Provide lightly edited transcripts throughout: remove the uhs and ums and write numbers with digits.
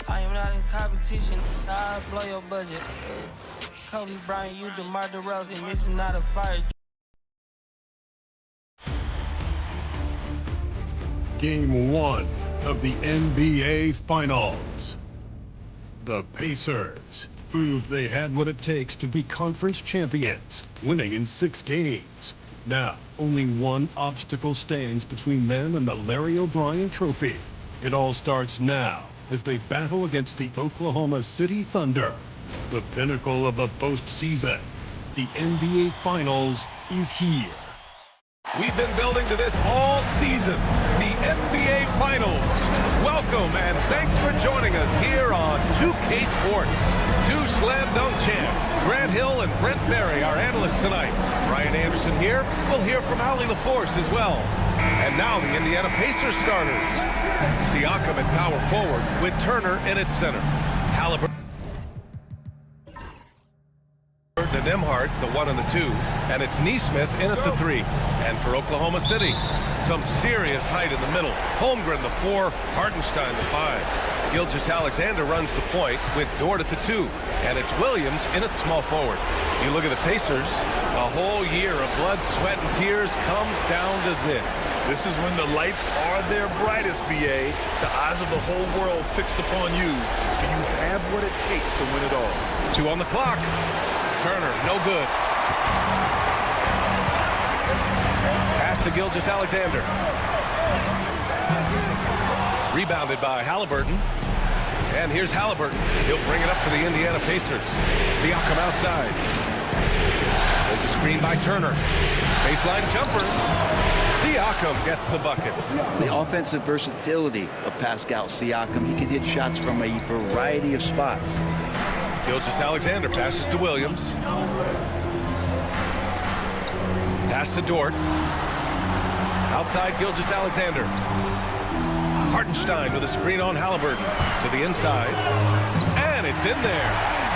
I am not in competition. I'll blow your budget. Kobe Bryant, you DeMar DeRozan. This is not a fire. Game 1 of the NBA Finals. The Pacers proved they had what it takes to be conference champions, winning in 6 games. Now, only one obstacle stands between them and the Larry O'Brien Trophy. It all starts now as they battle against the Oklahoma City Thunder. The pinnacle of the postseason. The NBA Finals is here. We've been building to this all season, the NBA Finals. Welcome and thanks for joining us here on 2K Sports. 2 slam dunk champs, Grant Hill and Brent Berry, our analysts tonight. Ryan Anderson here. We'll hear from Allie LaForce as well. And now the Indiana Pacers starters. Siakam at power forward with Turner in at center. Halliburton, the Nembhard, the 1 and the 2, and it's Nesmith in at the 3. And for Oklahoma City, some serious height in the middle. Holmgren, the 4, Hartenstein, the 5. Gilgeous-Alexander runs the point with Dort at the 2. And it's Williams in at small forward. You look at the Pacers, a whole year of blood, sweat, and tears comes down to this. This is when the lights are their brightest, BA. The eyes of the whole world fixed upon you. And you have what it takes to win it all. 2 on the clock. Turner, no good. Pass to Gilgeous-Alexander. Rebounded by Halliburton. And here's Halliburton. He'll bring it up for the Indiana Pacers. Siakam outside. There's a screen by Turner. Baseline jumper. Siakam gets the bucket. The offensive versatility of Pascal Siakam. He can hit shots from a variety of spots. Gilgeous-Alexander passes to Williams. Pass to Dort. Outside Gilgeous-Alexander. Hartenstein with a screen on Halliburton. To the inside. And it's in there.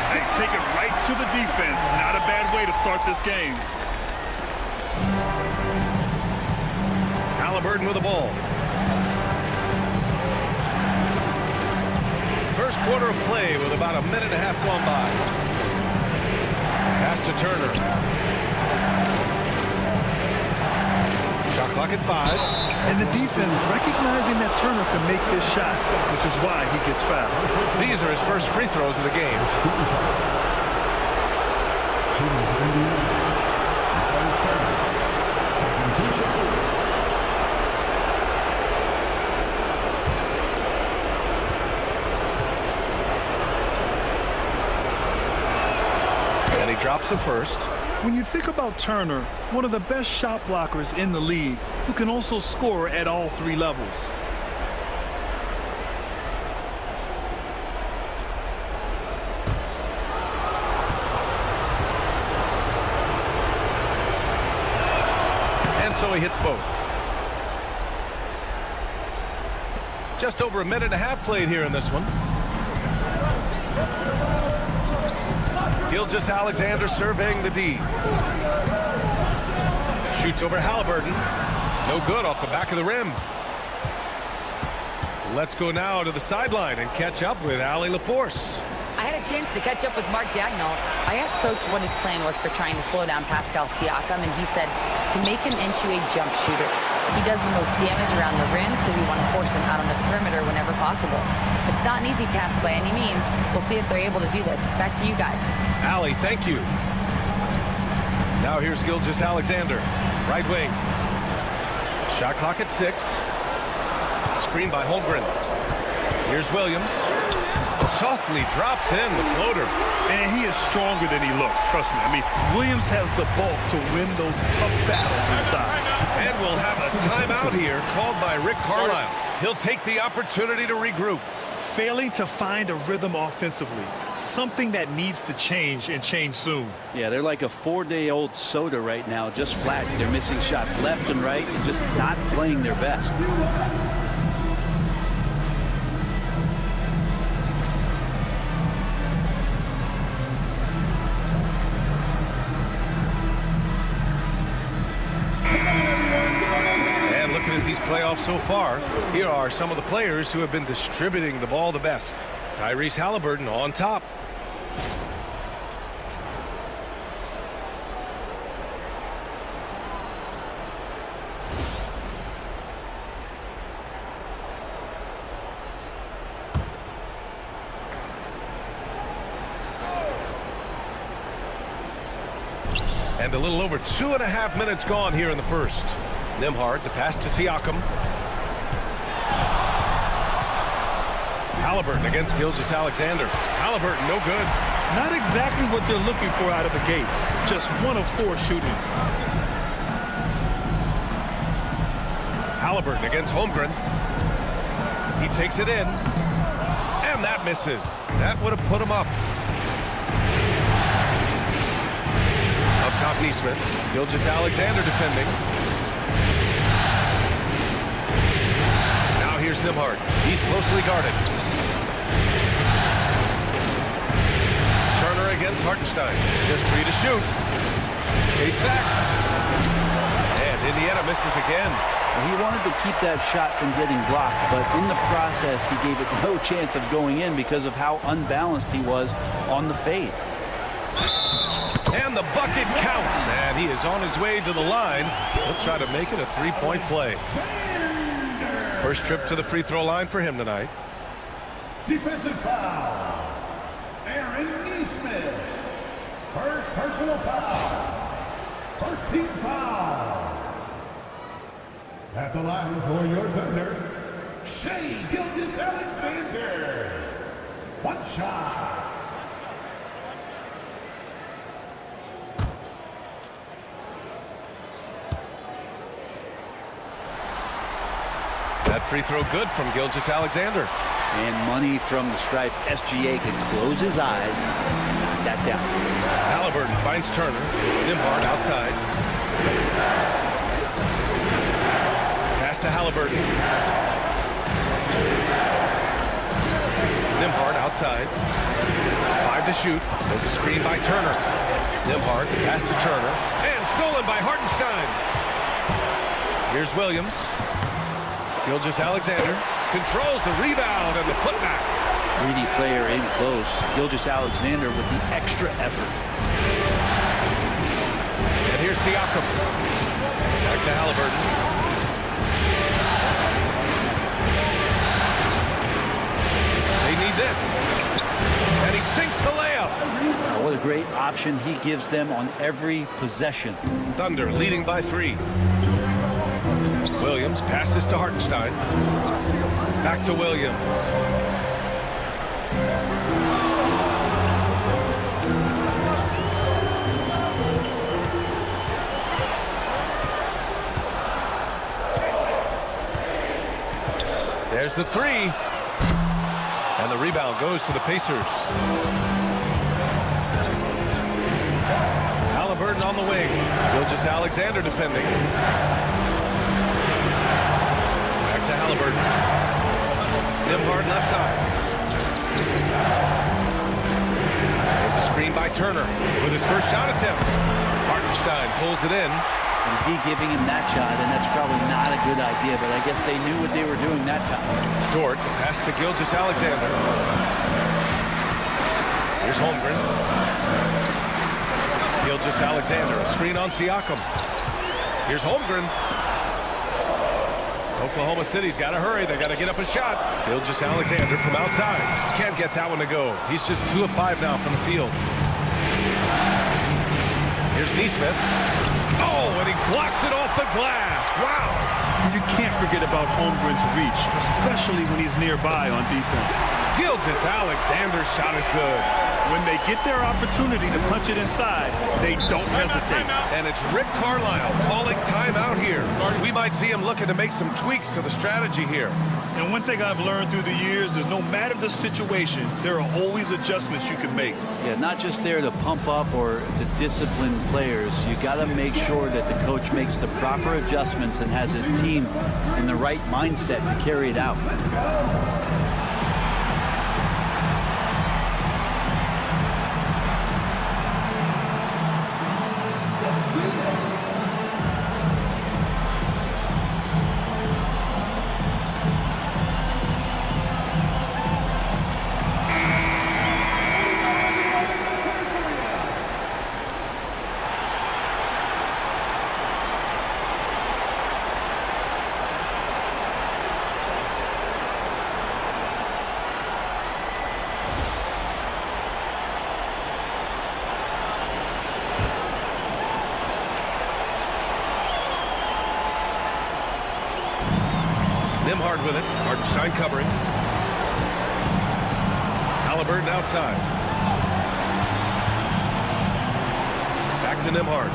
Hey, take it right to the defense. Not a bad way to start this game. Halliburton with the ball. First quarter of play with about a minute and a half gone by. Pass to Turner. Shot clock at 5. And the defense recognizing that Turner can make this shot, which is why he gets fouled. These are his first free throws of the game. And he drops it first. When you think about Turner, one of the best shot blockers in the league, who can also score at all 3 levels. And so he hits both. Just over a minute and a half played here in this one. Gilgeous-Alexander surveying the D. Shoots over Halliburton. No good off the back of the rim. Let's go now to the sideline and catch up with Allie LaForce. I had a chance to catch up with Mark Dagnall. I asked Coach what his plan was for trying to slow down Pascal Siakam, and he said to make him into a jump shooter. He does the most damage around the rim, so we want to force him out on the perimeter whenever possible. It's not an easy task by any means. We'll see if they're able to do this. Back to you guys. Allie, thank you. Now here's Gilgeous-Alexander, right wing. Shot clock at 6. Screen by Holmgren. Here's Williams. Softly drops in the floater. And he is stronger than he looks, trust me. I mean, Williams has the bulk to win those tough battles inside. And we'll have a timeout here called by Rick Carlisle. He'll take the opportunity to regroup. Failing to find a rhythm offensively, something that needs to change and change soon. Yeah, they're like a 4-day-old soda right now, just flat. They're missing shots left and right and just not playing their best. Playoffs so far, here are some of the players who have been distributing the ball the best. Tyrese Halliburton on top. And a little over 2.5 minutes gone here in the first. Nembhard, the pass to Siakam. Halliburton against Gilgeous-Alexander. Halliburton, no good. Not exactly what they're looking for out of the gates. Just 1 of 4 shooting. Halliburton against Holmgren. He takes it in. And that misses. That would have put him up. Up top, Neesmith. Gilgeous-Alexander defending. Now here's Nembhard. He's closely guarded. Turner against Hartenstein. Just 3 to shoot. Fades back. And Indiana misses again. He wanted to keep that shot from getting blocked, but in the process, he gave it no chance of going in because of how unbalanced he was on the fade. And the bucket counts, and he is on his way to the line. He'll try to make it a 3-point play. First trip to the free throw line for him tonight. Defensive foul. Aaron Neesmith. First personal foul. First team foul. At the line for your Thunder, Shai Gilgeous-Alexander. 1 shot. That free throw good from Gilgeous-Alexander. And money from the stripe. SGA can close his eyes and knock that down. Halliburton finds Turner. Nembhard outside. Pass to Halliburton. Nembhard outside. 5 to shoot. There's a screen by Turner. Nembhard, pass to Turner. And stolen by Hartenstein. Here's Williams. Gilgeous-Alexander controls the rebound and the putback. Greedy player in close. Gilgeous-Alexander with the extra effort. And here's Siakam. Back to Halliburton. They need this. And he sinks the layup. Oh, what a great option he gives them on every possession. Thunder leading by 3. Williams passes to Hartenstein. Back to Williams. There's the 3. And the rebound goes to the Pacers. Halliburton on the wing. Gilgeous-Alexander defending. To Halliburton. Nembhard left side. There's a screen by Turner with his first shot attempt. Hartenstein pulls it in. And D giving him that shot, and that's probably not a good idea, but I guess they knew what they were doing that time. Dort, pass to Gilgeous-Alexander. Here's Holmgren. Gilgeous-Alexander, a screen on Siakam. Here's Holmgren. Oklahoma City's got to hurry. They got to get up a shot. Gilgeous-Alexander from outside. Can't get that one to go. He's just 2 of 5 now from the field. Here's Neesmith. Oh, and he blocks it off the glass. Wow. You can't forget about Holmgren's reach, especially when he's nearby on defense. Gilgeous-Alexander's shot is good. When they get their opportunity to punch it inside, they don't hesitate. And it's Rick Carlisle calling timeout here. We might see him looking to make some tweaks to the strategy here. And one thing I've learned through the years is no matter the situation, there are always adjustments you can make. Yeah, not just there to pump up or to discipline players. You got to make sure that the coach makes the proper adjustments and has his team in the right mindset to carry it out. Nimhard with it. Hartenstein covering. Halliburton outside. Back to Nimhard.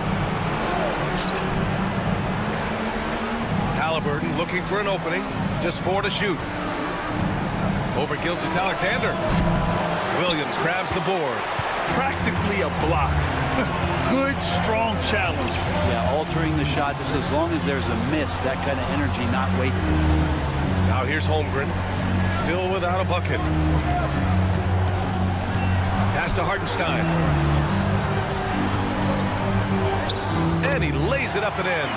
Halliburton looking for an opening. Just 4 to shoot. Over Gilgeous-Alexander. Williams grabs the board. Practically a block. Good, strong challenge. Yeah, altering the shot just as long as there's a miss, that kind of energy not wasted. Now here's Holmgren. Still without a bucket. Pass to Hartenstein. And he lays it up and in.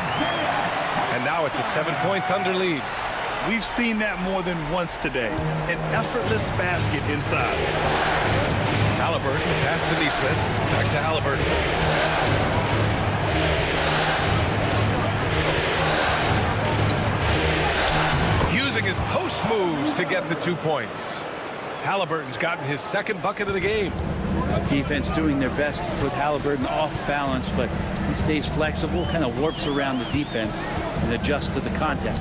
And now it's a 7-point Thunder lead. We've seen that more than once today. An effortless basket inside. Halliburton, pass to Neesmith. Back to Halliburton. Using his post moves to get the 2 points. Halliburton's gotten his second bucket of the game. Defense doing their best to put Halliburton off balance, but he stays flexible, kind of warps around the defense and adjusts to the contact.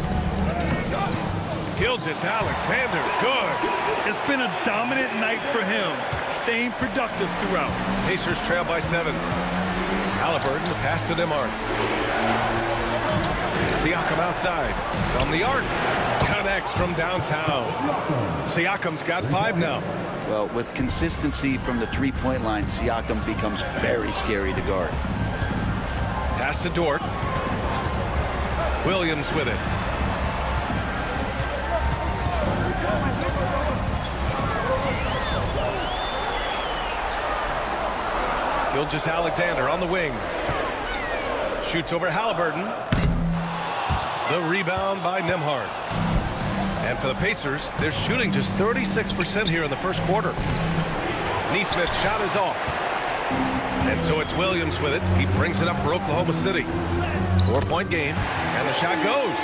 Gilgeous-Alexander, good. It's been a dominant night for him, staying productive throughout. Pacers trail by 7. Halliburton, the pass to Nimhard. Siakam outside. From the arc. Connects from downtown. Siakam's got 5 now. Well, with consistency from the three-point line, Siakam becomes very scary to guard. Pass to Dort. Williams with it. Gilgeous-Alexander on the wing. Shoots over Halliburton. The rebound by Nimhard. And for the Pacers, they're shooting just 36% here in the first quarter. Neesmith's shot is off. And so it's Williams with it. He brings it up for Oklahoma City. 4-point game, and the shot goes.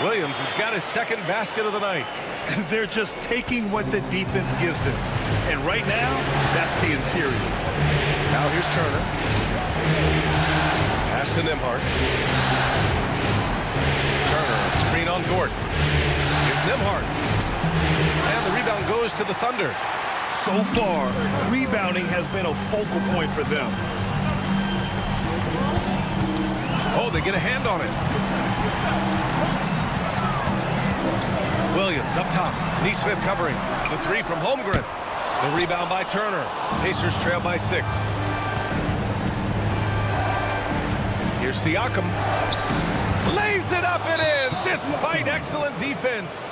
Williams has got his second basket of the night. They're just taking what the defense gives them. And right now, that's the interior. Now here's Turner. Pass to Nimhard. Turner, a screen on Dort. Here's Nimhard. And the rebound goes to the Thunder. So far, rebounding has been a focal point for them. Oh, they get a hand on it. Williams up top. Neesmith covering. The 3 from Holmgren. The rebound by Turner. Pacers trail by 6. Here's Siakam. Lays it up and in, despite excellent defense.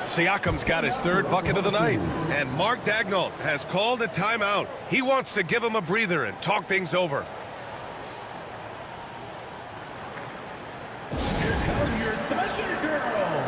Siakam's got his 3rd bucket of the night. And Mark Daigneault has called a timeout. He wants to give him a breather and talk things over. Your Thunder Girls.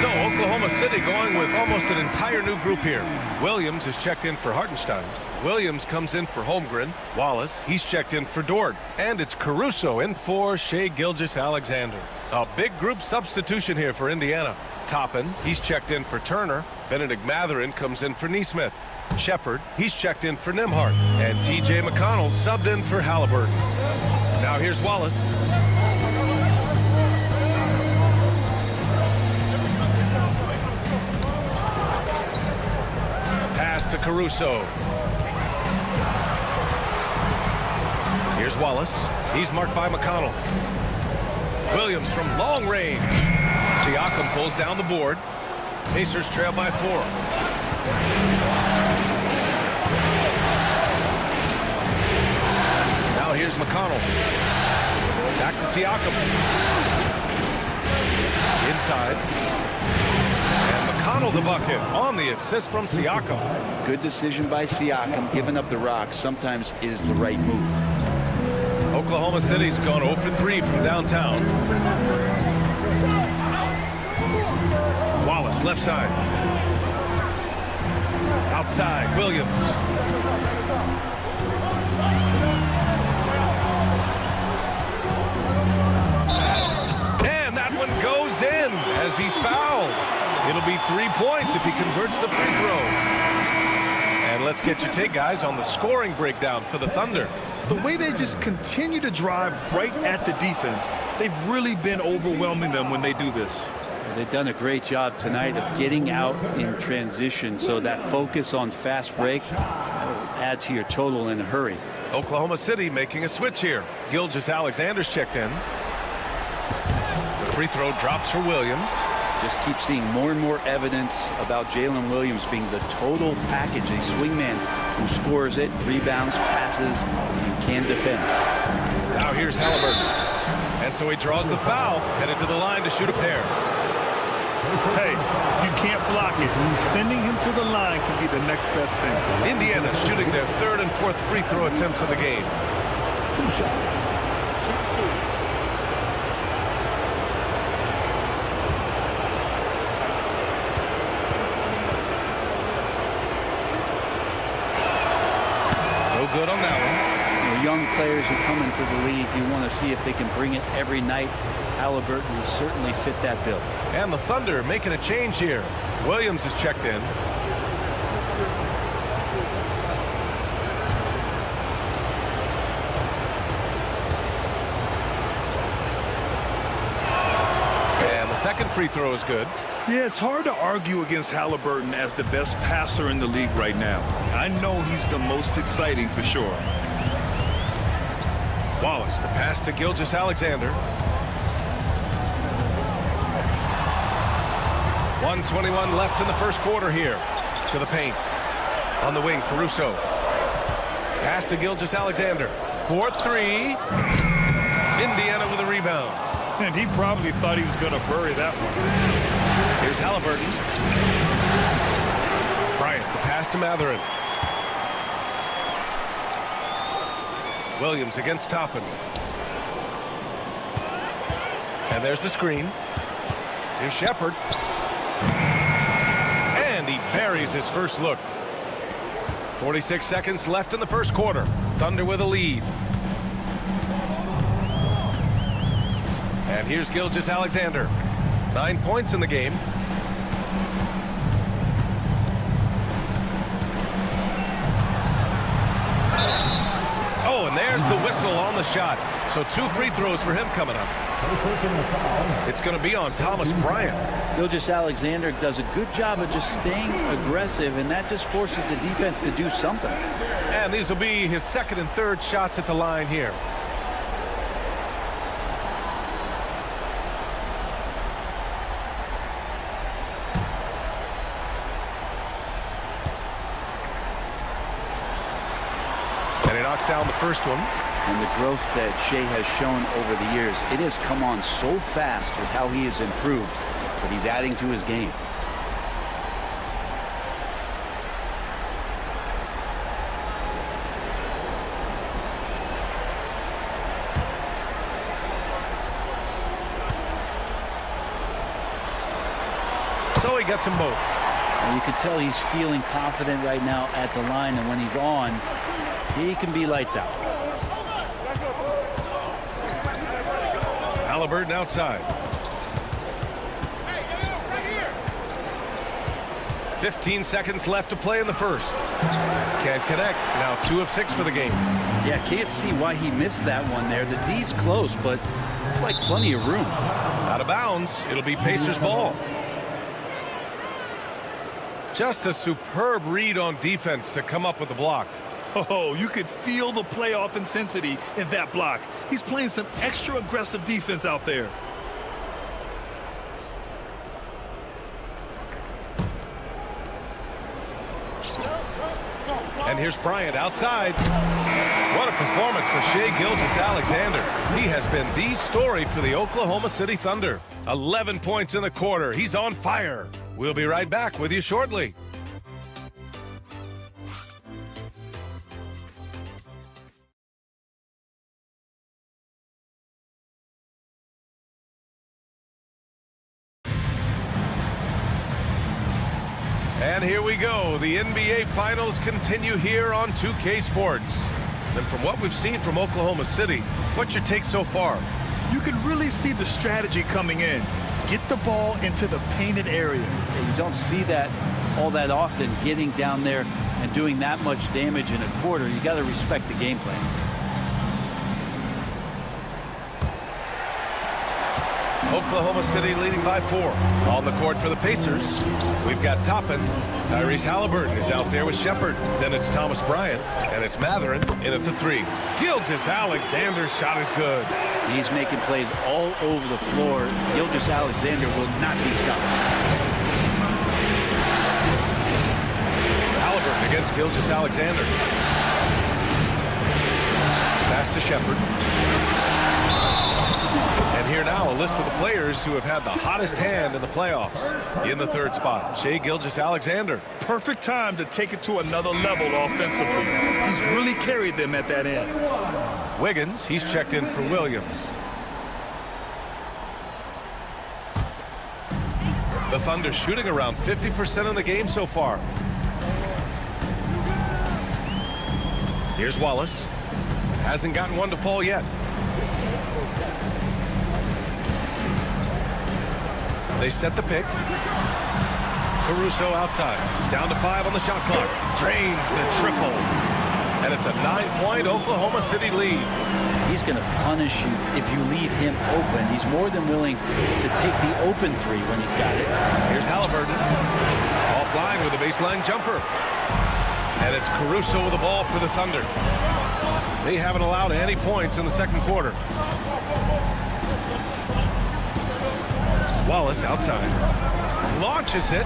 So Oklahoma City going with almost an entire new group here. Williams is checked in for Hartenstein. Williams comes in for Holmgren. Wallace, he's checked in for Dort. And it's Caruso in for Shai Gilgeous-Alexander. A big group substitution here for Indiana. Toppin, he's checked in for Turner. Benedict Mathurin comes in for Neesmith. Shepard, he's checked in for Nimhard. And T.J. McConnell subbed in for Halliburton. Now here's Wallace. Pass to Caruso. Here's Wallace. He's marked by McConnell. Williams from long range. Siakam pulls down the board. Pacers trail by 4. Now here's McConnell. Back to Siakam. Inside. And McConnell the bucket on the assist from Siakam. Good decision by Siakam. Giving up the rock sometimes is the right move. Oklahoma City's gone 0 for 3 from downtown. Wallace left side. Outside, Williams. And that one goes in as he's fouled. It'll be 3 points if he converts the free throw. And And let's get your take, guys, on the scoring breakdown for the Thunder. The way they just continue to drive right at the defense, they've really been overwhelming them when they do this. They've done a great job tonight of getting out in transition, so that focus on fast break will add to your total in a hurry. Oklahoma City making a switch here. Gilgeous-Alexander's checked in. The free throw drops for Williams. Just keep seeing more and more evidence about Jalen Williams being the total package, a swingman who scores it, rebounds, passes, and can defend. Now here's Halliburton. And so he draws the foul, headed to the line to shoot a pair. Hey, you can't block it. Sending him to the line can be the next best thing. Indiana shooting their third and fourth free throw attempts of the game. 2 shots. Shoot 2. No good on that one. Young players who come into the league, you want to see if they can bring it every night. Halliburton has certainly fit that bill. And the Thunder making a change here. Williams is checked in. And the second free throw is good. Yeah, it's hard to argue against Halliburton as the best passer in the league right now. I know he's the most exciting for sure. Wallace, the pass to Gilgeous-Alexander. 1:21 left in the first quarter here. To the paint. On the wing, Caruso. Pass to Gilgeous-Alexander. 4-3. Indiana with a rebound. And he probably thought he was going to bury that one. Here's Halliburton. Bryant, the pass to Matherin. Williams against Toppin. And there's the screen. Here's Shepard. And he buries his first look. 46 seconds left in the first quarter. Thunder with a lead. And here's Gilgeous-Alexander. 9 points in the game. Oh, and there's the whistle on the shot. So 2 free throws for him coming up. It's going to be on Thomas Bryant. Gilgeous-Alexander does a good job of just staying aggressive, and that just forces the defense to do something. And these will be his second and third shots at the line here. And he knocks down the first one. And the growth that Shea has shown over the years, it has come on so fast with how he has improved, but he's adding to his game. So he gets them both. And you can tell he's feeling confident right now at the line, and when he's on, he can be lights out. Halliburton outside. 15 seconds left to play in the first. Can't connect. Now 2 of 6 for the game. Yeah, can't see why he missed that one there. The D's close, but like plenty of room. Out of bounds. It'll be Pacers ball. Just a superb read on defense to come up with the block. Oh, you could feel the playoff intensity in that block. He's playing some extra aggressive defense out there. And here's Bryant outside. What a performance for Shai Gilgeous-Alexander. He has been the story for the Oklahoma City Thunder. 11 points in the quarter. He's on fire. We'll be right back with you shortly. And here we go. The NBA Finals continue here on 2K Sports. And from what we've seen from Oklahoma City, what's your take so far? You can really see the strategy coming in. Get the ball into the painted area. You don't see that all that often, getting down there and doing that much damage in a quarter, you got to respect the game plan. Oklahoma City leading by 4. On the court for the Pacers, we've got Toppin. Tyrese Halliburton is out there with Shepard. Then it's Thomas Bryant, and it's Matherin in at the 3. Gilgeous-Alexander's shot is good. He's making plays all over the floor. Gilgeous-Alexander will not be stopped. Halliburton against Gilgeous-Alexander. Pass to Shepard. And here now a list of the players who have had the hottest hand in the playoffs. In the 3rd spot, Shai Gilgeous-Alexander. Perfect time to take it to another level offensively. He's really carried them at that end. Wiggins, he's checked in for Williams. The Thunder shooting around 50% in the game so far. Here's Wallace. Hasn't gotten one to fall yet. They set the pick. Caruso outside. Down to 5 on the shot clock. Drains the triple. And it's a 9-point Oklahoma City lead. He's going to punish you if you leave him open. He's more than willing to take the open 3 when he's got it. Here's Halliburton. Offline with a baseline jumper. And it's Caruso with the ball for the Thunder. They haven't allowed any points in the 2nd quarter. Wallace outside. Launches it.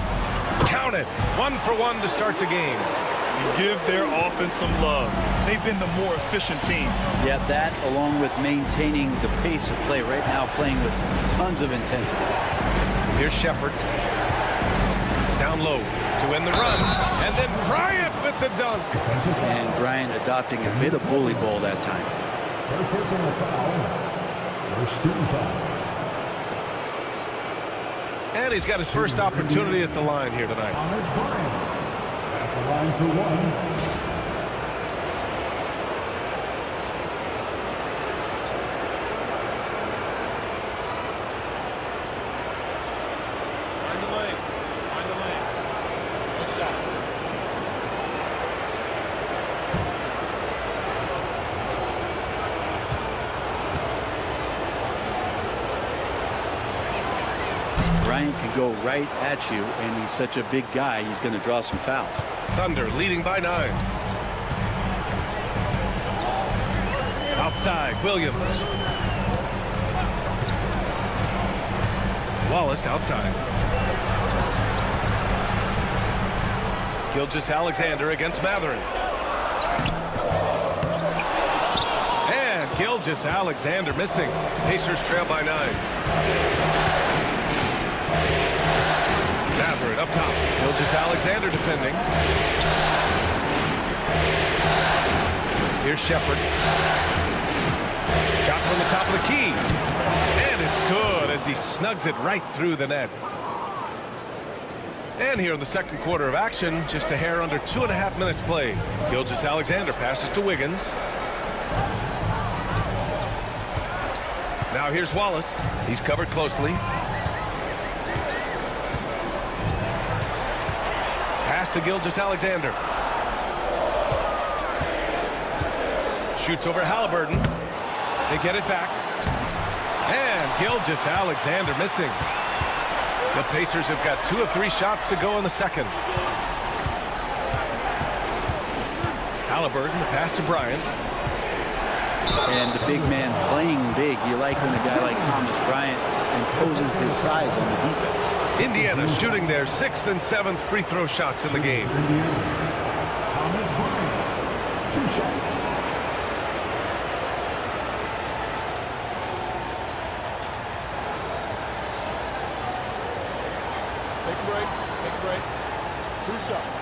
Count it. 1 for 1 to start the game. You give their offense some love. They've been the more efficient team. Yeah, that along with maintaining the pace of play right now, playing with tons of intensity. Here's Shepard. Down low to win the run. And then Bryant with the dunk. And Bryant adopting a bit of bully ball that time. First personal foul. First team foul. And he's got his first opportunity at the line here tonight. Thomas Bryant at the line for 1. Find the lane. Find the lane. One shot. Bryant can go right at you, and he's such a big guy, he's going to draw some fouls. Thunder leading by 9. Outside, Williams. Wallace outside. Gilgeous-Alexander against Matherin. And Gilgeous-Alexander missing. Pacers trail by 9. Matherin up top. Gilgeous-Alexander defending. Here's Shepard. Shot from the top of the key. And it's good as he snugs it right through the net. And here in the 2nd quarter of action, just a hair under 2.5 minutes played. Gilgeous-Alexander passes to Wiggins. Now here's Wallace. He's covered closely. Pass to Gilgeous-Alexander. Shoots over Halliburton. They get it back. And Gilgeous-Alexander missing. The Pacers have got 2 of 3 shots to go in the 2nd. Halliburton, the pass to Bryant. And the big man playing big. You like when a guy like Thomas Bryant imposes his size on the defense. Indiana shooting their 6th and 7th free throw shots in the game. Thomas Bryant. 2 shots. Take a break. Take a break. 2 shots.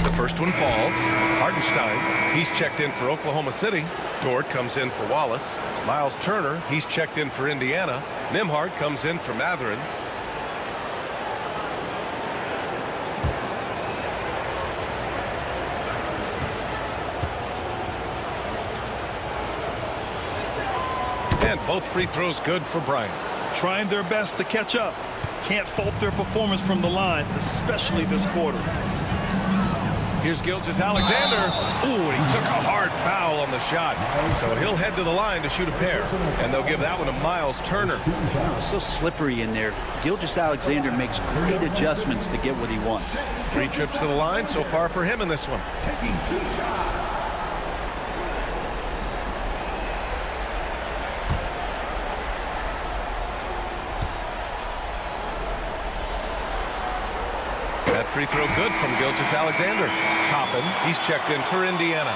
The first one falls. Hartenstein, he's checked in for Oklahoma City. Dort comes in for Wallace. Miles Turner, he's checked in for Indiana. Nembhard comes in for Matherin. Both free throws good for Bryant. Trying their best to catch up. Can't fault their performance from the line, especially this quarter. Here's Gilgeous-Alexander. Ooh, he took a hard foul on the shot. So he'll head to the line to shoot a pair. And they'll give that one to Miles Turner. Oh, so slippery in there. Gilgeous-Alexander makes great adjustments to get what he wants. 3 trips to the line so far for him in this one. Taking 2 shots. That free throw good from Gilgeous-Alexander. Toppin, he's checked in for Indiana.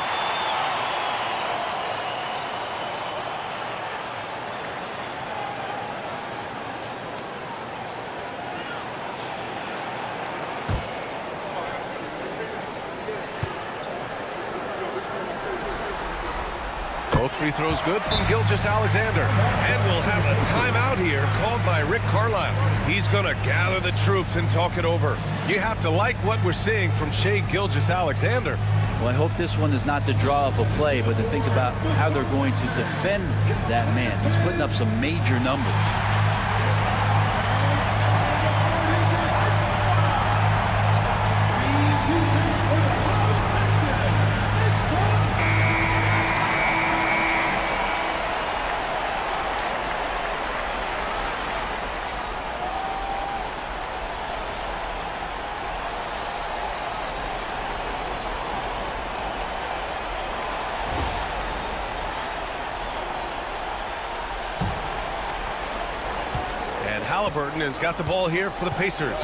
Both free throws good from Gilgeous-Alexander. And we'll have a timeout here called by Rick Carlisle. He's going to gather the troops and talk it over. You have to like what we're seeing from Shai Gilgeous-Alexander. Well, I hope this one is not to draw up a play, but to think about how they're going to defend that man. He's putting up some major numbers. Halliburton has got the ball here for the Pacers.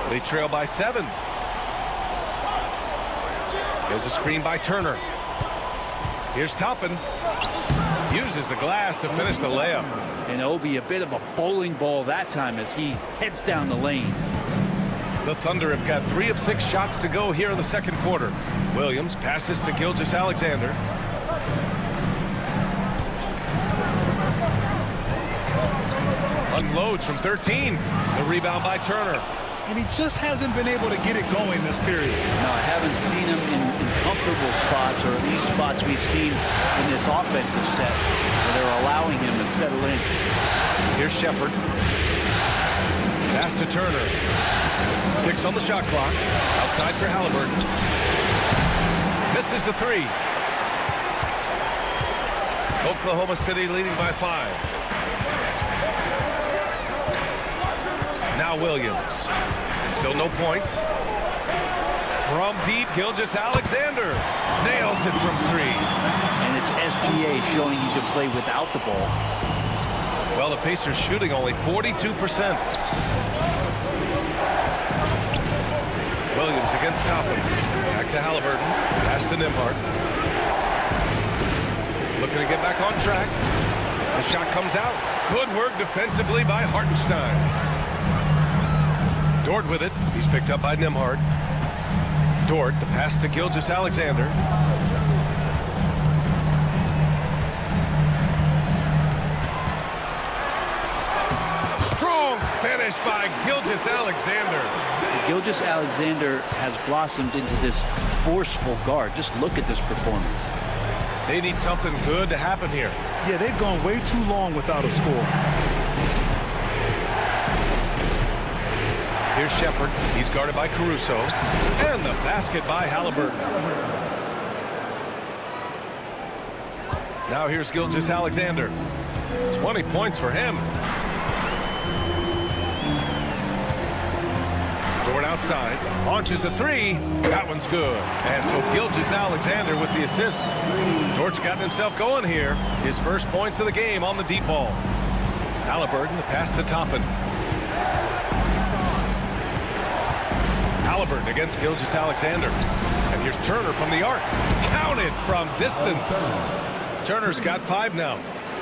They trail by 7. There's a screen by Turner. Here's Toppin. Uses the glass to finish the layup. And Obi a bit of a bowling ball that time as he heads down the lane. The Thunder have got 3 of 6 shots to go here in the second quarter. Williams passes to Gilgeous-Alexander. Unloads from 13. The rebound by Turner. And he just hasn't been able to get it going this period. No, I haven't seen him in comfortable spots, or at least spots we've seen in this offensive set where they're allowing him to settle in. Here's Shepard. Pass to Turner. 6 on the shot clock. Outside for Halliburton. Misses the 3. Oklahoma City leading by 5. Now Williams. Still no points. From deep, Gilgeous-Alexander nails it from 3. And it's SGA showing he can play without the ball. Well, the Pacers shooting only 42%. Williams against Toppin. Back to Halliburton. Pass to Nembhard. Looking to get back on track. The shot comes out. Good work defensively by Hartenstein. Dort with it. He's picked up by Nembhard. Dort, the pass to Gilgeous-Alexander. Strong finish by Gilgeous-Alexander. Gilgeous-Alexander has blossomed into this forceful guard. Just look at this performance. They need something good to happen here. Yeah, they've gone way too long without a score. Here's Shepard. He's guarded by Caruso. And the basket by Halliburton. Now here's Gilgeous-Alexander. 20 points for him. Dort outside. Launches a 3. That one's good. And so Gilgeous-Alexander with the assist. Dort's gotten himself going here. His first points of the game on the deep ball. Halliburton, the pass to Toppin. Halliburton against Gilgeous-Alexander. And here's Turner from the arc. Counted from distance. Turner's got 5 now.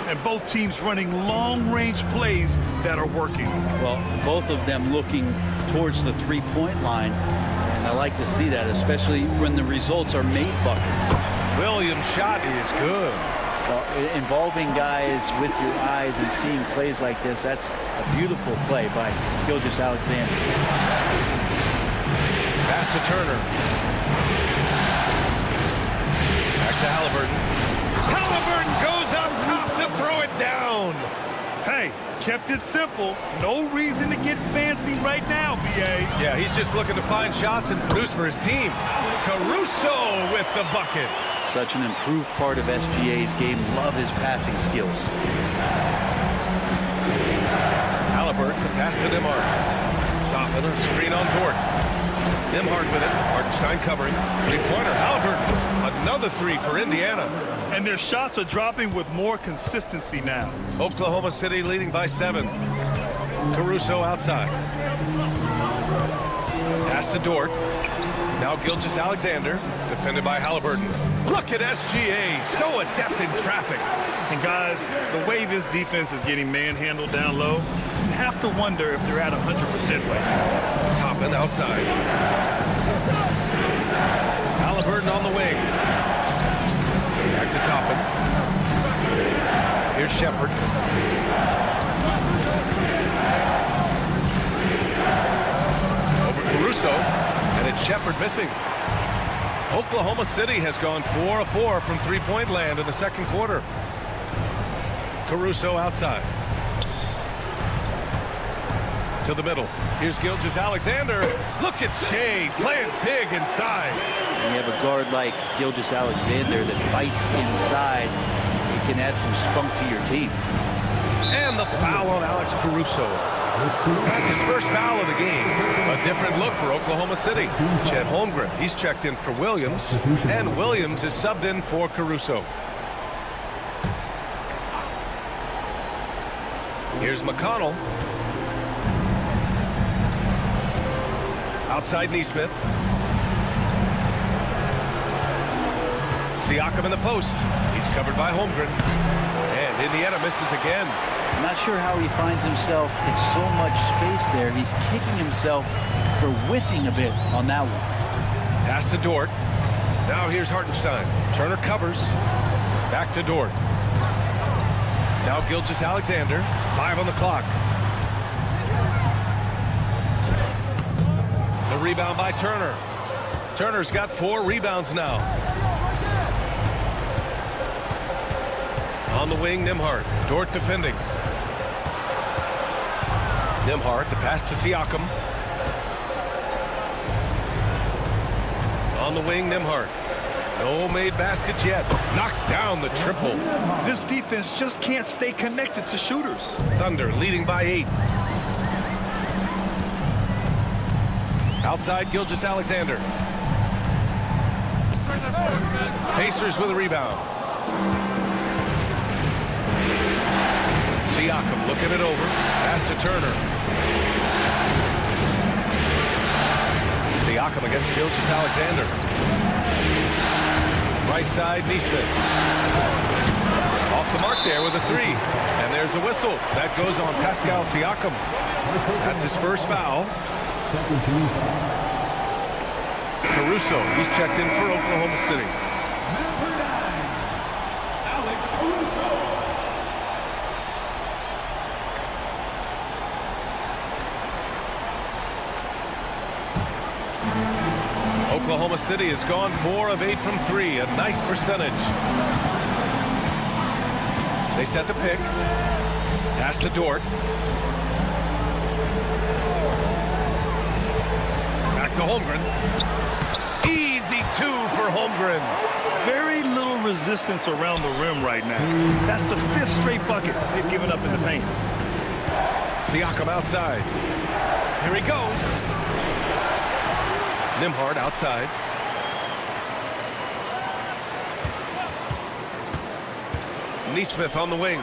And both teams running long-range plays that are working. Well, both of them looking towards the three-point line. And I like to see that, especially when the results are made buckets. Williams' shot is good. Well, involving guys with your eyes and seeing plays like this, that's a beautiful play by Gilgeous-Alexander. Pass to Turner. Back to Halliburton. Halliburton goes up top to throw it down. Hey, kept it simple. No reason to get fancy right now, B.A. Yeah, he's just looking to find shots and produce for his team. Caruso with the bucket. Such an improved part of SGA's game. Love his passing skills. Halliburton, the pass to Nembhard. Top of the screen on Dort. Nembhard with it. Hartenstein covering. Three-pointer. Halliburton. Another three for Indiana. And their shots are dropping with more consistency now. Oklahoma City leading by 7. Caruso outside. Pass to Dort. Now Gilgeous-Alexander. Defended by Halliburton. Look at SGA. So adept in traffic. And guys, the way this defense is getting manhandled down low, you have to wonder if they're at 100% right now. Toppin outside. Halliburton on the wing. Back to Toppin. Here's Shepard. Over Caruso. And it's Shepard missing. Oklahoma City has gone 4 of 4 from three-point land in the second quarter. Caruso outside. To the middle. Here's Gilgeous-Alexander. Look at Shea playing big inside. When you have a guard like Gilgeous-Alexander that fights inside, it can add some spunk to your team. And the foul on Alex Caruso. That's his first foul of the game. A different look for Oklahoma City. Chet Holmgren, he's checked in for Williams, and Williams is subbed in for Caruso. Here's McConnell. Outside Neesmith. Siakam in the post. He's covered by Holmgren. And Indiana misses again. I'm not sure how he finds himself in so much space there. He's kicking himself for whiffing a bit on that one. Pass to Dort. Now here's Hartenstein. Turner covers. Back to Dort. Now Gilgeous-Alexander. 5 on the clock. The rebound by Turner. Turner's got 4 rebounds now. On the wing, Nembhard. Dort defending. Nembhard, the pass to Siakam. On the wing, Nembhard. No made baskets yet. Knocks down the triple. This defense just can't stay connected to shooters. Thunder leading by 8. Outside Gilgeous-Alexander. Pacers with a rebound. Siakam looking it over. Pass to Turner. Siakam against Gilgeous-Alexander. Right side, Neesmith. Off the mark there with a 3. And there's a whistle. That goes on Pascal Siakam. That's his first foul. Second team foul. Caruso, he's checked in for Oklahoma City. Oklahoma City has gone 4 of 8 from 3, a nice percentage. They set the pick. Pass to Dort. Back to Holmgren. Easy 2 for Holmgren. Very little resistance around the rim right now. That's the 5th straight bucket they've given up in the paint. Siakam outside. Here he goes. Nembhard outside. Neesmith on the wing.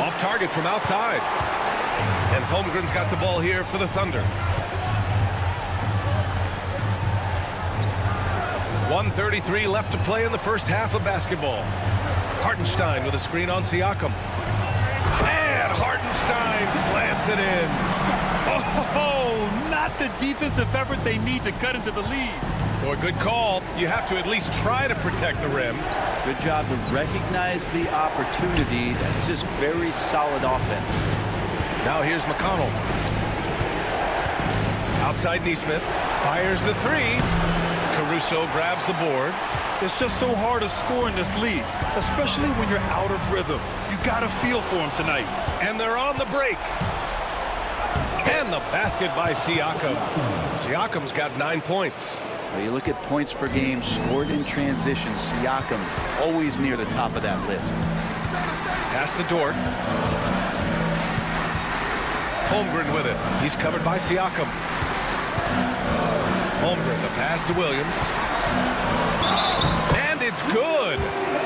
Off target from outside. And Holmgren's got the ball here for the Thunder. 1:33 left to play in the first half of basketball. Hartenstein with a screen on Siakam. And Hartenstein slams it in. Oh, not the defensive effort they need to cut into the lead. Boy, good call. You have to at least try to protect the rim. Good job to recognize the opportunity. That's just very solid offense. Now here's McConnell. Outside Neesmith. Fires the 3. Caruso grabs the board. It's just so hard to score in this league, especially when you're out of rhythm. You got to feel for him tonight. And they're on the break. And the basket by Siakam. Siakam's got 9 points. Well, you look at points per game scored in transition. Siakam always near the top of that list. Pass to Dort. Holmgren with it. He's covered by Siakam. Holmgren, the pass to Williams. And it's good.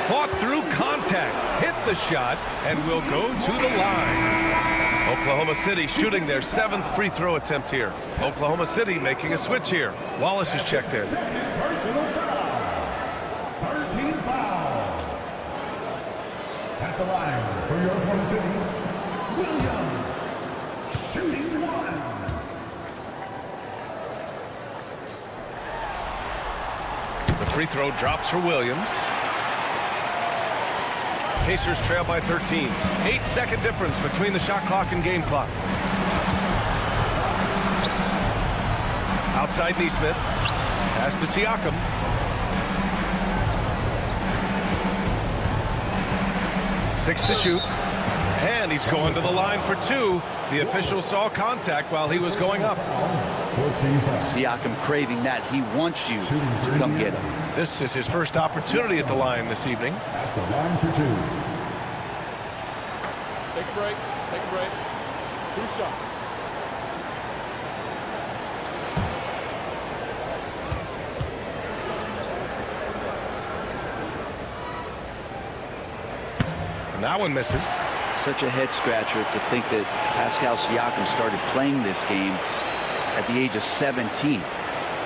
Fought through contact. Hit the shot and will go to the line. Oklahoma City shooting their 7th free throw attempt here. Oklahoma City making a switch here. Wallace is checked in. Personal foul. 13 foul. At the line for your Oklahoma City, Williams. Shooting one. The free throw drops for Williams. Pacers trail by 13. 8-second difference between the shot clock and game clock. Outside Neesmith. Pass to Siakam. Six to shoot. And he's going to the line for 2. The official saw contact while he was going up. Siakam craving that. He wants you to come get him. This is his first opportunity at the line this evening. At the line for 2. Take a break. Take a break. 2 shots. And that one misses. Such a head scratcher to think that Pascal Siakam started playing this game at the age of 17.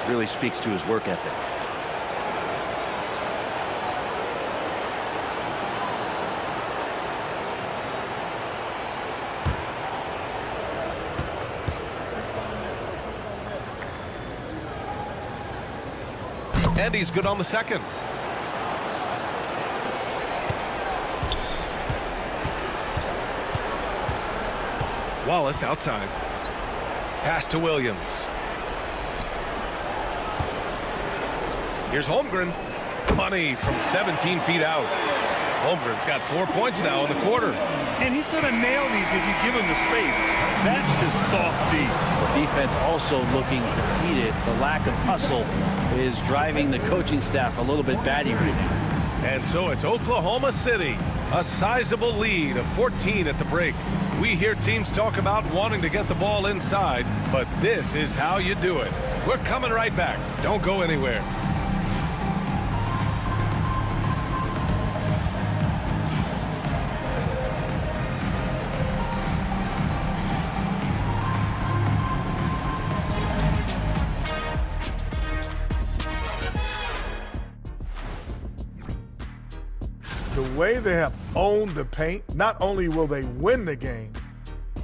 Really speaks to his work ethic. And he's good on the second. Wallace outside. Pass to Williams. Here's Holmgren. Money from 17 feet out. Holmgren's got 4 points now in the quarter. And he's going to nail these if you give him the space. That's just soft D. The defense also looking defeated. The lack of hustle is driving the coaching staff a little bit batty right now. And so it's Oklahoma City. A sizable lead of 14 at the break. We hear teams talk about wanting to get the ball inside, but this is how you do it. We're coming right back. Don't go anywhere. The way they have owned the paint, not only will they win the game,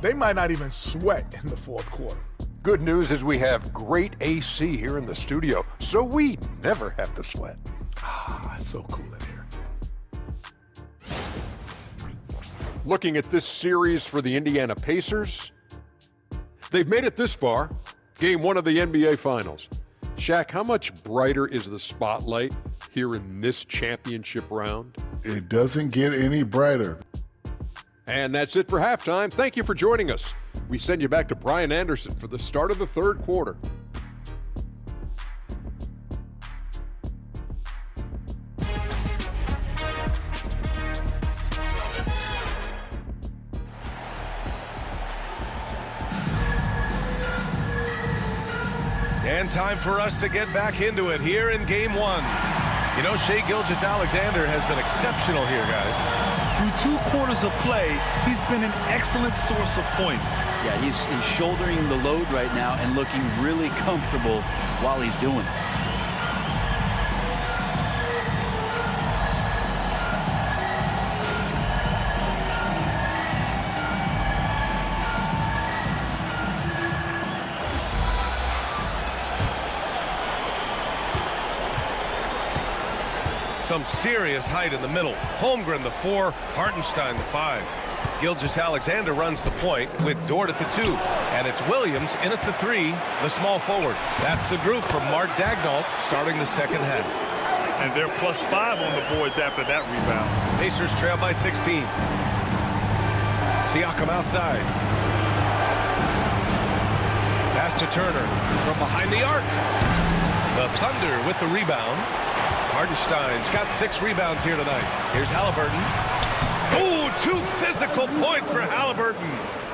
they might not even sweat in the fourth quarter. Good news is we have great AC here in the studio, so we never have to sweat. Ah, it's so cool in here. Looking at this series for the Indiana Pacers, they've made it this far, game 1 of the NBA Finals. Shaq, how much brighter is the spotlight here in this championship round? It doesn't get any brighter. And that's it for halftime. Thank you for joining us. We send you back to Brian Anderson for the start of the third quarter. And time for us to get back into it here in game 1. You know, Shai Gilgeous-Alexander has been exceptional here, guys. Through 2 quarters of play, he's been an excellent source of points. Yeah, he's shouldering the load right now and looking really comfortable while he's doing it. Some serious height in the middle. Holmgren, the 4. Hartenstein, the 5. Gilgeous-Alexander runs the point with Dort at the 2. And it's Williams in at the 3, the small forward. That's the group from Mark Daigneault starting the second half. And they're +5 on the boards after that rebound. Pacers trail by 16. Siakam outside. Pass to Turner from behind the arc. The Thunder with the rebound. Hartenstein's got 6 rebounds here tonight. Here's Halliburton. Oh, 2 physical points for Halliburton.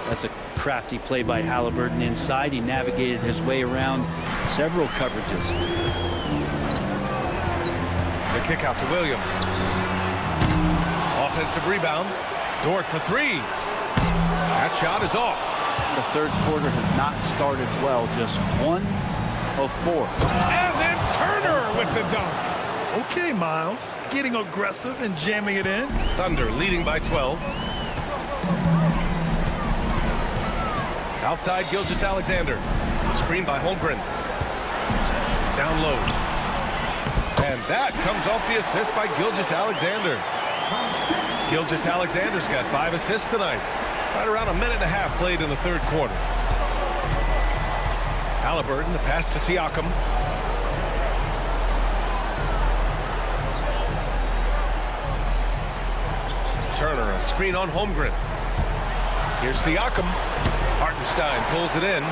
That's a crafty play by Halliburton inside. He navigated his way around several coverages. The kick out to Williams. Offensive rebound. Dort for 3. That shot is off. The third quarter has not started well. Just 1 of 4. And then Turner with the dunk. Okay, Miles. Getting aggressive and jamming it in. Thunder leading by 12. Outside Gilgeous-Alexander. Screen by Holmgren. Down low. And that comes off the assist by Gilgeous-Alexander. Gilgeous-Alexander's got 5 assists tonight. Right around a minute and a half played in the third quarter. Halliburton, the pass to Siakam. Turner, a screen on Holmgren. Here's Siakam. Hartenstein pulls it in.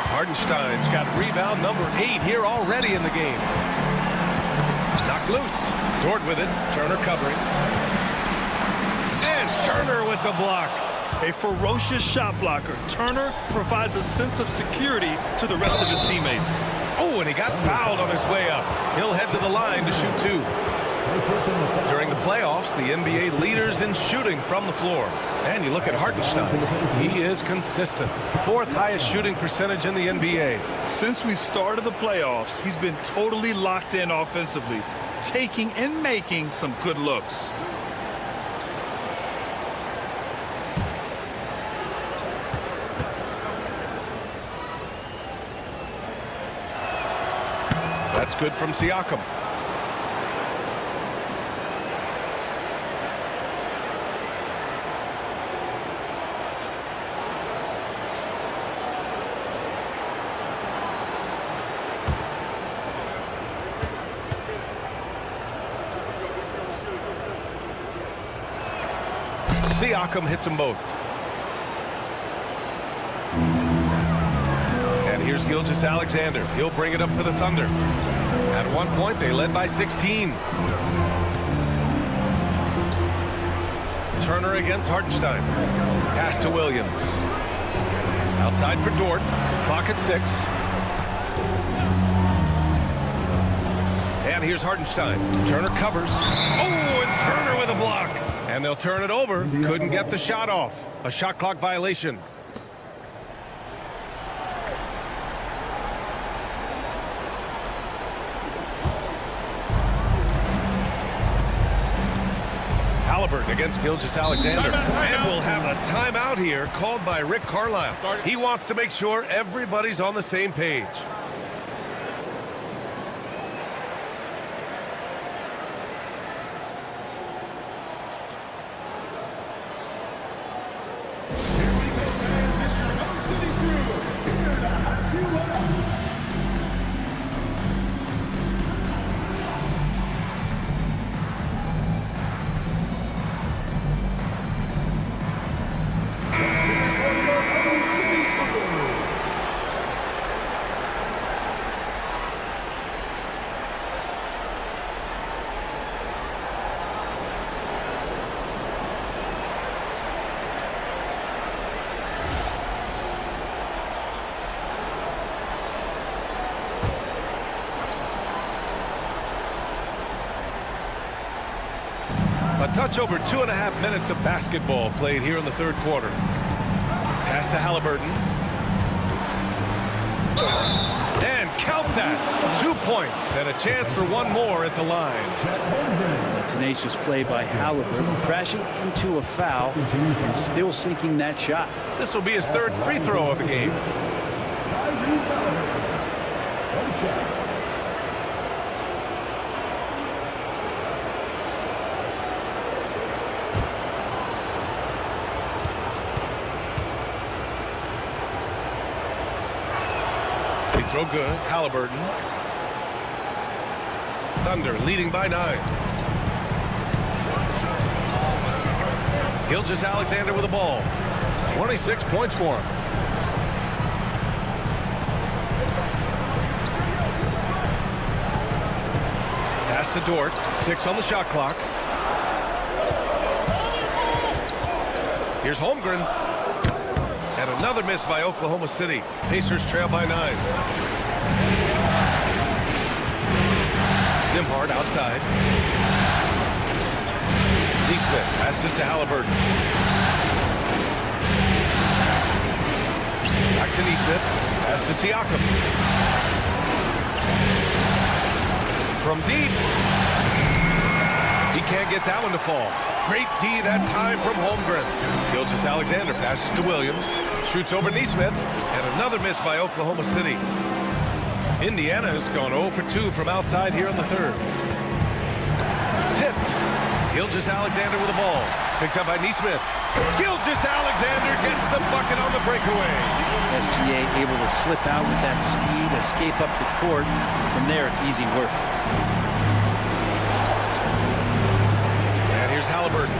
Hartenstein's got rebound number 8 here already in the game. Knocked loose. Dort with it. Turner covering. And Turner with the block. A ferocious shot blocker. Turner provides a sense of security to the rest of his teammates. Oh, and he got fouled on his way up. He'll head to the line to shoot 2. During the playoffs, the NBA leaders in shooting from the floor. And you look at Hartenstein. He is consistent. 4th highest shooting percentage in the NBA. Since we started the playoffs, he's been totally locked in offensively, taking and making some good looks. That's good from Siakam. Siakam hits them both. And here's Gilgeous-Alexander. He'll bring it up for the Thunder. At one point, they led by 16. Turner against Hartenstein. Pass to Williams. Outside for Dort. Clock at 6. And here's Hartenstein. Turner covers. Oh, and Turner with a block. And they'll turn it over. Couldn't get the shot off. A shot clock violation. Halliburton against Gilgeous-Alexander. And we'll have a timeout here called by Rick Carlisle. He wants to make sure everybody's on the same page. A touch over 2.5 minutes of basketball played here in the third quarter. Pass to Halliburton. And count that. 2 points and a chance for one more at the line. A tenacious play by Halliburton, crashing into a foul and still sinking that shot. This will be his 3rd free throw of the game. throw good. Halliburton. Thunder leading by 9. Gilgeous-Alexander with the ball. 26 points for him. Pass to Dort. 6 on the shot clock. Here's Holmgren. And another miss by Oklahoma City. Pacers trail by 9. Nimhard outside. Neesmith passes to Halliburton. Back to Neesmith. Pass to Siakam. From deep. He can't get that one to fall. Great D that time from Holmgren. Gilgeous-Alexander passes to Williams. Shoots over Neesmith. And another miss by Oklahoma City. Indiana has gone 0 for 2 from outside here in the third. Tipped. Gilgeous-Alexander with the ball. Picked up by Neesmith. Gilgeous-Alexander gets the bucket on the breakaway. SGA able to slip out with that speed, escape up the court. From there, it's easy work. And here's Halliburton.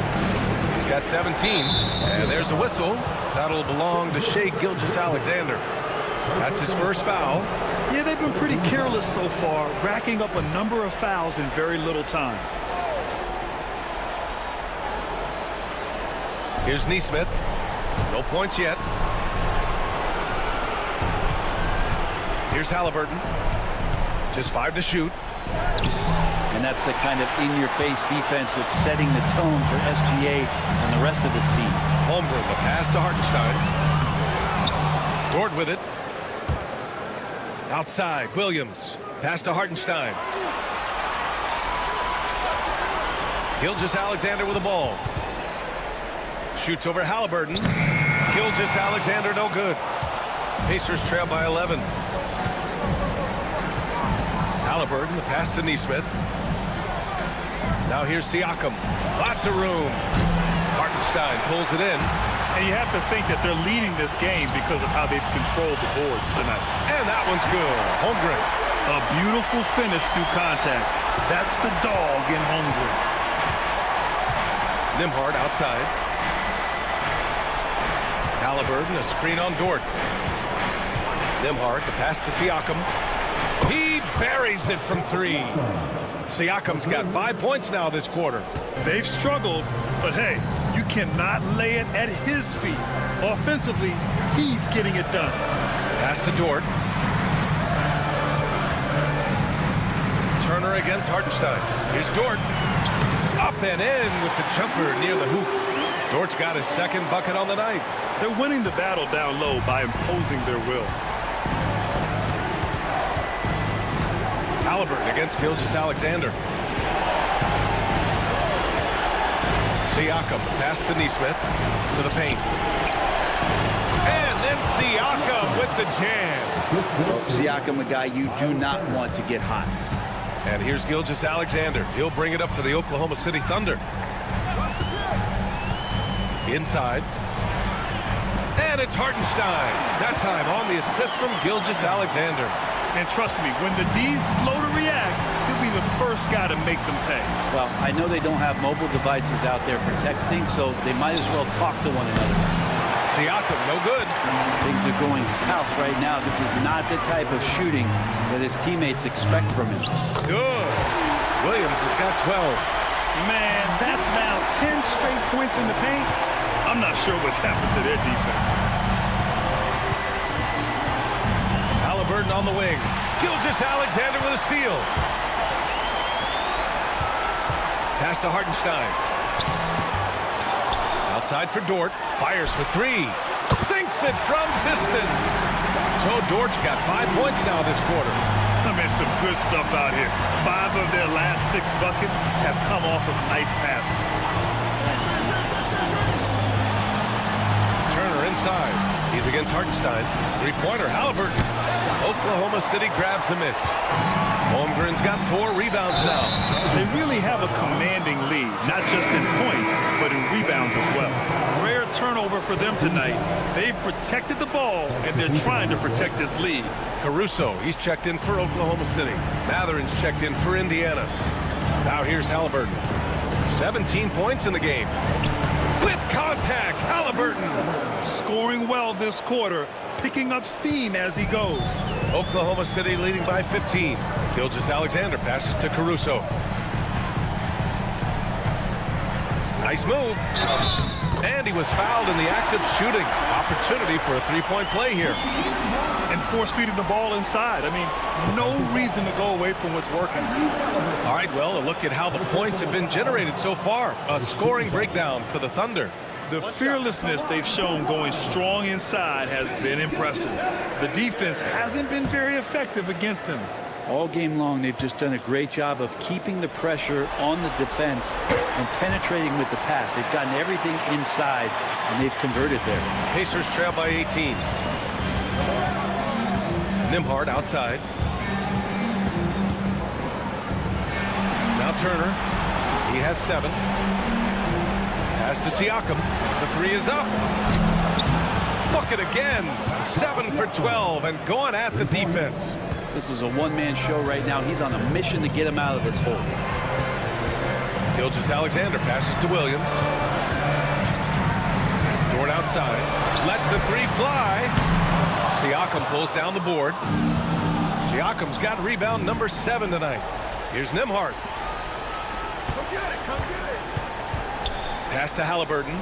He's got 17. And there's a whistle. That'll belong to Shai Gilgeous-Alexander. That's his first foul. Yeah, they've been pretty careless so far, racking up a number of fouls in very little time. Here's Neesmith. No points yet. Here's Halliburton. Just 5 to shoot. And that's the kind of in-your-face defense that's setting the tone for SGA and the rest of this team. Holmgren, the pass to Hartenstein. Dort with it. Outside, Williams. Pass to Hartenstein. Gilgeous-Alexander with the ball. Shoots over Halliburton. Gilgeous-Alexander no good. Pacers trail by 11. Halliburton, the pass to Neesmith. Now here's Siakam. Lots of room. Hartenstein pulls it in. And you have to think that they're leading this game because of how they've controlled the boards tonight. And that one's good. Holmgren. A beautiful finish through contact. That's the dog in Holmgren. Nimhard outside. Halliburton, a screen on Dort. Nimhard, the pass to Siakam. He buries it from 3. Siakam's got 5 points now this quarter. They've struggled, but hey, you cannot lay it at his feet. Offensively, he's getting it done. Pass to Dort. Turner against Hartenstein. Here's Dort. Up and in with the jumper near the hoop. Dort's got his second bucket on the night. They're winning the battle down low by imposing their will. Halliburton against Gilgeous-Alexander. Siakam, pass to Neesmith, to the paint. And then Siakam with the jam. Siakam, a guy you do not want to get hot. And here's Gilgeous-Alexander. He'll bring it up for the Oklahoma City Thunder. Inside. And it's Hartenstein. That time on the assist from Gilgeous-Alexander. And trust me, when the D's slow to react, he'll be the first guy to make them pay. Well, I know they don't have mobile devices out there for texting, so they might as well talk to one another. Siakam, no good. Things are going south right now. This is not the type of shooting that his teammates expect from him. Good. Williams has got 12. Man, that's now 10 straight points in the paint. I'm not sure what's happened to their defense. Halliburton on the wing. Gilgeous-Alexander with a steal. Pass to Hartenstein. Outside for Dort. Fires for 3. Sinks it from distance. So Dort's got 5 points now this quarter. I mean, some good stuff out here. 5 of their last 6 buckets have come off of nice passes. Turner inside. He's against Hartenstein. Three-pointer, Halliburton. Oklahoma City grabs a miss. Holmgren's got 4 rebounds now. They really have a commanding lead, not just in points, but in rebounds as well. Rare turnover for them tonight. They've protected the ball, and they're trying to protect this lead. Caruso, he's checked in for Oklahoma City. Matherin's checked in for Indiana. Now here's Halliburton. 17 points in the game. With contact, Halliburton. Scoring well this quarter, picking up steam as he goes. Oklahoma City leading by 15. Gilgeous-Alexander passes to Caruso. Nice move. And he was fouled in the act of shooting. Opportunity for a three-point play here. And force-feeding the ball inside. I mean, no reason to go away from what's working. All right, well, a look at how the points have been generated so far. A scoring breakdown for the Thunder. The fearlessness they've shown going strong inside has been impressive. The defense hasn't been very effective against them. All game long, they've just done a great job of keeping the pressure on the defense and penetrating with the pass. They've gotten everything inside, and they've converted there. Pacers trail by 18. Nembhard outside. Now Turner. He has 7. Pass to Siakam. The 3 is up. Look at again. 7 for 12 and going at the defense. This is a one-man show right now. He's on a mission to get him out of this hole. Gilgeous-Alexander passes to Williams. Dort outside. Lets the 3 fly. Siakam pulls down the board. Siakam's got rebound number 7 tonight. Here's Nembhard. Come get it, come get it. Pass to Halliburton.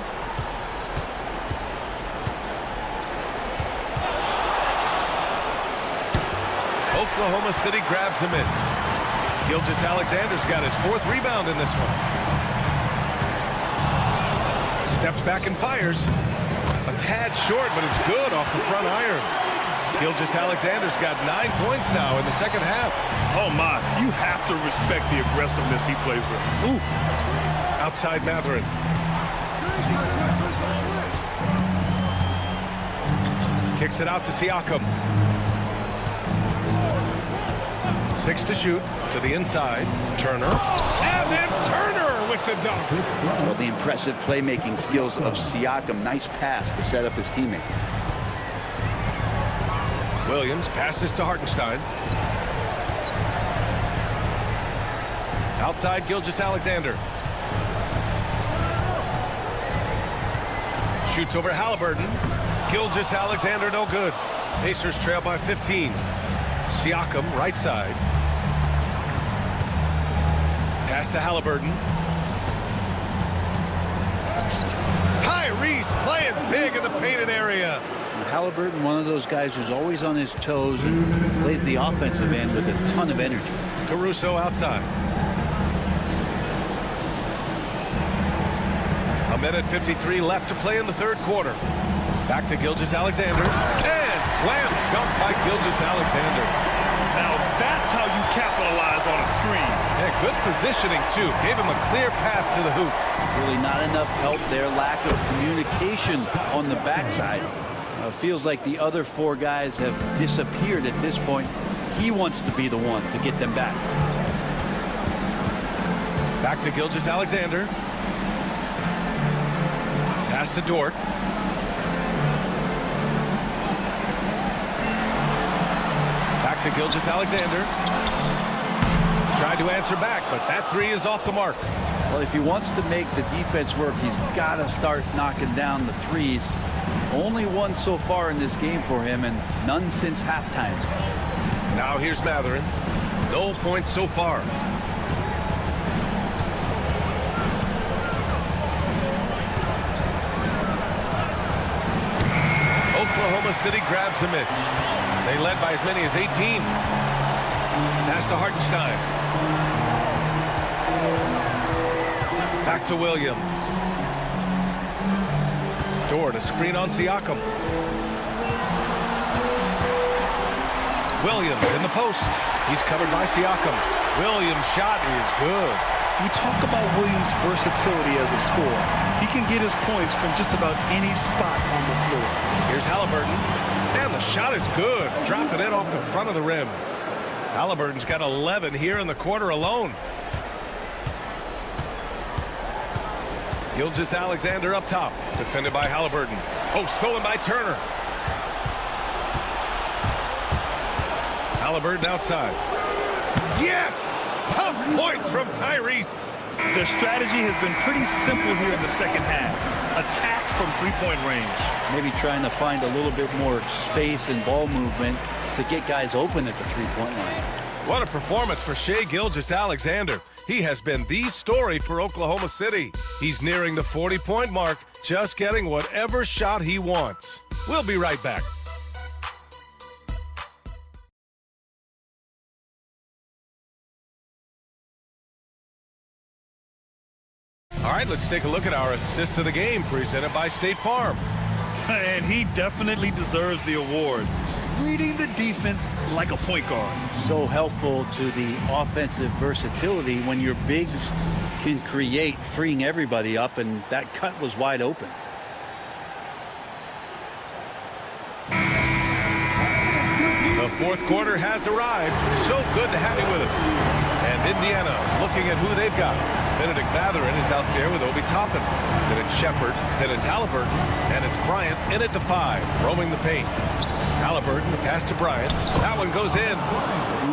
Oklahoma City grabs a miss. Gilgeous-Alexander's got his 4th rebound in this one. Steps back and fires. A tad short, but it's good off the front iron. Gilgeous-Alexander's got 9 points now in the second half. Oh, my. You have to respect the aggressiveness he plays with. Ooh. Outside Matherin. Kicks it out to Siakam. 6 to shoot. To the inside. Turner. And then Turner with the dunk. Well, the impressive playmaking skills of Siakam. Nice pass to set up his teammate. Williams passes to Hartenstein. Outside Gilgeous-Alexander. Shoots over Halliburton. Gilgeous-Alexander no good. Pacers trail by 15. Siakam right side. Pass to Halliburton. Tyrese playing big in the painted area. Halliburton, one of those guys who's always on his toes and plays the offensive end with a ton of energy. Caruso outside. A minute 53 left to play in the third quarter. Back to Gilgeous-Alexander. And slam dunk by Gilgeous-Alexander. Now that's how you capitalize on a screen. Yeah, good positioning, too. Gave him a clear path to the hoop. Really not enough help there. Lack of communication on the backside. Feels like the other 4 guys have disappeared at this point. He wants to be the one to get them back. Back to Gilgeous-Alexander. Pass to Dort. Back to Gilgeous-Alexander. Tried to answer back, but that 3 is off the mark. Well, if he wants to make the defense work, he's got to start knocking down the 3s. Only 1 so far in this game for him, and none since halftime. Now here's Matherin. No points so far. Oklahoma City grabs a miss. They led by as many as 18. Pass to Hartenstein. Back to Williams. Dort, a screen on Siakam. Williams in the post. He's covered by Siakam. Williams' shot is good. We talk about Williams' versatility as a scorer. He can get his points from just about any spot on the floor. Here's Halliburton. And the shot is good. Dropped it in off the front of the rim. Halliburton's got 11 here in the quarter alone. Gilgeous-Alexander up top. Defended by Halliburton. Oh, stolen by Turner. Halliburton outside. Yes! Tough points from Tyrese. Their strategy has been pretty simple here in the second half. Attack from three-point range. Maybe trying to find a little bit more space and ball movement to get guys open at the three-point line. What a performance for Shai Gilgeous-Alexander. He has been the story for Oklahoma City. He's nearing the 40-point mark, just getting whatever shot he wants. We'll be right back. All right, let's take a look at our assist of the game presented by State Farm. And he definitely deserves the award. Reading the defense like a point guard. So helpful to the offensive versatility when your bigs can create, freeing everybody up, and that cut was wide open. The fourth quarter has arrived. So good to have you with us. And Indiana looking at who they've got. Benedict Mathurin is out there with Obi Toppin. Then it's Shepard. Then it's Halliburton. And it's Bryant in at the 5, roaming the paint. Halliburton, the pass to Bryant. That one goes in.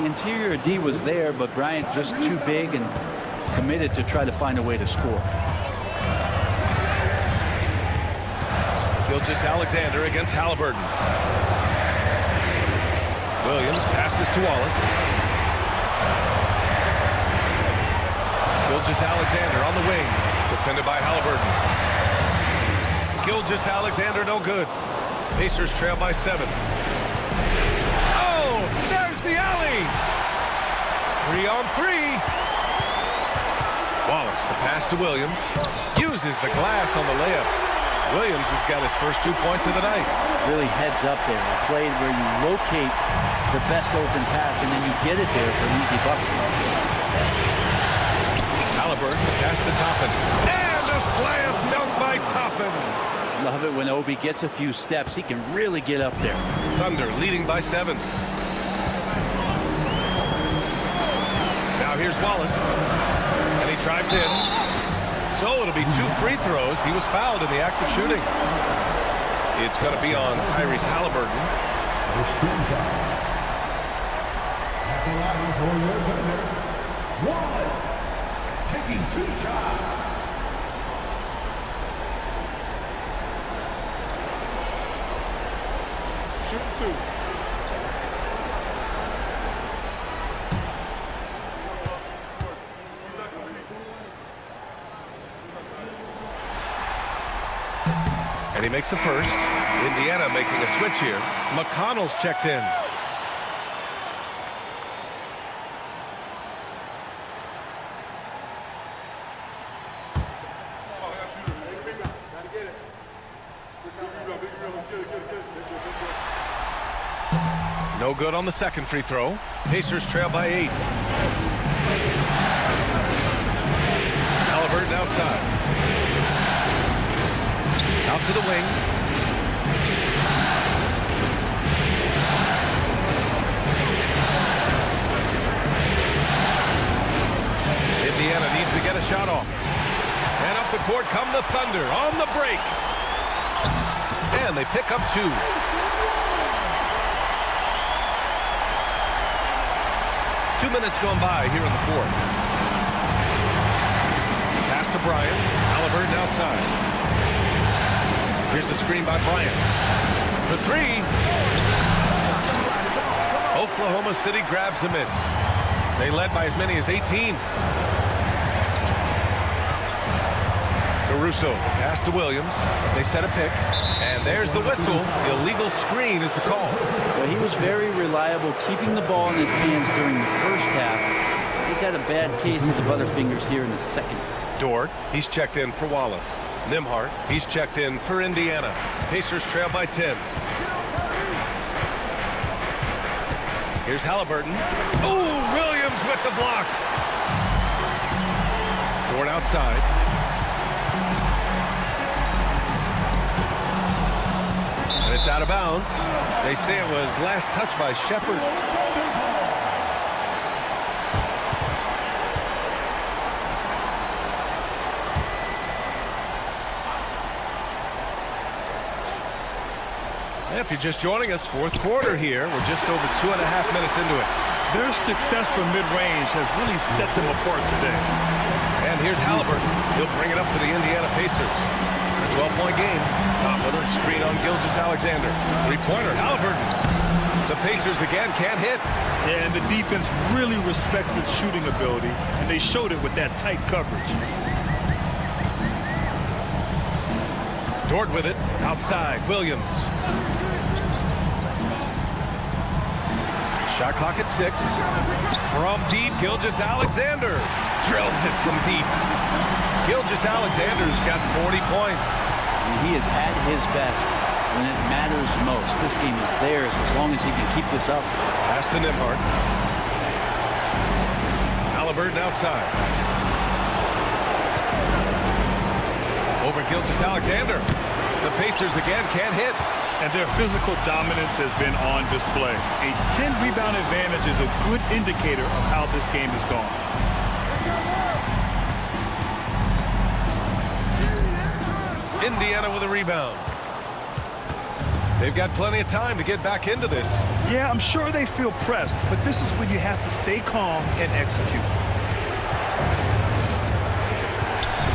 The interior D was there, but Bryant just too big and committed to try to find a way to score. Gilgeous-Alexander against Halliburton. Williams passes to Wallace. Gilgeous-Alexander on the wing. Defended by Halliburton. Gilgeous-Alexander no good. Pacers trail by 7. Oh, there's the alley. 3-on-3. Wallace, the pass to Williams. Uses the glass on the layup. Williams has got his first 2 points of the night. Really heads up there. A play where you locate the best open pass and then you get it there for an easy bucket. Halliburton, the pass to Toppin. And a slam dunk by Toppin. Love it when Obi gets a few steps. He can really get up there. Thunder leading by 7. Now here's Wallace. And he drives in. So it'll be 2 free throws. He was fouled in the act of shooting. It's going to be on Tyrese Halliburton. First team foul. At the line for your defender, Wallace taking 2 shots. Shoot 2. And he makes a first. Indiana making a switch here. McConnell's checked in. No good on the second free throw. Pacers trail by 8. Halliburton outside. Out to the wing. Indiana needs to get a shot off. And up the court come the Thunder on the break. And they pick up 2. Two minutes gone by here in the fourth. Pass to Bryant. Halliburton outside. Here's the screen by Bryant. For 3. Oklahoma City grabs a miss. They led by as many as 18. Caruso, pass to Williams. They set a pick. And there's the whistle. Illegal screen is the call. Well, he was very reliable, keeping the ball in his hands during the first half. He's had a bad case of the butterfingers here in the second. Dort, he's checked in for Wallace. Nimhart, he's checked in for Indiana. Pacers trail by 10. Here's Halliburton. Ooh, Williams with the block. Dort outside. And it's out of bounds. They say it was last touched by Shepard. If you're just joining us, fourth quarter here. We're just over 2.5 minutes into it. Their success from mid-range has really set them apart today. And here's Halliburton. He'll bring it up for the Indiana Pacers. A 12-point game. Top with a screen on Gilgeous-Alexander. Three-pointer, Halliburton. The Pacers again can't hit. Yeah, and the defense really respects his shooting ability, and they showed it with that tight coverage. Dort with it. Outside, Williams. Shot clock at 6. From deep, Gilgeous-Alexander drills it from deep. Gilgeous-Alexander's got 40 points. And he is at his best when it matters most. This game is theirs as long as he can keep this up. Pass to Nembhard. Halliburton outside. Over Gilgeous-Alexander. The Pacers again can't hit. And their physical dominance has been on display. A 10-rebound advantage is a good indicator of how this game has gone. Indiana with a rebound. They've got plenty of time to get back into this. Yeah, I'm sure they feel pressed, but this is when you have to stay calm and execute.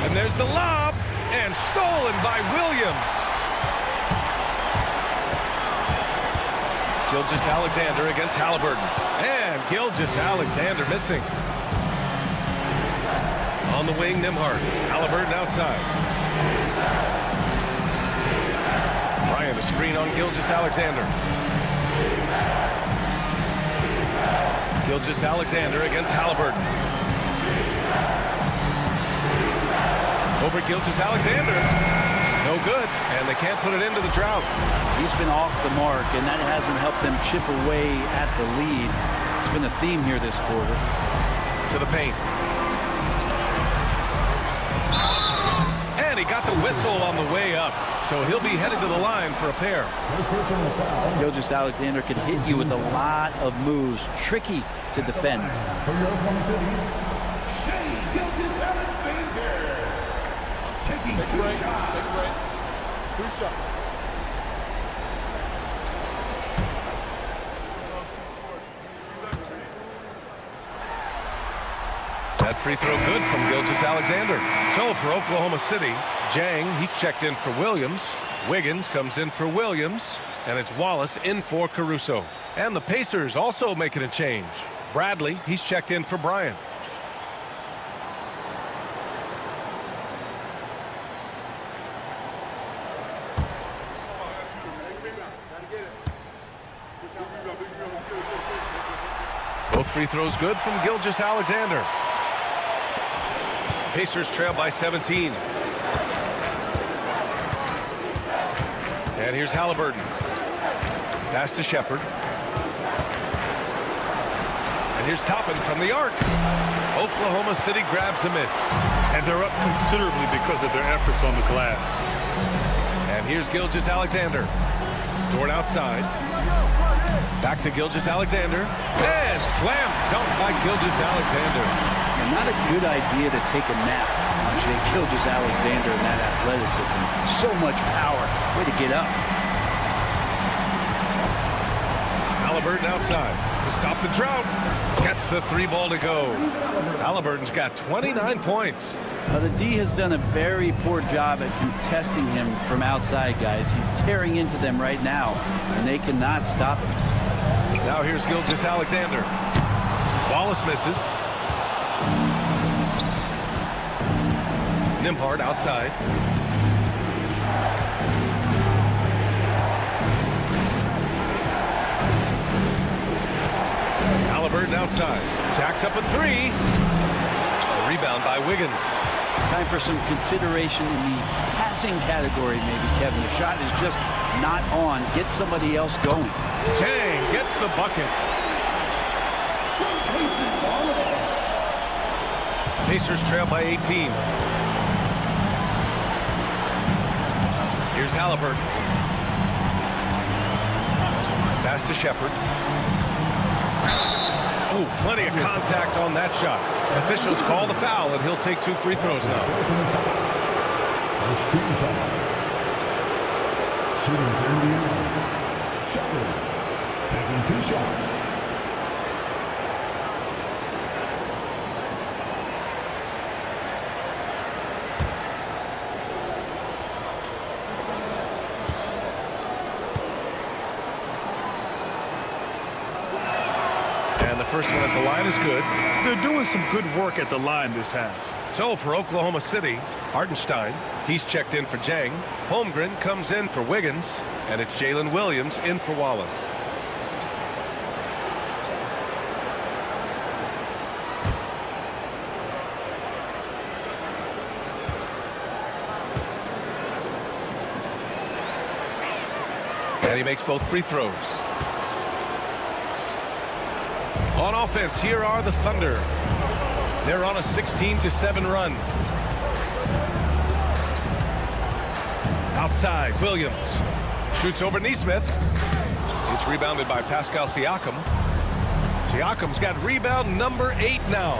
And there's the lob, and stolen by Williams. Gilgeous-Alexander against Halliburton. And Gilgeous-Alexander missing. On the wing, Nembhard. Halliburton outside. Bryant, a screen on Gilgeous-Alexander. Gilgeous-Alexander against Halliburton. Over Gilgeous-Alexander. No good, and they can't put it into the drought. He's been off the mark, and that hasn't helped them chip away at the lead. It's been a theme here this quarter. To the paint. And he got the whistle on the way up, so he'll be headed to the line for a pair. Gilgeous-Alexander can hit you with a lot of moves. Tricky to defend. For your Oklahoma City, Gilgeous-Alexander. Taking two shots. Two shots. That free throw good from Gilgeous-Alexander. So for Oklahoma City, Jang, he's checked in for Williams. Wiggins comes in for Williams. And it's Wallace in for Caruso. And the Pacers also making a change. Bradley, he's checked in for Bryant. Both free throws good from Gilgeous-Alexander. Pacers trail by 17. And here's Halliburton. Pass to Shepard. And here's Toppin from the arc. Oklahoma City grabs a miss. And they're up considerably because of their efforts on the glass. And here's Gilgeous-Alexander. Dort outside. Back to Gilgeous-Alexander. And slam dunk by Gilgeous-Alexander. And not a good idea to take a nap on Shai Gilgeous-Alexander and that athleticism. So much power. Way to get up. Halliburton outside to stop the drought. Gets the 3 ball to go. Halliburton's got 29 points. The D has done a very poor job at contesting him from outside, guys. He's tearing into them right now, and they cannot stop him. Now here's Gilgeous-Alexander. Wallace misses. Nembhard outside. Halliburton outside. Jacks up a 3. A rebound by Wiggins. Time for some consideration in the passing category, maybe, Kevin. The shot is just not on. Get somebody else going. Jang gets the bucket. Pacers trail by 18. Here's Halliburton. Pass to Shepard. Oh, plenty of contact on that shot. Officials call the foul, and he'll take 2 free throws now. First team foul. Shooting for Indiana. Shepard taking 2 shots. And the first one at the line is good. They're doing some good work at the line this half. So for Oklahoma City, Hartenstein, he's checked in for Jang. Holmgren comes in for Wiggins, and it's Jalen Williams in for Wallace. And he makes both free throws. On offense, here are the Thunder. They're on a 16-7 run. Outside, Williams shoots over Neesmith. It's rebounded by Pascal Siakam. Siakam's got rebound number 8 now.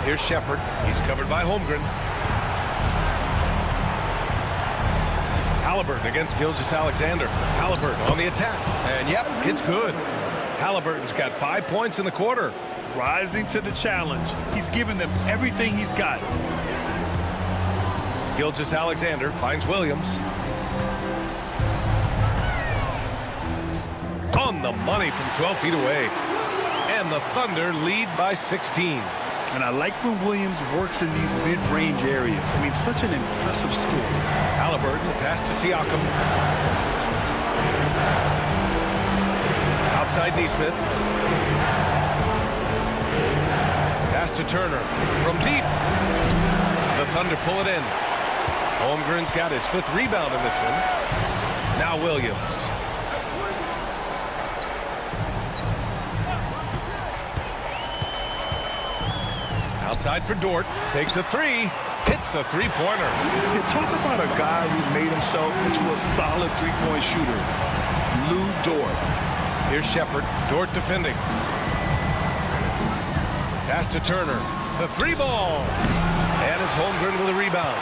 Here's Shepard. He's covered by Holmgren. Halliburton against Gilgeous-Alexander. Halliburton on the attack. And yep, it's good. Halliburton's got 5 points in the quarter. Rising to the challenge. He's given them everything he's got. Gilgeous-Alexander finds Williams. On the money from 12 feet away. And the Thunder lead by 16. And I like when Williams works in these mid-range areas. I mean, such an impressive score. Halliburton, pass to Siakam. Outside Neesmith. Pass to Turner from deep. The Thunder pull it in. Holmgren's got his 5th rebound in this one. Now Williams. Outside for Dort. Takes a 3. Hits a 3-pointer. You talk about a guy who made himself into a solid 3-point shooter. Lou Dort. Here's Shepard. Dort defending. Pass to Turner. The 3-ball. And it's Holmgren with a rebound.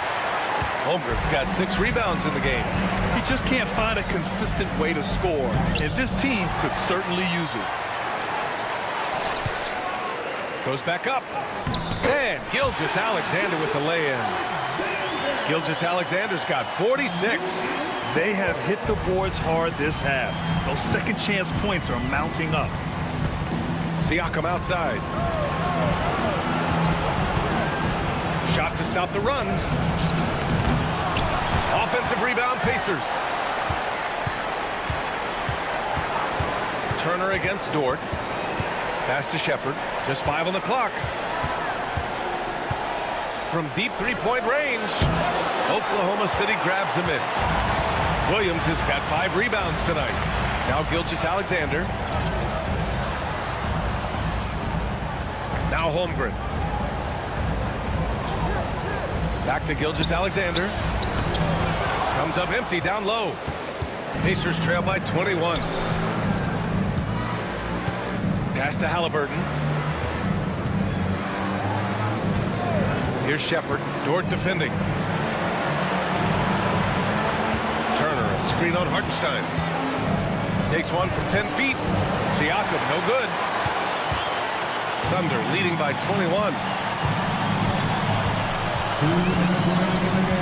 Holmgren's got 6 rebounds in the game. He just can't find a consistent way to score. And this team could certainly use it. Goes back up. And Gilgeous-Alexander with the lay-in. Gilgeous-Alexander's got 46. They have hit the boards hard this half. Those second chance points are mounting up. Siakam outside. Shot to stop the run. Offensive rebound, Pacers. Turner against Dort. Pass to Shepard. Just 5 on the clock. From deep 3-point range, Oklahoma City grabs a miss. Williams has got 5 rebounds tonight. Now Gilgeous-Alexander. Now Holmgren. Back to Gilgeous-Alexander. Comes up empty down low. Pacers trail by 21. Pass to Halliburton. Here's Shepard. Dort defending. Turner, a screen on Hartenstein. Takes one from 10 feet. Siakam, no good. Thunder leading by 21.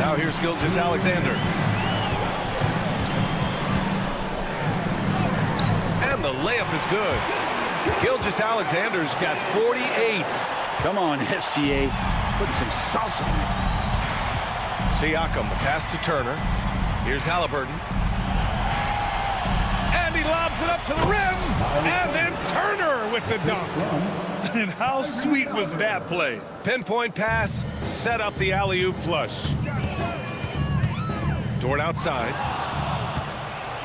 Now here's Gilgeous-Alexander. And the layup is good. Gilgeous-Alexander's got 48. Come on, SGA. Putting some salsa on it. Siakam, the pass to Turner. Here's Halliburton. And he lobs it up to the rim. And then Turner with the dunk. And how sweet was that play? Pinpoint pass, set up the alley-oop flush. Dort outside.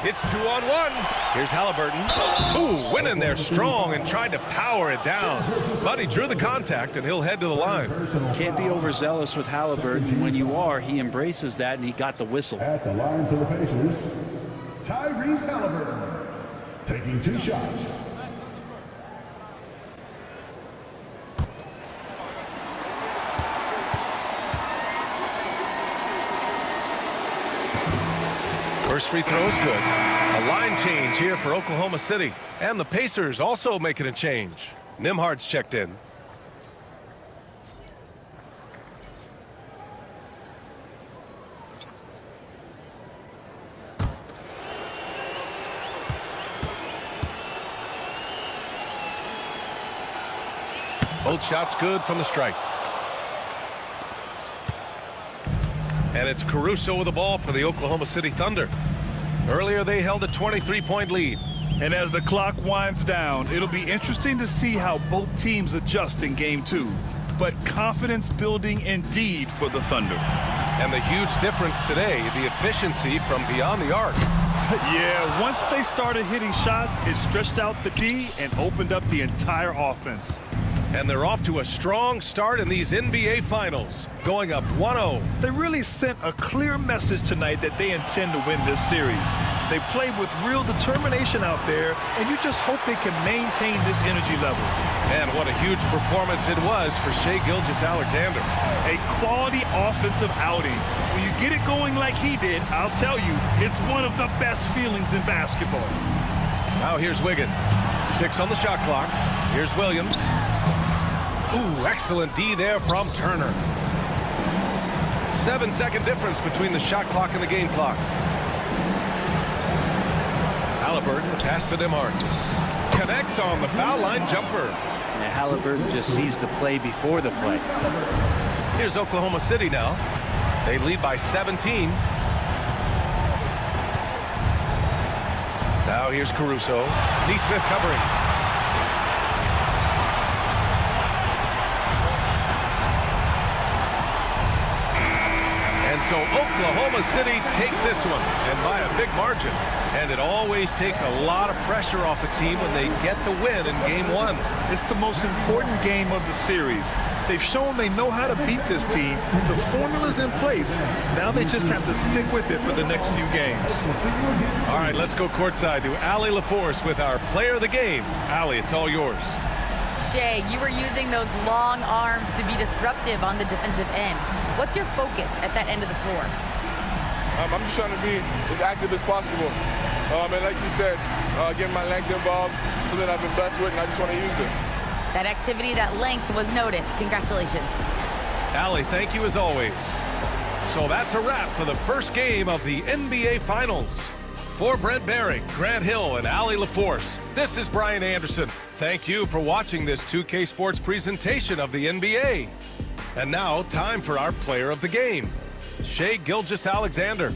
It's 2-on-1. Here's Halliburton. Ooh, went in there strong and tried to power it down. But he drew the contact, and he'll head to the line. Can't be overzealous with Halliburton. When you are, he embraces that, and he got the whistle. At the line for the Pacers, Tyrese Halliburton, taking 2 shots. First free throw is good. A line change here for Oklahoma City. And the Pacers also making a change. Nimhard's checked in. Both shots good from the strike. And it's Caruso with the ball for the Oklahoma City Thunder. Earlier, they held a 23-point lead. And as the clock winds down, it'll be interesting to see how both teams adjust in Game 2. But confidence building indeed for the Thunder. And the huge difference today, the efficiency from beyond the arc. Yeah, once they started hitting shots, it stretched out the D and opened up the entire offense. And they're off to a strong start in these NBA Finals, going up 1-0. They really sent a clear message tonight that they intend to win this series. They played with real determination out there, and you just hope they can maintain this energy level. And what a huge performance it was for Shai Gilgeous-Alexander. A quality offensive outing. When you get it going like he did, I'll tell you, it's one of the best feelings in basketball. Now here's Wiggins. 6 on the shot clock. Here's Williams. Ooh, excellent D there from Turner. 7-second difference between the shot clock and the game clock. Halliburton, pass to Nimhard. Connects on the foul line jumper. And Halliburton just sees the play before the play. Here's Oklahoma City now. They lead by 17. Now here's Caruso. Neesmith covering. And so Oklahoma City takes this one, and by a big margin. And it always takes a lot of pressure off a team when they get the win in Game 1. It's the most important game of the series. They've shown they know how to beat this team. The formula's in place. Now they just have to stick with it for the next few games. All right, let's go courtside to Allie LaForce with our player of the game. Allie, it's all yours. Shai, you were using those long arms to be disruptive on the defensive end. What's your focus at that end of the floor? I'm just trying to be as active as possible. And like you said, getting my length involved, something I've been blessed with, and I just want to use it. That activity, that length was noticed. Congratulations. Allie, thank you as always. So that's a wrap for the first game of the NBA Finals. For Brent Behring, Grant Hill, and Allie LaForce, this is Brian Anderson. Thank you for watching this 2K Sports presentation of the NBA. And now, time for our player of the game, Shai Gilgeous-Alexander.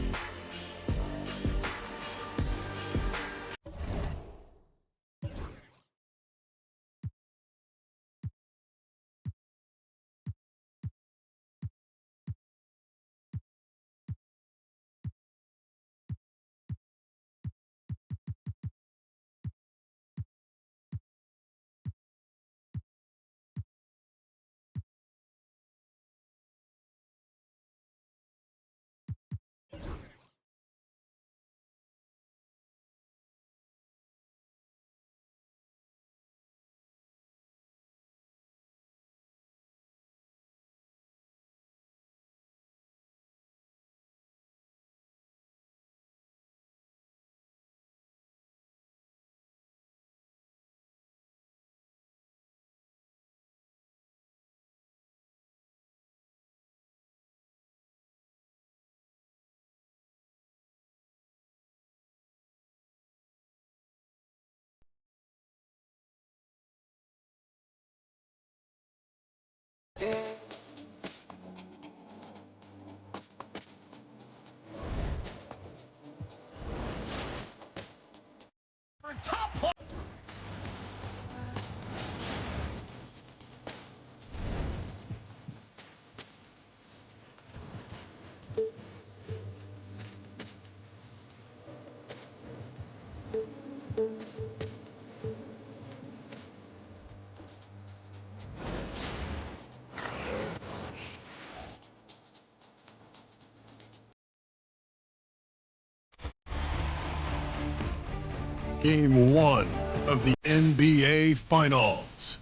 Game 1 of the NBA Finals.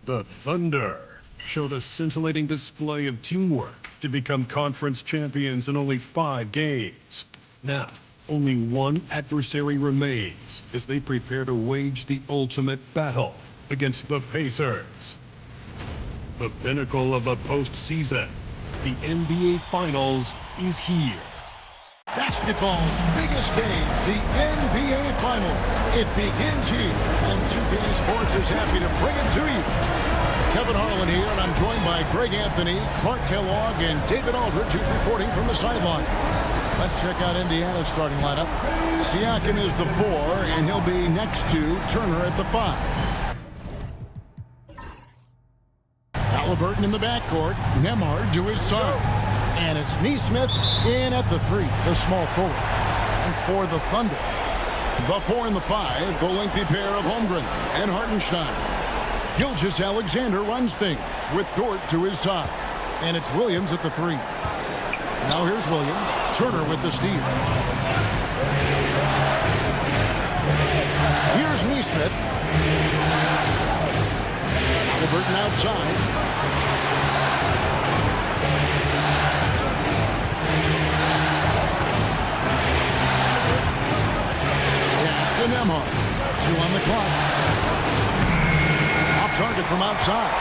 The Thunder showed a scintillating display of teamwork to become conference champions in only 5 games. Now, only one adversary remains as they prepare to wage the ultimate battle against the Pacers. The pinnacle of the postseason, the NBA Finals, is here. Basketball's biggest game, the NBA Finals. It begins here on 2K Sports is happy to bring it to you. Kevin Harlan here, and I'm joined by Greg Anthony, Clark Kellogg, and David Aldridge, who's reporting from the sidelines. Let's check out Indiana's starting lineup. Siakam is the 4, and he'll be next to Turner at the 5. Halliburton in the backcourt, Nembhard to his side. And it's Nesmith in at the 3, the small forward. And for the Thunder, the 4 and the 5, the lengthy pair of Holmgren and Hartenstein. Gilgeous-Alexander runs things with Dort to his side. And it's Williams at the 3. Now here's Williams. Turner with the steal. Here's Nesmith. Halliburton outside. Nembhard. 2 on the clock. Off target from outside.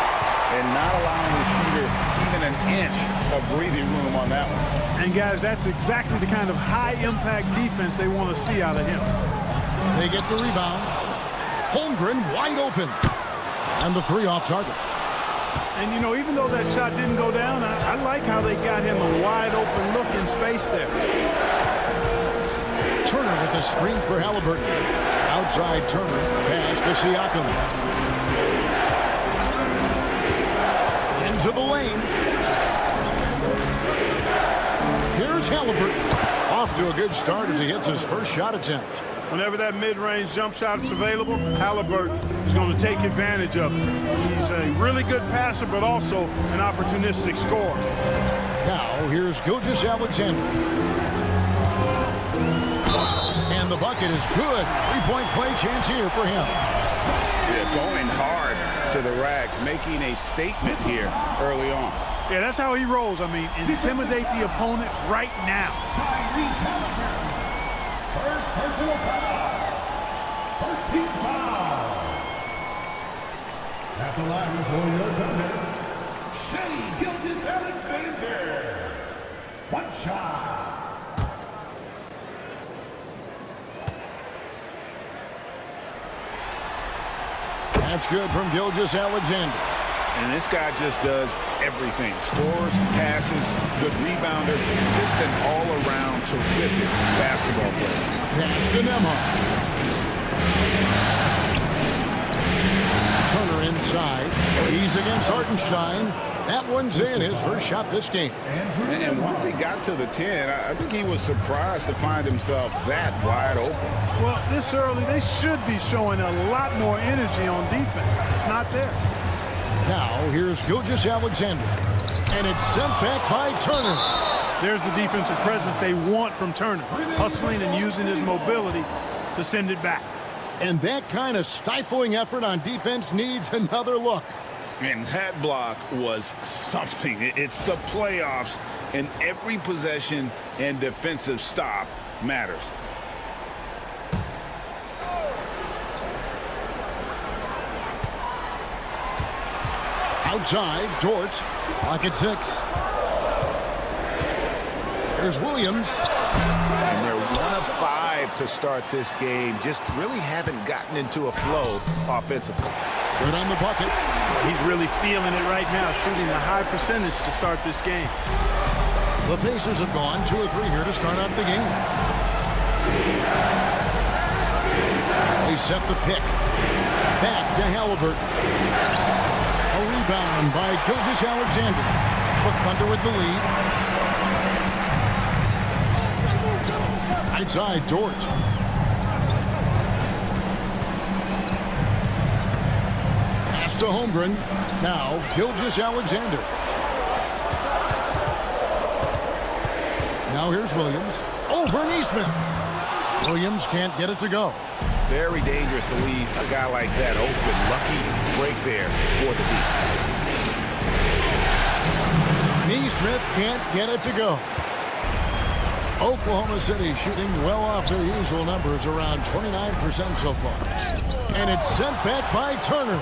And not allowing the shooter even an inch of breathing room on that one. And guys, that's exactly the kind of high-impact defense they want to see out of him. They get the rebound. Holmgren wide open. And the 3 off target. And, you know, even though that shot didn't go down, I like how they got him a wide-open look in space there. Turner with the screen for Halliburton. Outside Turner. Pass to Siakam. Into the lane. Here's Halliburton. Off to a good start as he hits his first shot attempt. Whenever that mid-range jump shot is available, Halliburton is going to take advantage of it. He's a really good passer, but also an opportunistic scorer. Now, here's Gilgeous-Alexander. And the bucket is good. 3-point play chance here for him. Yeah, going hard to the rack, making a statement here early on. Yeah, that's how he rolls. I mean, intimidate the opponent right now. First personal foul. First team foul. At the line for your Thunder, Shai Gilgeous-Alexander. One shot. That's good from Gilgeous-Alexander. And this guy just does everything. Scores, passes, good rebounder. Just an all-around terrific basketball player. Pass to Nembhard. Turner inside. He's against Hartenstein. That one's in, his first shot this game. And once he got to the 10, I think he was surprised to find himself that wide open. Well, this early, they should be showing a lot more energy on defense. It's not there. Now, here's Gilgeous-Alexander. And it's sent back by Turner. There's the defensive presence they want from Turner. Hustling and using his mobility to send it back. And that kind of stifling effort on defense needs another look. And that block was something. It's the playoffs, and every possession and defensive stop matters. Outside, Dort, pocket 6. There's Williams. And they're 1 of 5 to start this game. Just really haven't gotten into a flow offensively. Good on the bucket. He's really feeling it right now, shooting a high percentage to start this game. The Pacers have gone 2 of 3 here to start out the game. They set the pick. Back to Halliburton. A rebound by Gilgeous-Alexander. The Thunder with the lead. Outside Dort. Pass to Holmgren. Now Gilgeous-Alexander. Now here's Williams. Over Nesmith. Williams can't get it to go. Very dangerous to leave a guy like that open. Lucky break there for the deep. Neesmith can't get it to go. Oklahoma City shooting well off their usual numbers, around 29% so far. And it's sent back by Turner.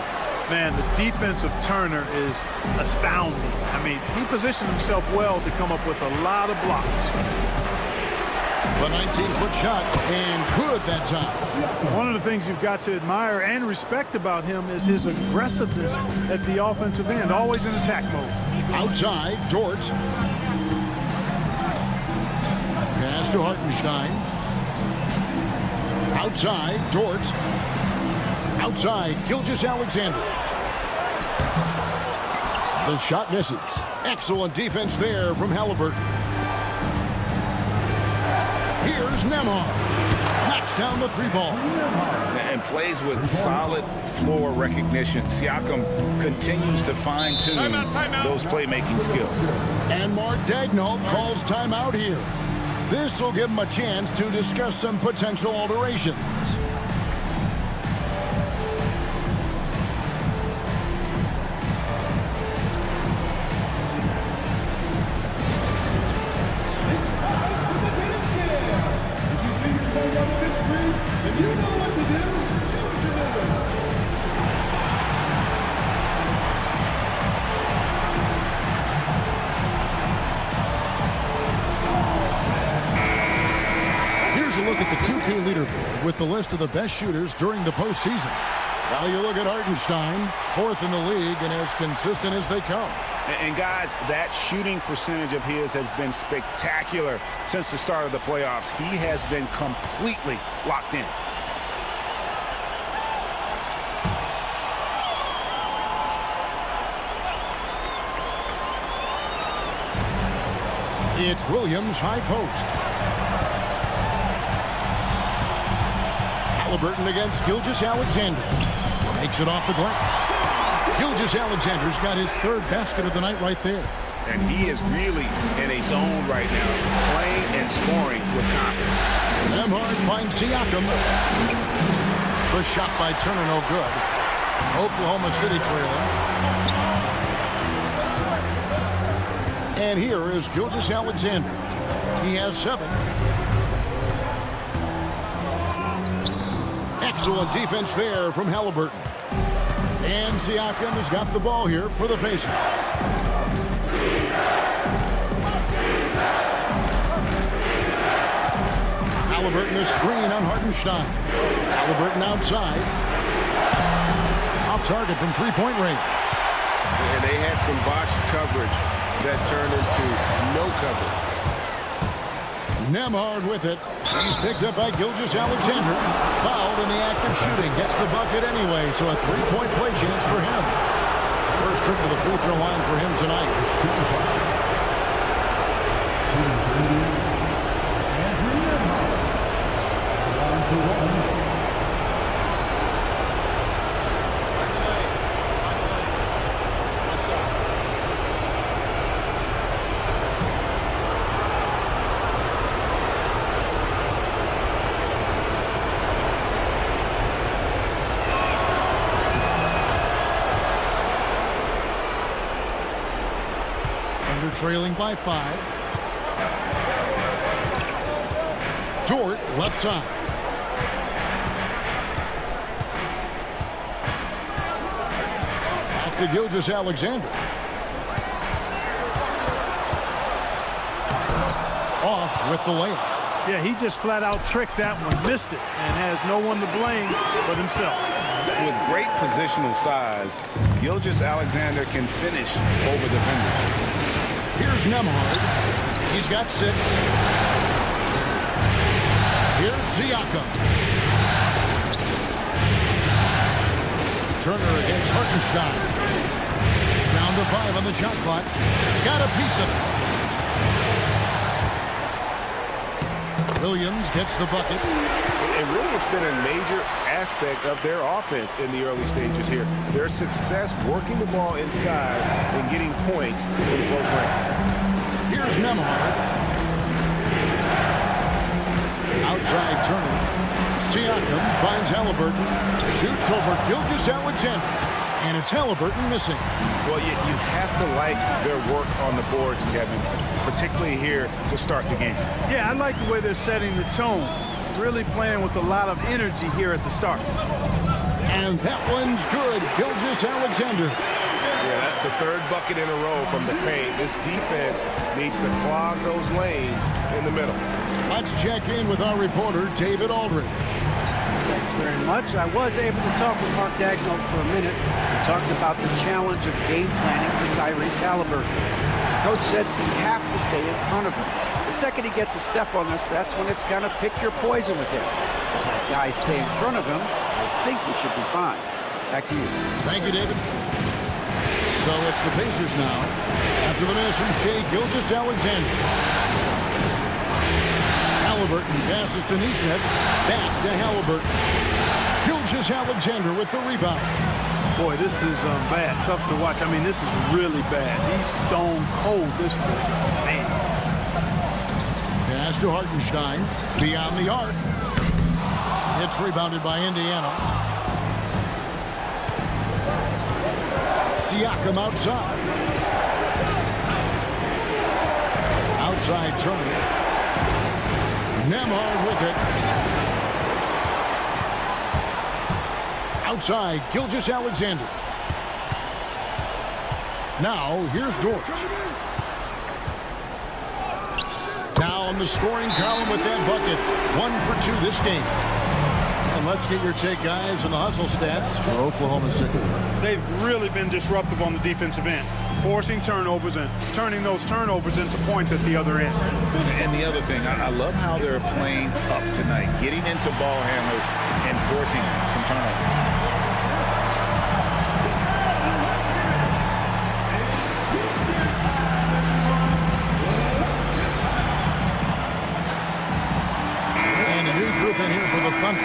Man, the defense of Turner is astounding. I mean, he positioned himself well to come up with a lot of blocks. The 19-foot shot, and good that time. One of the things you've got to admire and respect about him is his aggressiveness at the offensive end, always in attack mode. Outside, Dort. Pass to Hartenstein. Outside, Dort. Outside, Gilgeous-Alexander. The shot misses. Excellent defense there from Halliburton. Here's Nembhard. Knocks down the three ball. And plays with solid floor recognition. Siakam continues to fine-tune those playmaking skills. And Mark Daigneault calls timeout here. This will give him a chance to discuss some potential alterations. With the list of the best shooters during the postseason. Now you look at Hartenstein, 4th in the league and as consistent as they come. And guys, that shooting percentage of his has been spectacular since the start of the playoffs. He has been completely locked in. It's Williams, high post. Halliburton against Gilgeous-Alexander. Makes it off the glass. Gilgeous-Alexander's got his 3rd basket of the night right there. And he is really in a zone right now, playing and scoring with confidence. Nembhard finds Siakam. The shot by Turner, no good. Oklahoma City trailing. And here is Gilgeous-Alexander. He has 7. Excellent defense there from Halliburton. And Siakam has got the ball here for the Pacers. Halliburton a screen on Hartenstein. Halliburton outside. Off target from three-point range. And they had some botched coverage that turned into no coverage. Nembhard with it. He's picked up by Gilgeous-Alexander. Fouled in the act of shooting. Gets the bucket anyway, so a 3-point play chance for him. First trip to the free throw line for him tonight. Trailing by 5. Dort left side. Back to Gilgeous-Alexander. Off with the layup. Yeah, he just flat out tricked that one, missed it, and has no one to blame but himself. With great positional size, Gilgeous-Alexander can finish over defenders. Here's Nembhard. He's got 6. Here's Siakam. Turner against Hartenstein. Down to 5 on the shot clock. Got a piece of it. Williams gets the bucket. And really, it's been a major aspect of their offense in the early stages here. Their success working the ball inside and getting points from close range. Here's Nembhard. Outside Turner. Siakam finds Halliburton. Shoots over Gilgeous-Alexander. And it's Halliburton missing. Well, you have to like their work on the boards, Kevin, particularly here to start the game. Yeah, I like the way they're setting the tone. Really playing with a lot of energy here at the start. And that one's good. Gilgeous-Alexander. Yeah, that's the third bucket in a row from the paint. This defense needs to clog those lanes in the middle. Let's check in with our reporter, David Aldridge. Thanks very much. I was able to talk with Mark Daigneault for a minute. We talked about the challenge of game planning for Tyrese Halliburton. Coach said we have to stay in front of him. The second he gets a step on us, that's when it's going to pick your poison with him. If our guys stay in front of him, I think we should be fine. Back to you. Thank you, David. So it's the Pacers now. After the miss from Shai Gilgeous-Alexander. Halliburton passes to Nesmith. Back to Halliburton. Gilgeous-Alexander with the rebound. Boy, this is bad. Tough to watch. I mean, this is really bad. He's stone cold this point. Man. Pass to Hartenstein. Beyond the arc. It's rebounded by Indiana. Siakam outside. Outside Turner. Nembhard with it. Outside Gilgeous-Alexander. Now here's Dort. Now on the scoring column with that bucket. 1 for 2 this game. And let's get your take, guys, on the hustle stats for Oklahoma City. They've really been disruptive on the defensive end, forcing turnovers and turning those turnovers into points at the other end. And the other thing, I love how they're playing up tonight, getting into ball handlers and forcing some turnovers. In here for the Thunder.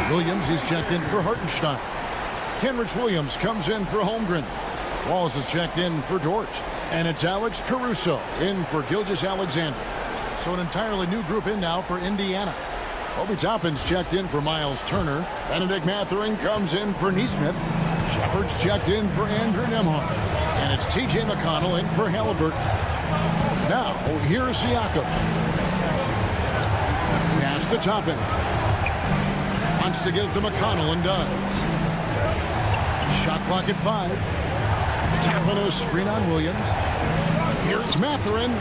Williams is checked in for Hartenstein. Kenrich Williams comes in for Holmgren. Wallace is checked in for Dort. And it's Alex Caruso in for Gilgeous-Alexander. So an entirely new group in now for Indiana. Obi Toppin's checked in for Miles Turner. Benedict Mathurin comes in for Nesmith. Shepard's checked in for Andrew Nembhard. And it's T.J. McConnell in for Halliburton. Now, here's Siakam. Pass to Toppin. Wants to get it to McConnell and does. Shot clock at 5. Tapping a screen on Williams. Here's Mathurin.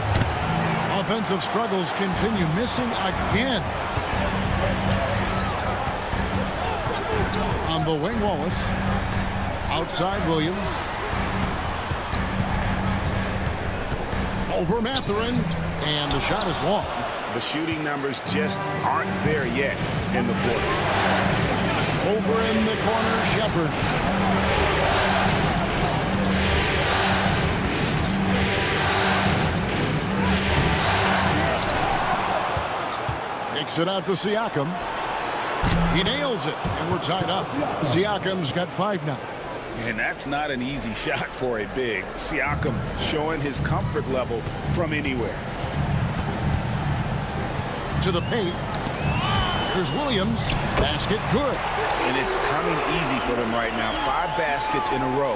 Offensive struggles continue. Missing again. On the wing, Wallace. Outside Williams. Over Mathurin. And the shot is long. The shooting numbers just aren't there yet in the quarter. Over in the corner, Shepard. Takes it out to Siakam. He nails it, and we're tied up. Siakam's got 5 now. And that's not an easy shot for a big. Siakam showing his comfort level from anywhere. To the paint. Here's Williams. Basket good. And it's coming easy for them right now. 5 baskets in a row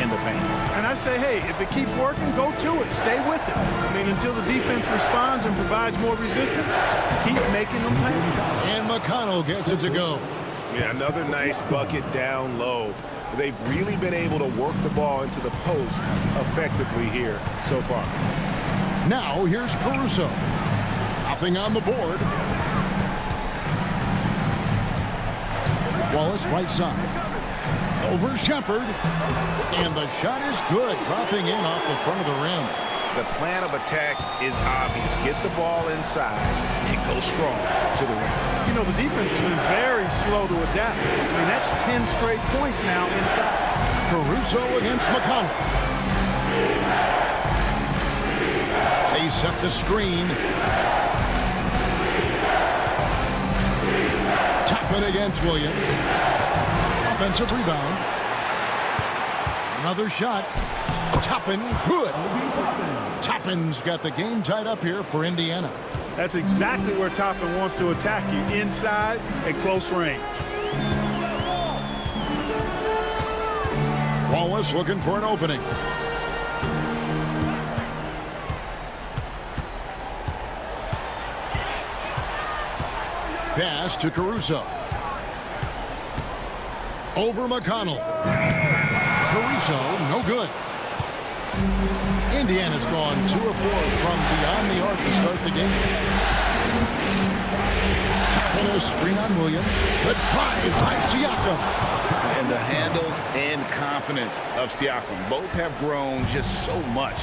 in the paint. And I say, hey, if it keeps working, go to it. Stay with it. I mean, until the defense responds and provides more resistance, keep making them pay. And McConnell gets it to go. Yeah, another nice bucket down low. They've really been able to work the ball into the post effectively here so far. Now here's Caruso. Nothing on the board. Wallace right side. Over Shepard. And the shot is good. Dropping in off the front of the rim. The plan of attack is obvious. Get the ball inside and go strong to the rim. You know, the defense has been very slow to adapt. I mean, that's 10 straight points now inside. Caruso against McConnell. They set the screen. Toppin against Williams. Offensive rebound. Another shot. Toppin, good. Toppin's got the game tied up here for Indiana. That's exactly where Toppin wants to attack you, inside at close range. Wallace looking for an opening. Pass to Caruso. Over McConnell. Caruso, no good. Indiana's gone 2 of 4 from beyond the arc to start the game. And a screen on Williams. Good drive by Siakam. And the handles and confidence of Siakam both have grown just so much.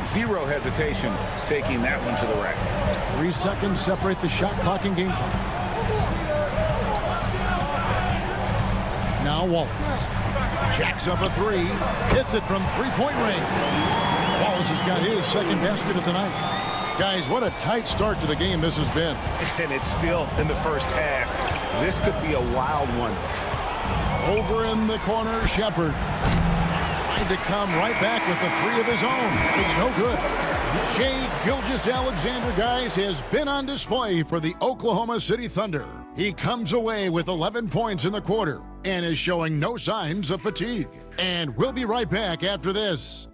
Zero hesitation taking that one to the rack. 3 seconds separate the shot clock and game clock. Now Wallace jacks up a 3, hits it from three-point range. Wallace has got his second basket of the night. Guys, what a tight start to the game this has been. And it's still in the first half. This could be a wild one. Over in the corner, Shepard tried to come right back with a 3 of his own. It's no good. Shai Gilgeous-Alexander, guys, has been on display for the Oklahoma City Thunder. He comes away with 11 points in the quarter and is showing no signs of fatigue. And we'll be right back after this.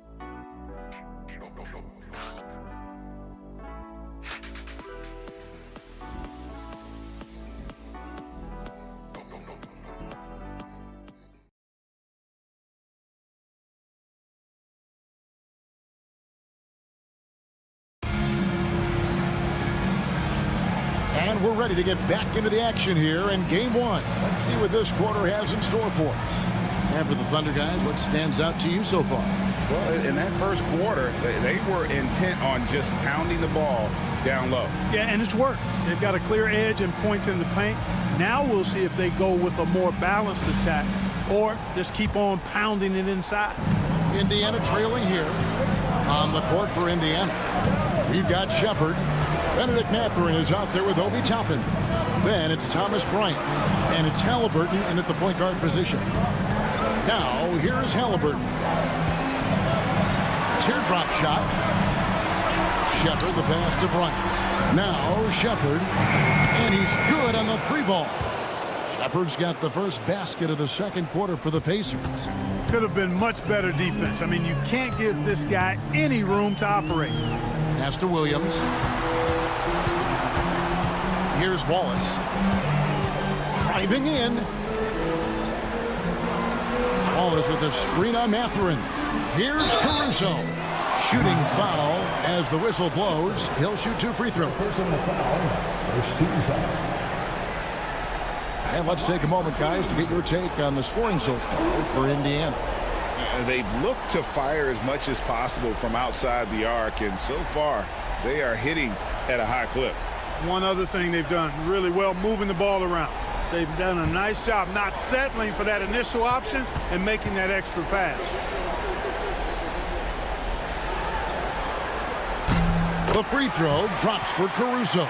And we're ready to get back into the action here in Game 1. Let's see what this quarter has in store for us. And for the Thunder guys, what stands out to you so far? Well, in that first quarter, they were intent on just pounding the ball down low. Yeah, and it's worked. They've got a clear edge and points in the paint. Now we'll see if they go with a more balanced attack or just keep on pounding it inside. Indiana trailing here on the court for Indiana. We've got Shepard. Benedict Mathurin is out there with Obi Toppin. Then it's Thomas Bryant. And it's Halliburton in at the point guard position. Now, here is Halliburton. Teardrop shot. Shepard, the pass to Bryant. Now, Shepard. And he's good on the 3-ball. Shepard's got the first basket of the second quarter for the Pacers. Could have been much better defense. I mean, you can't give this guy any room to operate. Pass to Williams. Here's Wallace. Driving in. Wallace with a screen on Mathurin. Here's Caruso. Shooting foul as the whistle blows. He'll shoot 2 free throws. And let's take a moment, guys, to get your take on the scoring so far for Indiana. They've looked to fire as much as possible from outside the arc, and so far they are hitting at a high clip. One other thing they've done really well, moving the ball around. They've done a nice job not settling for that initial option and making that extra pass. The free throw drops for Caruso.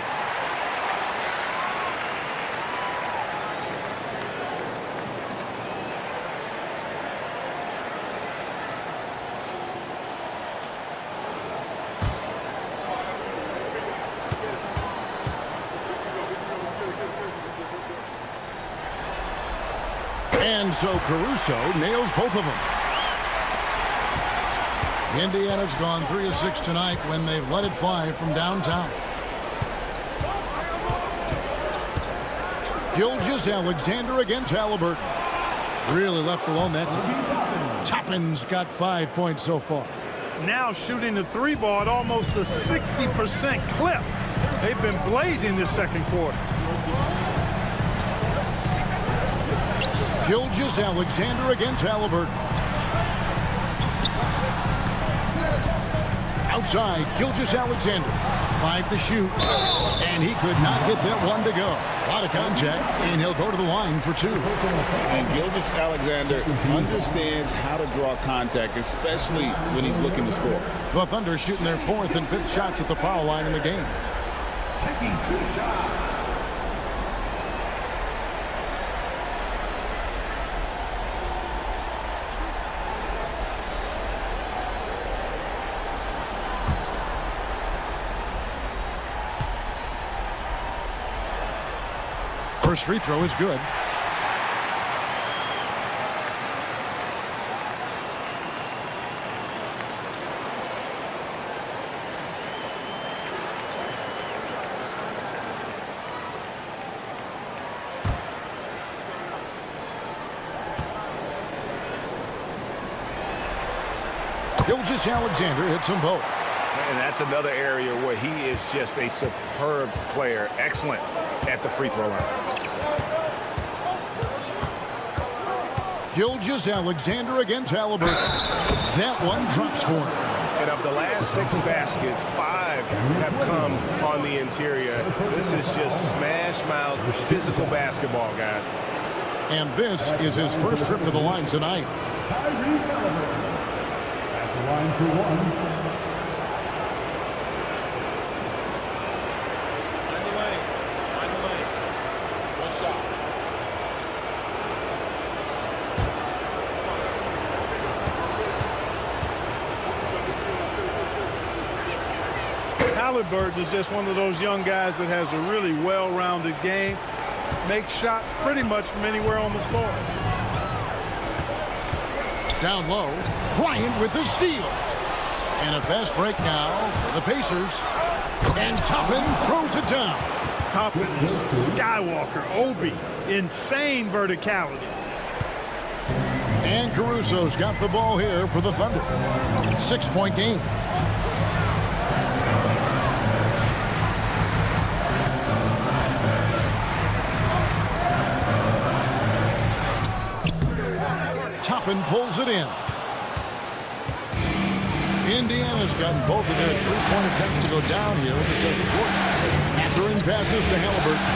And so Caruso nails both of them. Indiana's gone 3 of 6 tonight when they've let it fly from downtown. Gilgeous-Alexander against Halliburton. Really left alone that time. Toppin's got 5 points so far. Now shooting the 3-ball at almost a 60% clip. They've been blazing this second quarter. Gilgeous-Alexander against Halliburton. Outside, Gilgeous-Alexander. 5 to shoot. And he could not get that one to go. A lot of contact, and he'll go to the line for 2. And Gilgeous-Alexander understands how to draw contact, especially when he's looking to score. The Thunder shooting their 4th and 5th shots at the foul line in the game. Taking 2 shots. First free throw is good. Alexander hits them both. And that's another area where he is just a superb player. Excellent at the free throw line. Alexander against Halliburton. That one drops for him. And of the last 6 baskets, 5 have come on the interior. This is just smash mouth physical basketball, guys. And this is his first trip to the line tonight. Line for one. Find the lane. One shot. Halliburton is just one of those young guys that has a really well-rounded game. Makes shots pretty much from anywhere on the floor. Down low, Bryant with the steal. And a fast break now for the Pacers. And Toppin throws it down. Toppin is Skywalker, Obi, insane verticality. And Caruso's got the ball here for the Thunder. 6-point game. Toppin pulls it in. Indiana's gotten both of their three-point attempts to go down here in the second quarter. Mathurin passes to Halliburton.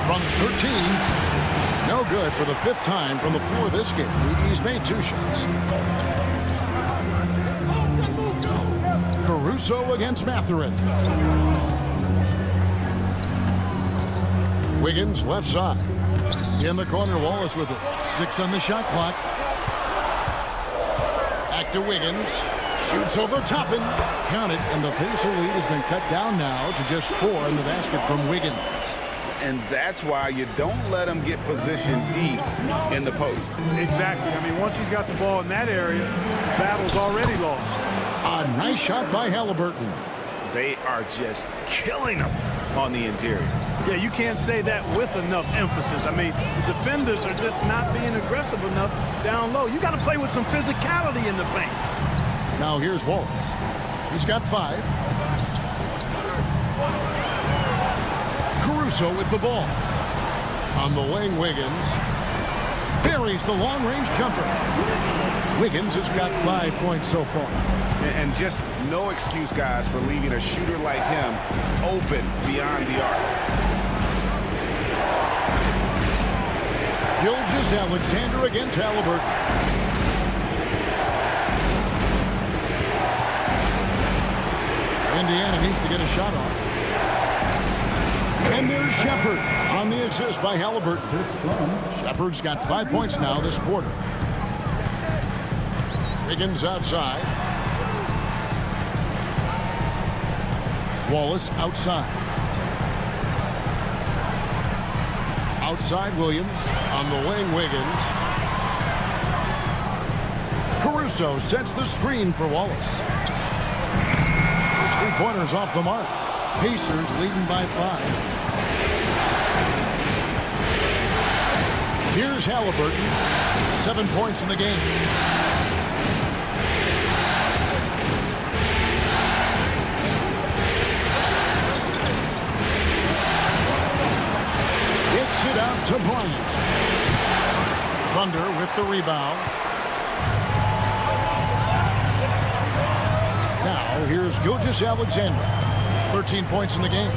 From 13, no good for the 5th time from the floor this game. He's made 2 shots. Caruso against Mathurin. Wiggins left side. In the corner, Wallace with it. 6 on the shot clock. Back to Wiggins. Shoots over Toppin. Count it, and the Pacer lead has been cut down now to just 4 in the basket from Wiggins. And that's why you don't let him get positioned deep in the post. Exactly. I mean, once he's got the ball in that area, the battle's already lost. A nice shot by Halliburton. They are just killing him on the interior. Yeah, you can't say that with enough emphasis. I mean, the defenders are just not being aggressive enough down low. You got to play with some physicality in the paint. Now here's Wallace. He's got 5. Caruso with the ball. On the wing, Wiggins buries the long-range jumper. Wiggins has got 5 points so far. And just no excuse, guys, for leaving a shooter like him open beyond the arc. Alexander against Halliburton. Indiana needs to get a shot off. And there's Shepard on the assist by Halliburton. Shepard's got 5 points now this quarter. Wiggins outside. Wallace outside. Outside Williams. On the wing, Wiggins. Caruso sets the screen for Wallace. Those 3-pointers off the mark. Pacers leading by 5. Here's Halliburton. 7 points in the game. Gets it out to Bryant. Thunder with the rebound. Now here's Alexander. 13 points in the game.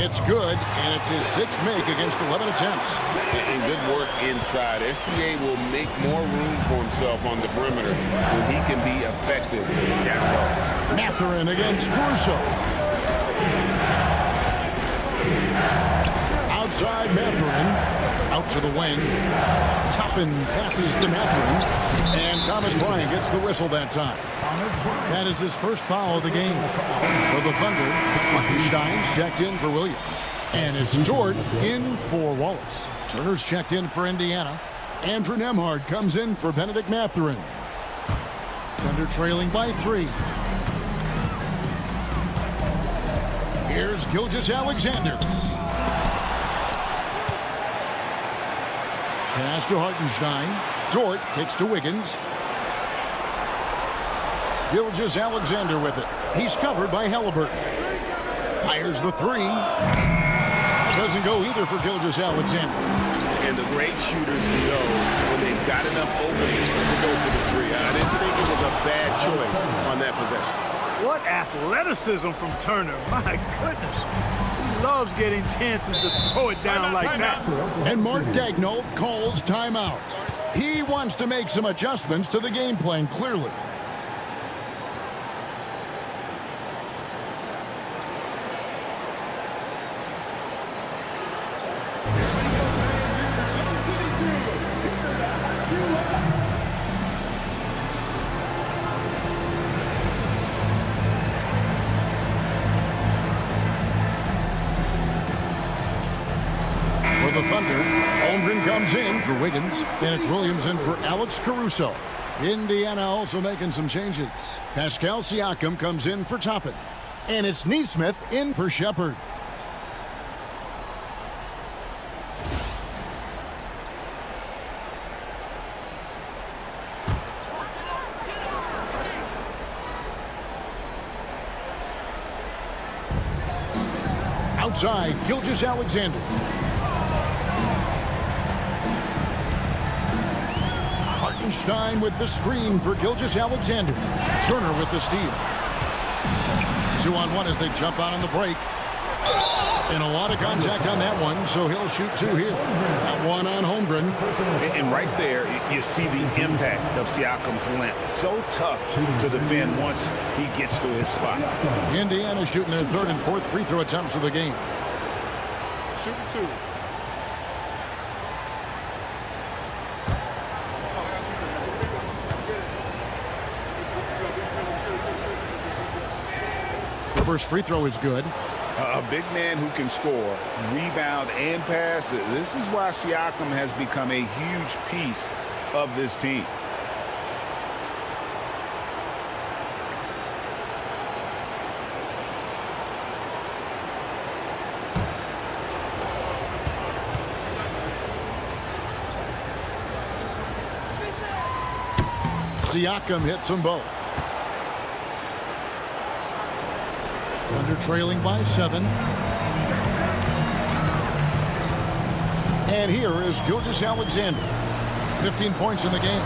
It's good, and it's his 6th make against 11 attempts. And good work inside. SGA will make more room for himself on the perimeter when he can be effective down low. Mathurin against Caruso. Outside Mathurin. Out to the wing. Toppin passes to Mathurin. And Thomas Bryant gets the whistle that time. That is his first foul of the game. For the Thunder, Stein's checked in for Williams. And it's Dort in for Wallace. Turner's checked in for Indiana. Andrew Nembhard comes in for Benedict Mathurin. Thunder trailing by 3. Here's Gilgeous-Alexander. Pass to Hartenstein. Dort kicks to Wiggins. Gilgeous-Alexander with it. He's covered by Halliburton. Fires the 3. Doesn't go either for Gilgeous-Alexander. And the great shooters know when they've got enough opening to go for the 3. I didn't think it was a bad choice on that possession. What athleticism from Turner. My goodness. He loves getting chances to throw it down like that. And Mark Daigneault calls timeout. He wants to make some adjustments to the game plan, clearly. For the Thunder, Holmgren comes in for Wiggins, and it's Williams in for Alex Caruso. Indiana also making some changes. Pascal Siakam comes in for Toppin, and it's Neesmith in for Shepard. Outside, Gilgeous-Alexander. Hartenstein with the screen for Gilgeous-Alexander. Turner with the steal. 2-on-1 as they jump out on the break. And a lot of contact on that one, so he'll shoot 2 here. That one on Holmgren. And right there, you see the impact of Siakam's length. So tough to defend once he gets to his spot. Indiana shooting their 3rd and 4th free throw attempts of the game. Shoot 2. The first free throw is good. A big man who can score, rebound, and pass. This is why Siakam has become a huge piece of this team. Siakam hits them both. Thunder trailing by 7. And here is Gilgeous-Alexander. 15 points in the game.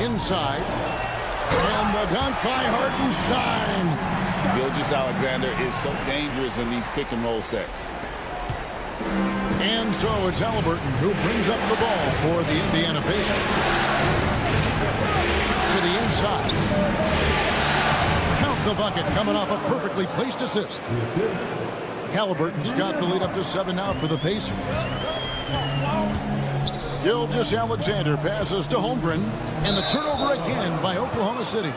Inside. And the dunk by Hartenstein. Gilgeous-Alexander is so dangerous in these pick and roll sets. And so it's Halliburton who brings up the ball for the Indiana Pacers. To the inside. Count the bucket coming off a perfectly placed assist. Halliburton's got the lead up to 7 now for the Pacers. Gilgeous-Alexander passes to Holmgren, and the turnover again by Oklahoma City.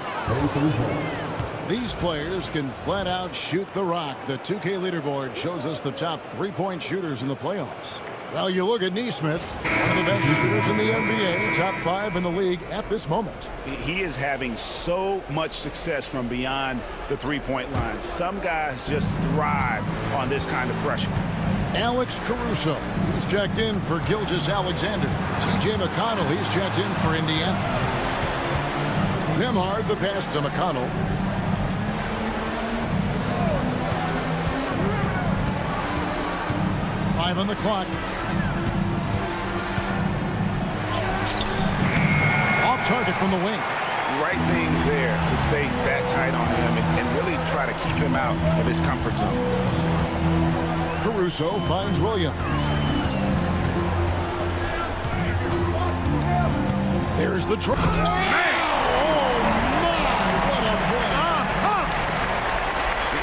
These players can flat out shoot the rock. The 2K leaderboard shows us the top 3-point shooters in the playoffs. Well, you look at Neesmith, one of the best shooters in the NBA, top 5 in the league at this moment. He is having so much success from beyond the 3-point line. Some guys just thrive on this kind of pressure. Alex Caruso, he's checked in for Gilgeous-Alexander. TJ McConnell, he's checked in for Indiana. Nembhard, the pass to McConnell. Five on the clock. Off target from the wing. Right thing there to stay that tight on him and really try to keep him out of his comfort zone. Caruso finds Williams. There's the try.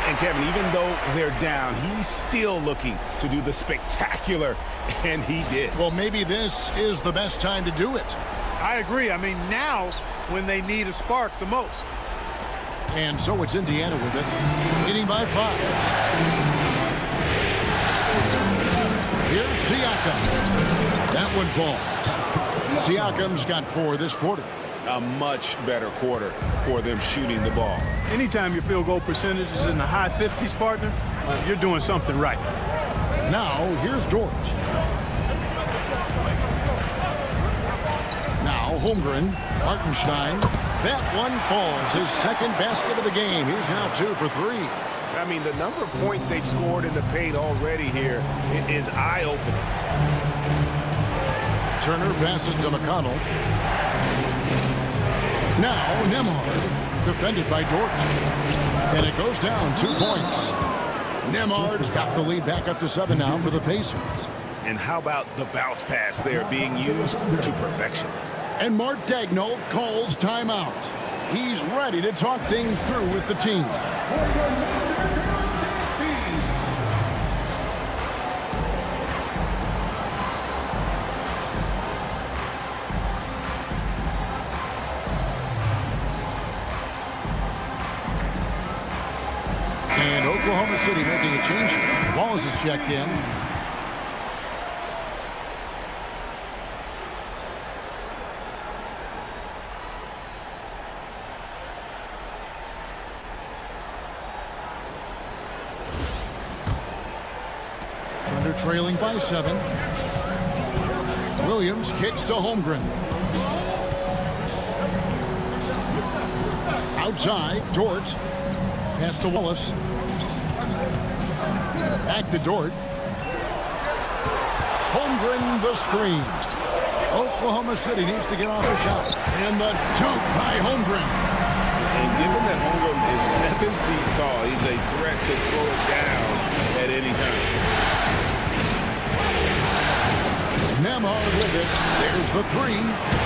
And Kevin, Kevin, even though they're down, he's still looking to do the spectacular, and he did. Well, maybe this is the best time to do it. I agree. I mean, now's when they need a spark the most. And so it's Indiana with it, leading by 5. Here's Siakam. That one falls. Siakam's got 4 this quarter. A much better quarter for them shooting the ball. Anytime your field goal percentage is in the high 50s, partner, you're doing something right. Now, here's Dort. Now, Holmgren, Hartenstein. That one falls. His second basket of the game. He's now 2 for 3. I mean, the number of points they've scored in the paint already here is eye-opening. Turner passes to McConnell. Now, Nembhard, defended by Dort. And it goes down 2 points. Nembhard's got the lead back up to 7 now for the Pacers. And how about the bounce pass there being used to perfection? And Mark Daigneault calls timeout. He's ready to talk things through with the team. And Oklahoma City making a change. Wallace is checked in. Thunder trailing by 7. Williams kicks to Holmgren. Outside, Dort. Pass to Wallace. Back to Dort. Holmgren the screen. Oklahoma City needs to get off the shot. And the jump by Holmgren. And given that Holmgren is 7 feet tall, he's a threat to throw it down at any time. Nembhard with it. There's the 3.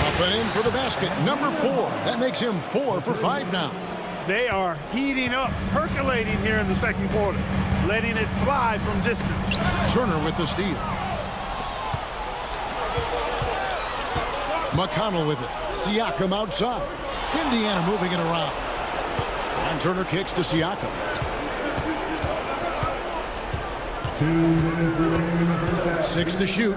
Up and in for the basket. Number 4. That makes him 4 for 5 now. They are heating up, percolating here in the second quarter, letting it fly from distance. Turner with the steal. McConnell with it. Siakam outside. Indiana moving it around. And Turner kicks to Siakam. 2 minutes remaining in the first half. 6 to shoot.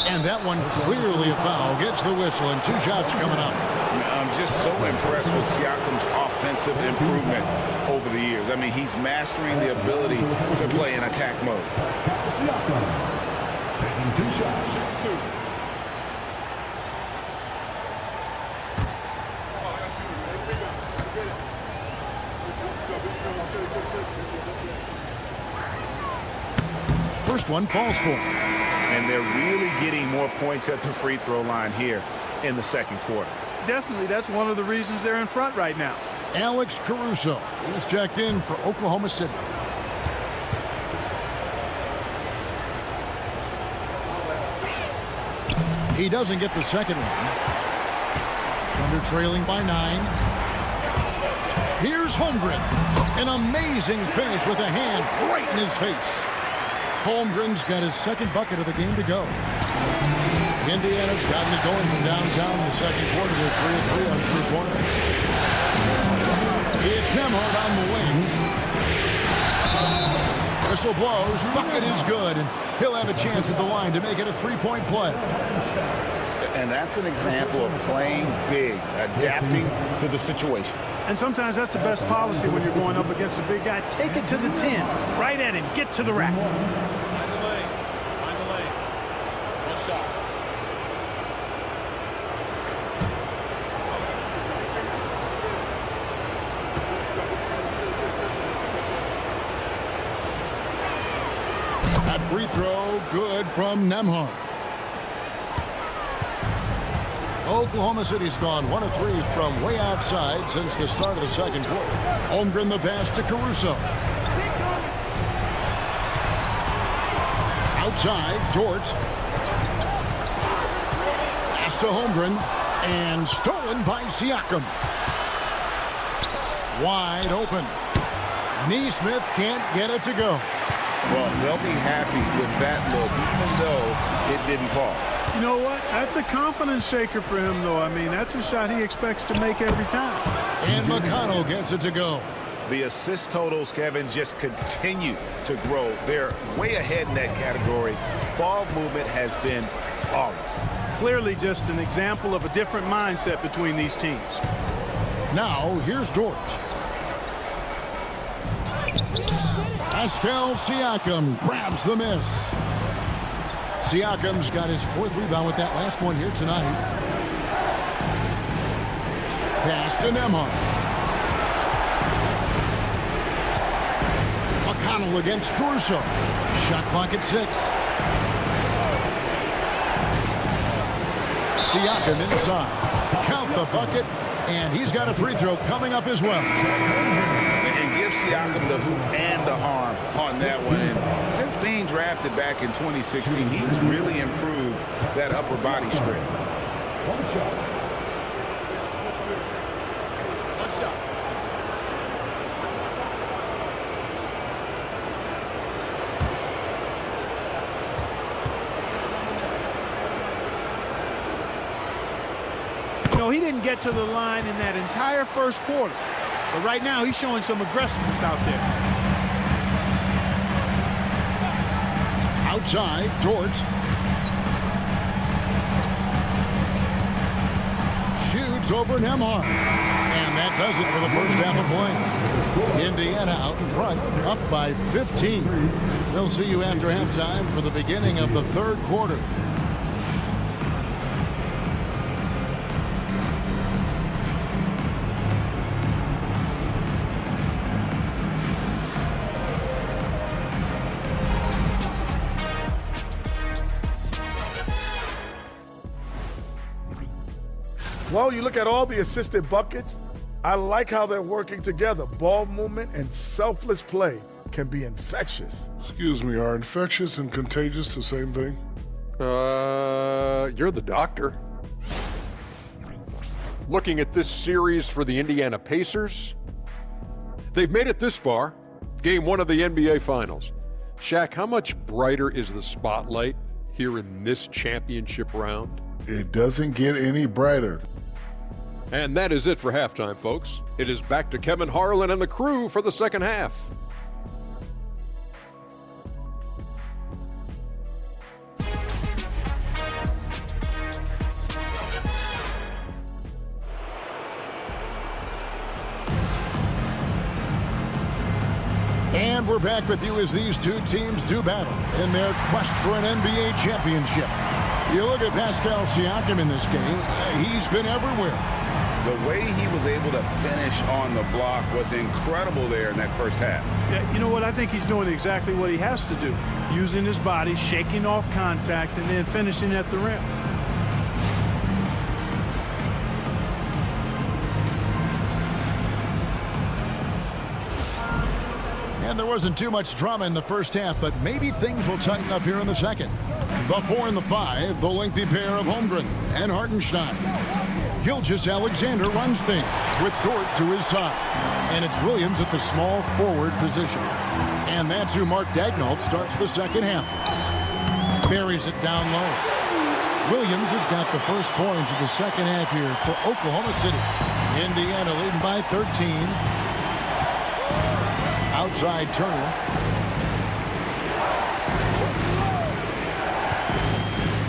And that one clearly a foul. Gets the whistle and 2 shots coming up. I'm just so impressed with Siakam's offensive improvement over the years. I mean, he's mastering the ability to play in attack mode. Siakam taking 2 shots. First one falls for him. And they're really getting more points at the free throw line here in the second quarter. Definitely, that's one of the reasons they're in front right now. Alex Caruso is checked in for Oklahoma City. He doesn't get the second one. Thunder trailing by 9. Here's Holmgren. An amazing finish with a hand right in his face. Holmgren's got his second bucket of the game to go. Indiana's gotten it going from downtown in the second quarter. They're 3 of 3 on 3 pointers. It's Nembhard on the wing. Whistle blows. Bucket is good, and he'll have a chance at the line to make it a 3-point play. And that's an example of playing big, adapting to the situation. And sometimes that's the best policy when you're going up against a big guy. Take it to the 10. Right at him. Get to the rack. Find the lane. Find the lane. One shot. That free throw good from Nembhard. Oklahoma City's gone 1 of 3 from way outside since the start of the second quarter. Holmgren the pass to Caruso. Outside, Dort. Pass to Holmgren. And stolen by Siakam. Wide open. Neesmith can't get it to go. Well, they'll be happy with that look, even though it didn't fall. You know what? That's a confidence shaker for him, though. I mean, that's a shot he expects to make every time. And McConnell gets it to go. The assist totals, Kevin, just continue to grow. They're way ahead in that category. Ball movement has been flawless. Clearly just an example of a different mindset between these teams. Now, here's Dort. Pascal Siakam grabs the miss. Siakam's got his 4th rebound with that last one here tonight. Pass to Nembhard. McConnell against Corso. Shot clock at 6. Siakam inside. Count the bucket, and he's got a free throw coming up as well. And give Siakam the hoop and the arm on that one. And since being drafted back in 2016, he's really improved that upper body strength. One shot. You know, he didn't get to the line in that entire first quarter. But right now, he's showing some aggressiveness out there. Outside, Dort. Shoots over Nembhard. And that does it for the first half a point. Indiana out in front, up by 15. We'll see you after halftime for the beginning of the 3rd quarter. Well, you look at all the assisted buckets, I like how they're working together. Ball movement and selfless play can be infectious. Excuse me, are infectious and contagious the same thing? You're the doctor. Looking at this series for the Indiana Pacers, they've made it this far, game 1 of the NBA Finals. Shaq, how much brighter is the spotlight here in this championship round? It doesn't get any brighter. And that is it for halftime, folks. It is back to Kevin Harlan and the crew for the second half. And we're back with you as these two teams do battle in their quest for an NBA championship. You look at Pascal Siakam in this game, he's been everywhere. The way he was able to finish on the block was incredible there in that first half. Yeah, you know what? I think he's doing exactly what he has to do. Using his body, shaking off contact, and then finishing at the rim. And there wasn't too much drama in the first half, but maybe things will tighten up here in the second. The 4 and the 5, the lengthy pair of Holmgren and Hartenstein. Gilgeous-Alexander runs things with Dort to his side. And it's Williams at the small forward position. And that's who Mark Daigneault starts the second half. Buries it down low. Williams has got the first points of the second half here for Oklahoma City. Indiana leading by 13. Outside Turner.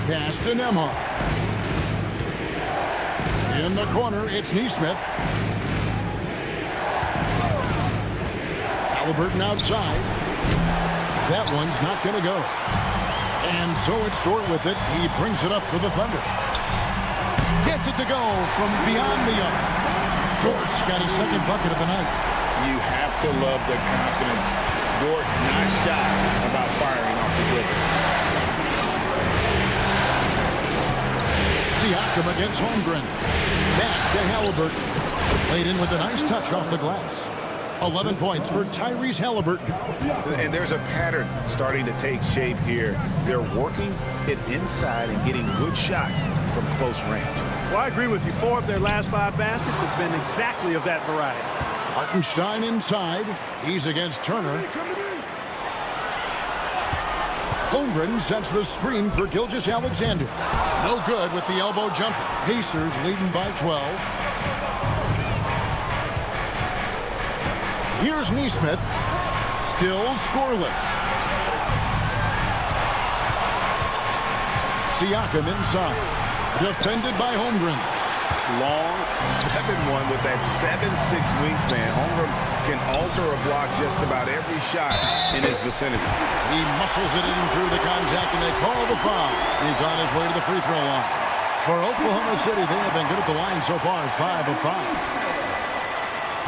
Pass to Nembhard. In the corner, it's Neesmith. Halliburton outside. That one's not going to go. And so it's Dort with it. He brings it up for the Thunder. Gets it to go from beyond the arc. Dort's got his second bucket of the night. You have to love the confidence. Dort not shy about firing off the dribble. Siakam against Holmgren. Back to Halliburton. Played in with a nice touch off the glass. 11 points for Tyrese Halliburton. And there's a pattern starting to take shape here. They're working it inside and getting good shots from close range. Well, I agree with you. 4 of their last 5 baskets have been exactly of that variety. Hartenstein inside. He's against Turner. Holmgren sets the screen for Gilgeous-Alexander. No good with the elbow jumper. Pacers leading by 12. Here's Neesmith. Still scoreless. Siakam inside. Defended by Holmgren. Long 7-1 with that 7'6" wingspan. Holmgren can alter a block just about every shot in his vicinity. He muscles it in through the contact, and they call the foul. He's on his way to the free throw line. For Oklahoma City, they have been good at the line so far, 5 of 5.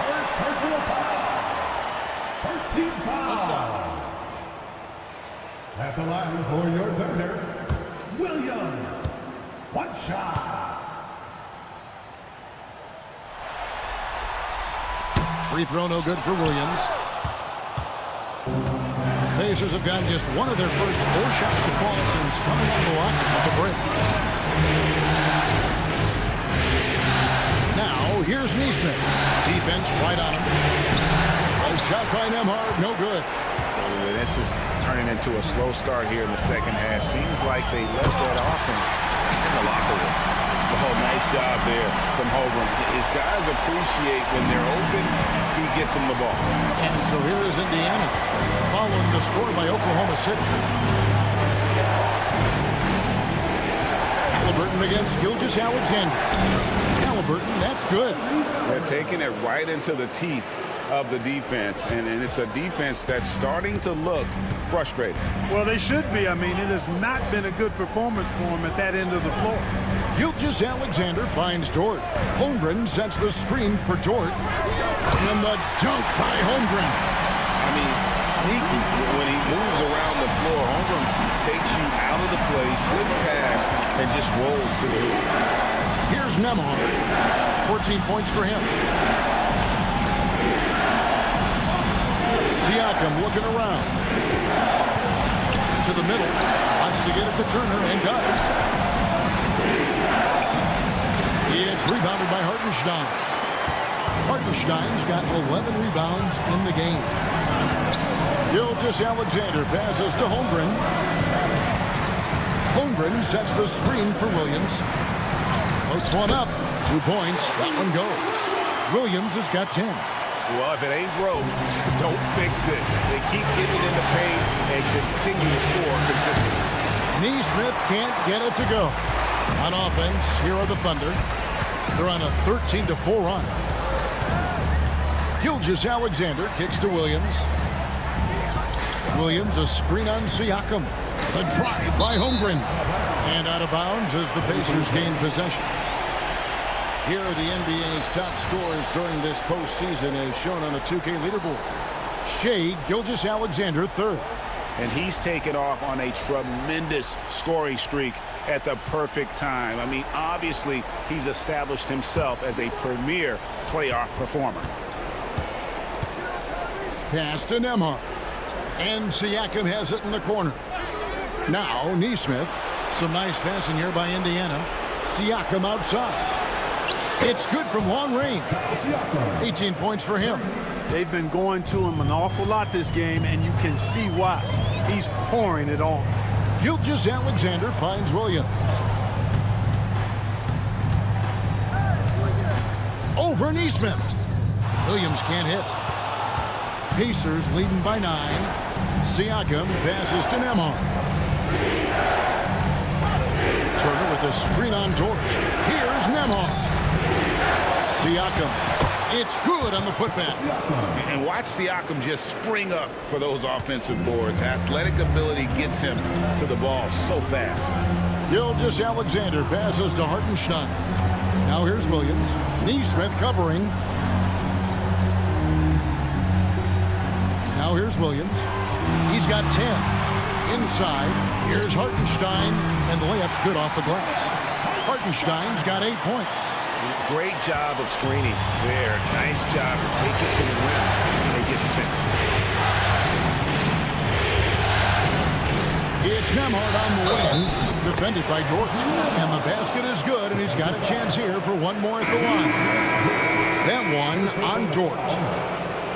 First personal foul. First team foul. At the line for your thunder, Williams. One shot. Free throw no good for Williams. Pacers have gotten just one of their first 4 shots to fall since coming on the line at the break. Now, here's Neesmith. Defense right on him. A shot by Nembhard, no good. This is turning into a slow start here in the second half. Seems like they left that offense in the locker room. Oh, nice job there from Holmgren. His guys appreciate when they're open, he gets them the ball. And so here is Indiana, following the score by Oklahoma City. Halliburton against Gilgeous-Alexander. Halliburton, that's good. They're taking it right into the teeth of the defense, and it's a defense that's starting to look frustrated. Well, they should be. I mean, it has not been a good performance for them at that end of the floor. Gilgeous-Alexander finds Dort. Holmgren sets the screen for Dort. And the dunk by Holmgren. I mean, sneaky when he moves around the floor. Holmgren takes you out of the play, slips past, and just rolls to the hoop. Here's Nembhard. 14 points for him. Siakam looking around. To the middle. Wants to get it to Turner and does. It's rebounded by Hartenstein. Hartenstein's got 11 rebounds in the game. Gilgeous-Alexander passes to Holmgren. Holmgren sets the screen for Williams. Floats one up. 2 points. That one goes. Williams has got 10. Well, if it ain't broke, don't fix it. They keep getting in the paint and continue to score consistently. Neesmith can't get it to go. On offense, here are the Thunder. They're on a 13-4 run. Gilgeous-Alexander kicks to Williams. Williams, a screen on Siakam. The drive by Holmgren. And out of bounds as the Pacers gain possession. Here are the NBA's top scorers during this postseason as shown on the 2K leaderboard. Shai Gilgeous-Alexander, third. And he's taken off on a tremendous scoring streak at the perfect time. I mean, obviously, he's established himself as a premier playoff performer. Pass to Nembhard. And Siakam has it in the corner. Now, Neesmith. Some nice passing here by Indiana. Siakam outside. It's good from long range. 18 points for him. They've been going to him an awful lot this game, and you can see why. He's pouring it on. Gilgeous-Alexander finds Williams. Over Neesmith. Williams can't hit. Pacers leading by 9. Siakam passes to Nembhard. Turner with a screen on Dort. Here's Nembhard. Siakam. It's good on the putback. And watch Siakam just spring up for those offensive boards. Athletic ability gets him to the ball so fast. Gilgeous-Alexander passes to Hartenstein. Now here's Williams. Neesmith covering. Now here's Williams. He's got 10. Inside. Here's Hartenstein. And the layup's good off the glass. Hartenstein's got 8 points. Great job of screening there. Nice job to take it to the rim and get the finish. It's Nembhard on the wing, defended by Dort. And the basket is good, and he's got a chance here for one more at the line. That one on Dort.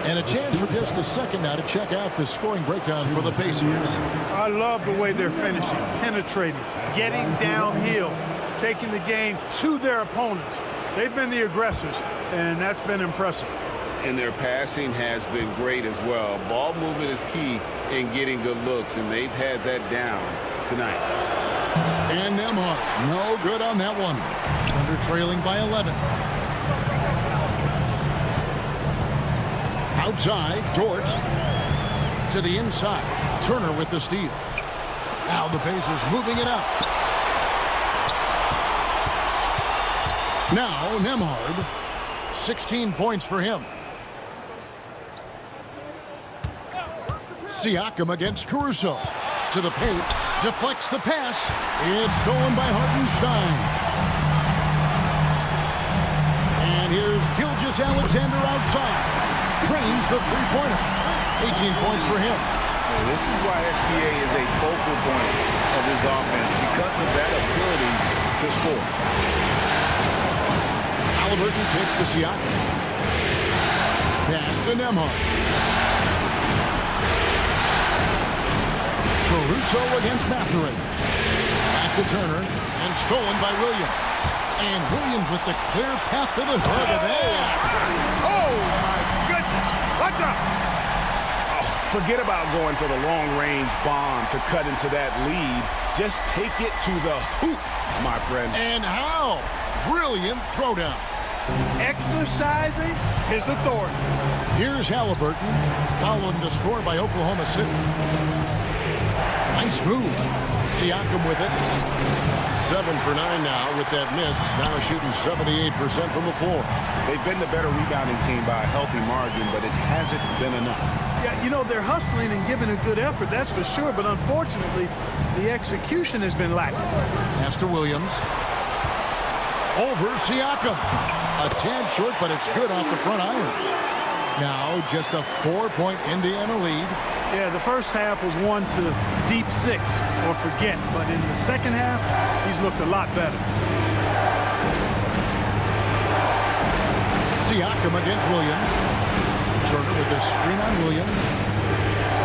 And a chance for just a second now to check out the scoring breakdown for the Pacers. I love the way they're finishing, penetrating, getting downhill, taking the game to their opponents. They've been the aggressors, and that's been impressive. And their passing has been great as well. Ball movement is key in getting good looks, and they've had that down tonight. And Nembhard, no good on that one. Under trailing by 11. Outside, Dort to the inside. Turner with the steal. Now the Pacers moving it up. Now Nembhard, 16 points for him. Siakam against Caruso. To the paint, deflects the pass. It's stolen by Hartenstein. And here's Gilgeous-Alexander outside. Trains the three-pointer. 18 points for him. And this is why SGA is a focal point of this offense, because of that ability to score. Halliburton kicks to Siakam. Pass to Nembhard. Caruso against Mathurin. Back to Turner, and stolen by Williams. And Williams with the clear path to the hood of that. Oh, my goodness. What's up? Oh, forget about going for the long-range bomb to cut into that lead. Just take it to the hoop, my friend. And how? Brilliant throwdown. Exercising his authority. Here's Halliburton, following the score by Oklahoma City. Nice move. Siakam with it. 7 for 9 now with that miss. Now shooting 78% from the floor. They've been the better rebounding team by a healthy margin, but it hasn't been enough. Yeah, you know, they're hustling and giving a good effort, that's for sure. But unfortunately, the execution has been lacking. Pass to Williams. Over Siakam. A tad short, but it's good off the front iron. Now just a 4-point Indiana lead. Yeah, the first half was one to deep 6 or forget. But in the second half, he's looked a lot better. Siakam against Williams. Turner with a screen on Williams.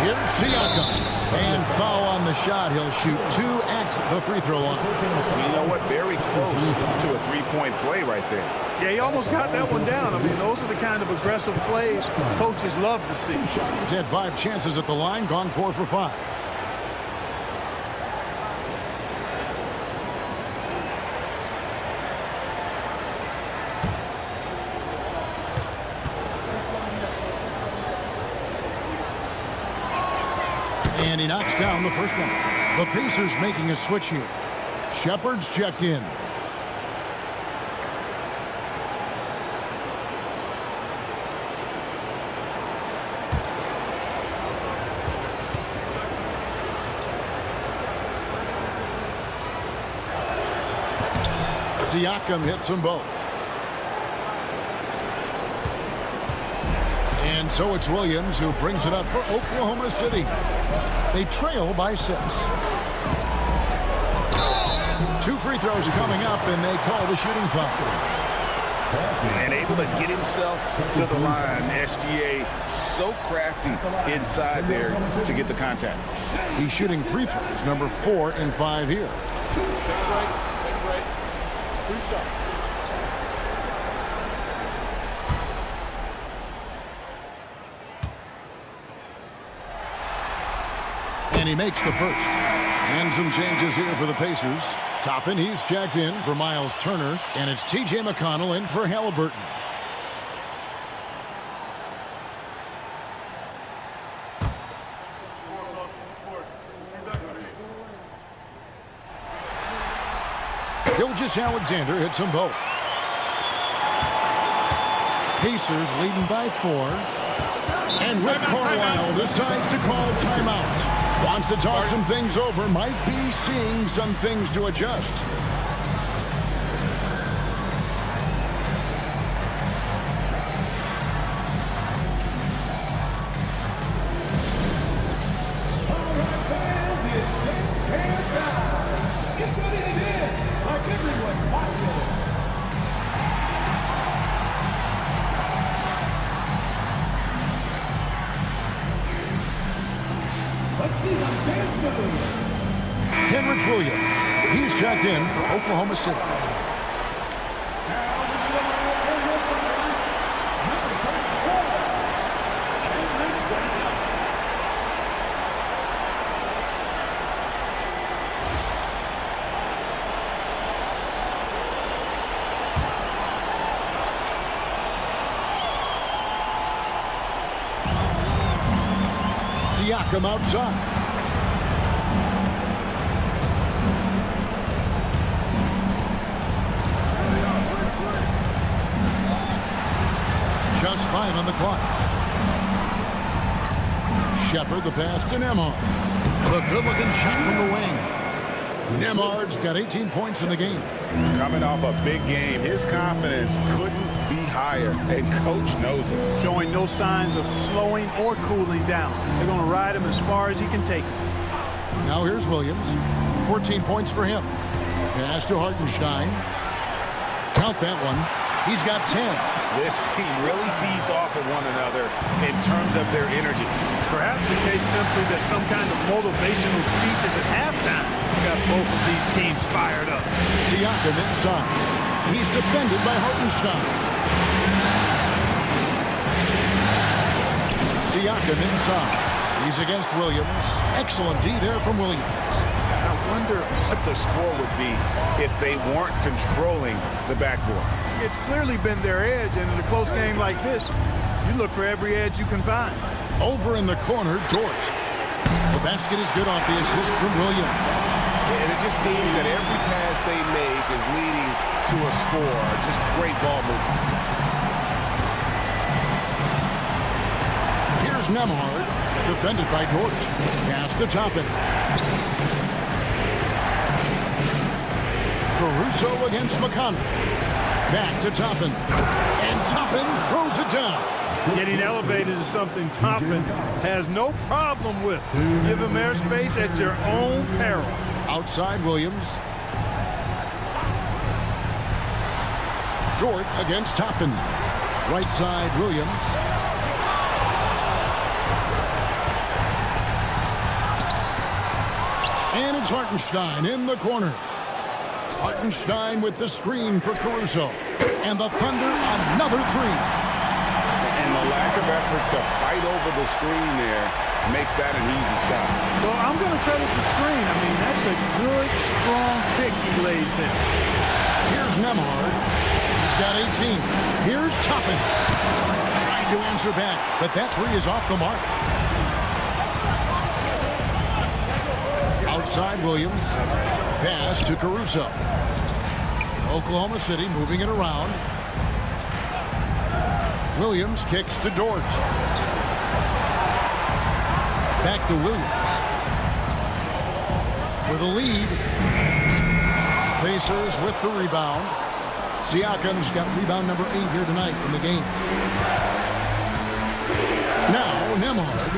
Here's Siakam. And foul on the shot. He'll shoot 2 at the free throw line. You know what? Very close to a 3-point play right there. Yeah, he almost got that one down. I mean, those are the kind of aggressive plays coaches love to see. He's had 5 chances at the line, gone 4 for 5. And he knocks down the first one. The Pacers making a switch here. Shepard's checked in. Siakam hits them both. And so it's Williams who brings it up for Oklahoma City. They trail by 6. 2 free throws coming up, and they call the shooting foul. And able to get himself to the line. SGA so crafty inside there to get the contact. He's shooting free throws, number 4 and 5 here. And he makes the first. And some changes here for the Pacers. Toppin, he's checked in for Miles Turner. And it's T.J. McConnell in for Halliburton. Gilgeous-Alexander hits them both. Pacers leading by 4. And Rick Carlisle decides to call timeout. Wants to talk some things over. Might be seeing some things to adjust. Kenrich Williams. He's checked in for Oklahoma City. Siakam outside. Just 5 on the clock. Shepard the pass to Nembhard. The good-looking shot from the wing. Nembhard's got 18 points in the game. Coming off a big game, his confidence couldn't be higher, and coach knows it. Showing no signs of slowing or cooling down. They're going to ride him as far as he can take him. Now here's Williams. 14 points for him. Pass to Hartenstein. Count that one. He's got 10. This team really feeds off of one another in terms of their energy. Perhaps the case simply that some kind of motivational speech is at halftime. Got both of these teams fired up. Siakam inside. He's defended by Hartenstein. Siakam inside. He's against Williams. Excellent D there from Williams. I wonder what the score would be if they weren't controlling the backboard. It's clearly been their edge, and in a close game like this, you look for every edge you can find. Over in the corner, Dort. The basket is good off the assist from Williams. And it just seems that every pass they make is leading to a score. Just great ball movement. Here's Nembhard, defended by Dort. Pass to Toppin. Caruso against McConnell. Back to Toppin. And Toppin throws it down. Getting elevated is something Toppin has no problem with. Give him airspace at your own peril. Outside Williams. Dort against Toppin. Right side Williams. And it's Hartenstein in the corner. Hartenstein with the screen for Caruso. And the Thunder another three. And the lack of effort to fight over the screen there makes that an easy shot. Well, I'm going to credit the screen. I mean, that's a good, strong pick he lays there. Here's Nembhard. He's got 18. Here's Toppin. Trying to answer back, but that three is off the mark. Outside Williams. Pass to Caruso. Oklahoma City moving it around. Williams kicks to Dort. Back to Williams. With a lead. Pacers with the rebound. Siakam's got rebound number 8 here tonight in the game. Now Nembhard.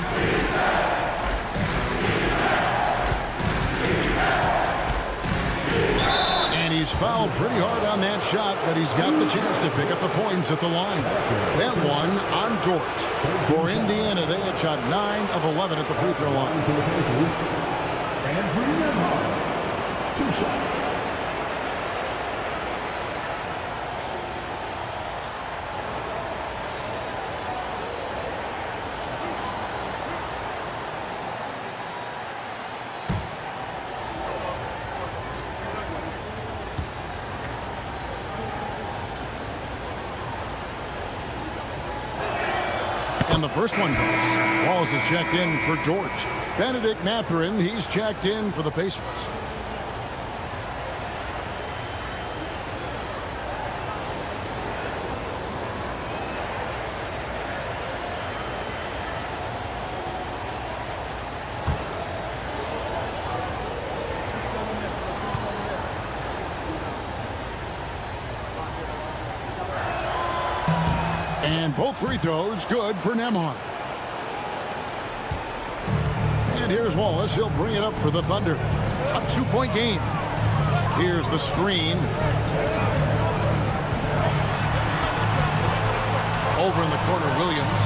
And he's fouled pretty hard on that shot, but he's got the chance to pick up the points at the line. That one on Dort. For Indiana, they had shot 9 of 11 at the free throw line. Andrew Nembhard, 2 shots. And the first one goes. Wallace is checked in for Dort. Benedict Mathurin, he's checked in for the Pacers. And both free throws good for Nembhard. And here's Wallace. He'll bring it up for the Thunder. A 2-point game. Here's the screen. Over in the corner, Williams.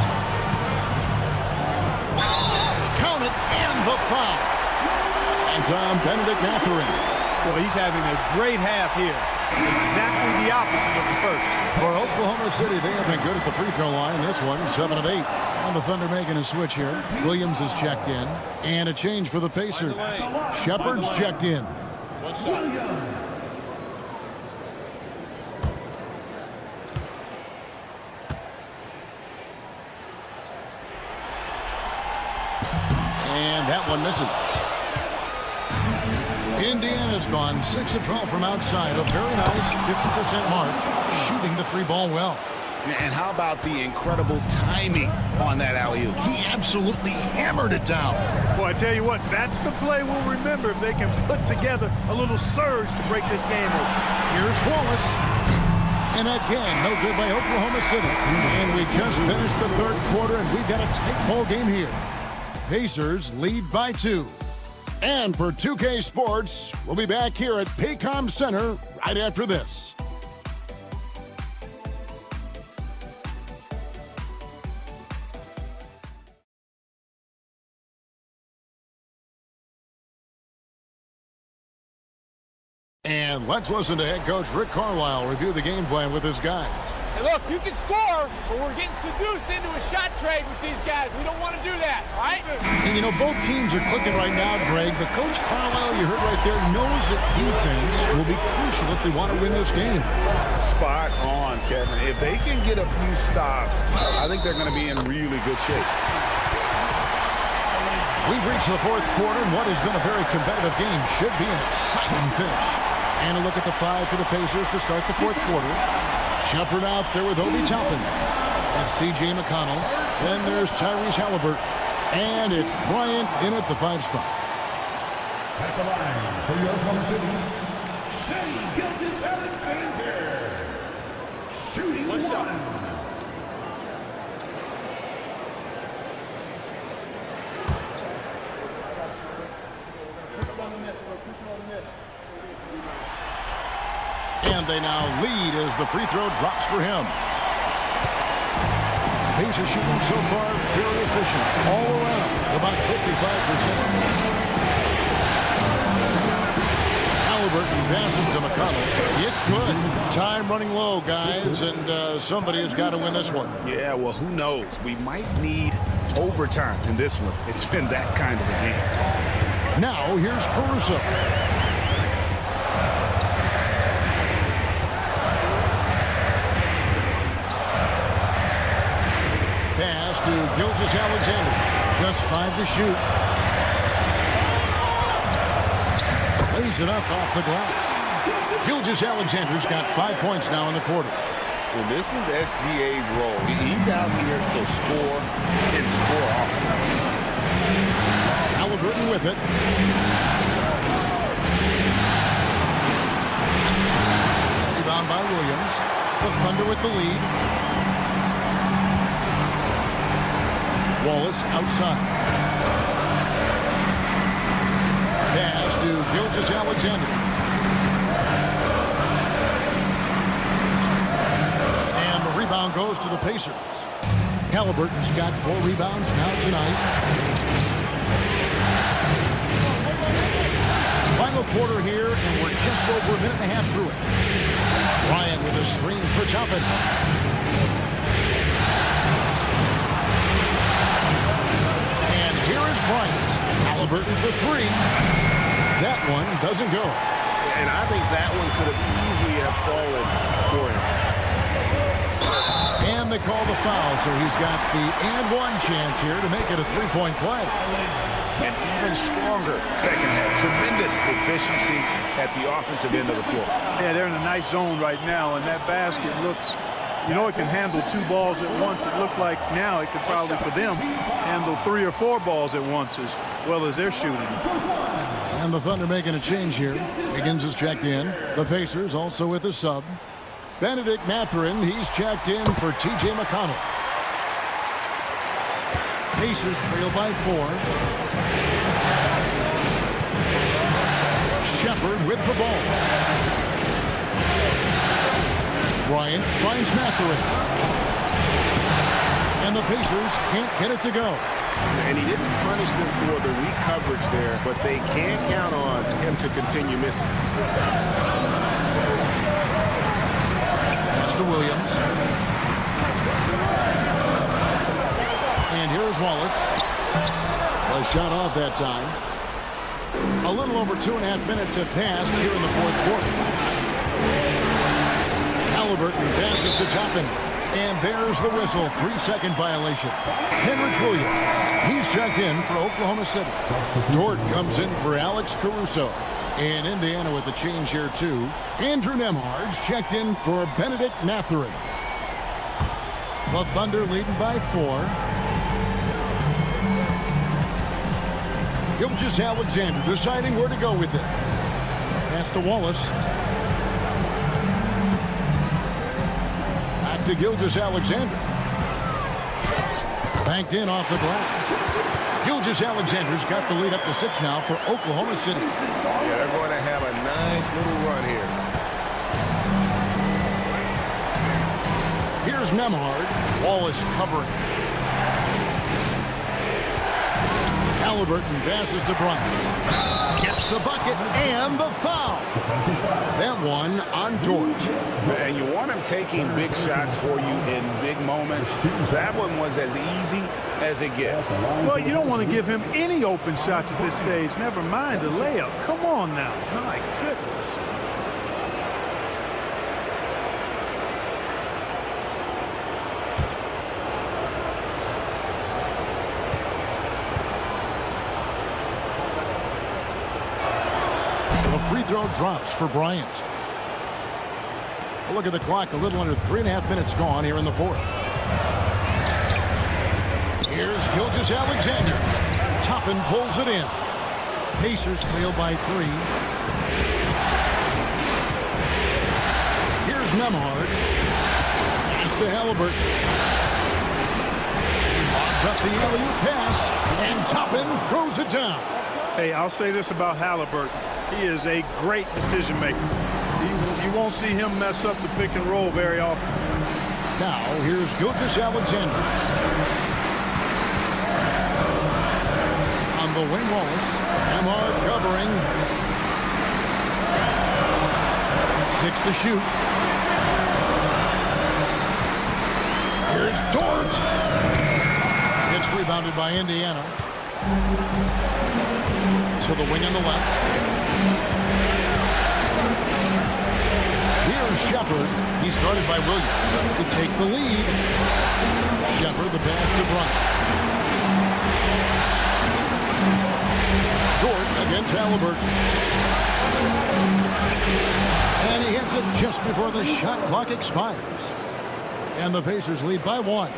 Count it, and the foul. And It's on Benedict Mathurin. Well, he's having a great half here. Exactly the opposite of the first. For Oklahoma City, they have been good at the free throw line. This one, 7 of 8. And the Thunder making a switch here. Williams is checked in. And a change for the Pacers. Shepard's checked in. One shot. And that one misses. Indiana's gone 6 of 12 from outside. A very nice 50% mark, shooting the 3-ball well. And how about the incredible timing on that alley-oop? He absolutely hammered it down. Boy, I tell you what, that's the play we'll remember if they can put together a little surge to break this game open. Here's Wallace. And again, no good by Oklahoma City. And we just finished the third quarter, and we've got a tight ball game here. Pacers lead by 2. And for 2K Sports, we'll be back here at Paycom Center right after this. And let's listen to head coach Rick Carlisle review the game plan with his guys. Hey, look, you can score, but we're getting seduced into a shot trade with these guys. We don't want to do that, all right? And, you know, both teams are clicking right now, Greg, but Coach Carlisle, you heard right there, knows that defense will be crucial if they want to win this game. Spot on, Kevin. If they can get a few stops, I think they're going to be in really good shape. We've reached the fourth quarter, and what has been a very competitive game should be an exciting finish. And a look at the 5 for the Pacers to start the fourth quarter. Shepard out there with Obi Toppin. That's T.J. McConnell. Then there's Tyrese Halliburton. And it's Bryant in at the 5 spot. At the line for your Oklahoma City, Shai Gilgeous-Alexander. Shooting one shot. And they now lead as the free throw drops for him. Pacers shooting so far very efficient all around, about 55%. Halliburton passes to McConnell. It's good. Time running low, guys, and somebody has got to win this one. Yeah, well, who knows? We might need overtime in this one. It's been that kind of a game. Now here's Caruso. Pass to Gilgeous-Alexander. Just 5 to shoot. Lays it up off the glass. Gilgeous-Alexander's got 5 points now in the quarter. Well, this is SGA's role. He's out here to score and score often. Halliburton with it. Rebound by Williams. The Thunder with the lead. Wallace outside. Pass to Gilgeous-Alexander. And the rebound goes to the Pacers. Halliburton's got 4 rebounds now tonight. Final quarter here, and we're just over a minute and a half through it. Bryant with a screen for Toppin. Bryant. Halliburton for 3. That one doesn't go. And I think that one could have easily have fallen for him. And they call the foul, so he's got the and 1 chance here to make it a 3-point play. And even stronger second half. Tremendous efficiency at the offensive end of the floor. Yeah, they're in a nice zone right now, and that basket looks, you know, it can handle 2 balls at once. It looks like now it could probably, for them, handle 3 or 4 balls at once as well as they're shooting. And the Thunder making a change here. Higgins is checked in. The Pacers also with a sub. Benedict Mathurin, he's checked in for T.J. McConnell. Pacers trail by 4. Shepard with the ball. Bryant finds Mathurin. And the Pacers can't get it to go. And he didn't punish them for the weak coverage there, but they can count on him to continue missing. Pass to Williams. And here's Wallace. A shot off that time. A little over 2.5 minutes have passed here in the fourth quarter. Halliburton passes to Toppin. And there's the whistle. 3-second violation. Kenrich Williams. He's checked in for Oklahoma City. Dort comes in for Alex Caruso. And Indiana with a change here too. Andrew Nembhard's checked in for Benedict Mathurin. The Thunder leading by 4. Gilgeous-Alexander deciding where to go with it. Pass to Wallace. Back to Gilgeous-Alexander. Banked in off the glass. Gilgeous-Alexander's got the lead up to 6 now for Oklahoma City. Yeah, they're going to have a nice little run here. Here's Nembhard. Wallace covering. Halliburton passes to Bryant. Gets the bucket and the foul. That one on Dort. And you want him taking big shots for you in big moments. That one was as easy as it gets. Well, you don't want to give him any open shots at this stage. Never mind a layup. Come on now. My goodness. The free throw drops for Bryant. Look at the clock. A little under 3.5 minutes gone here in the fourth. Here's Gilgeous-Alexander. Toppin pulls it in. Pacers trail by 3. Here's Nembhard. Pass to Halliburton. He lobs up the alley-oop pass, and Toppin throws it down. Hey, I'll say this about Halliburton. He is a great decision maker. You won't see him mess up the pick and roll very often. Now, here's Gilgeous-Alexander. On the wing, Wallace. Nembhard covering. 6 to shoot. Here's Dort. It's rebounded by Indiana. To the wing on the left. Here's Shepard. He started by Williams to take the lead. Shepard, the pass to Bryant. Dort against Halliburton. And he hits it just before the shot clock expires. And the Pacers lead by 1.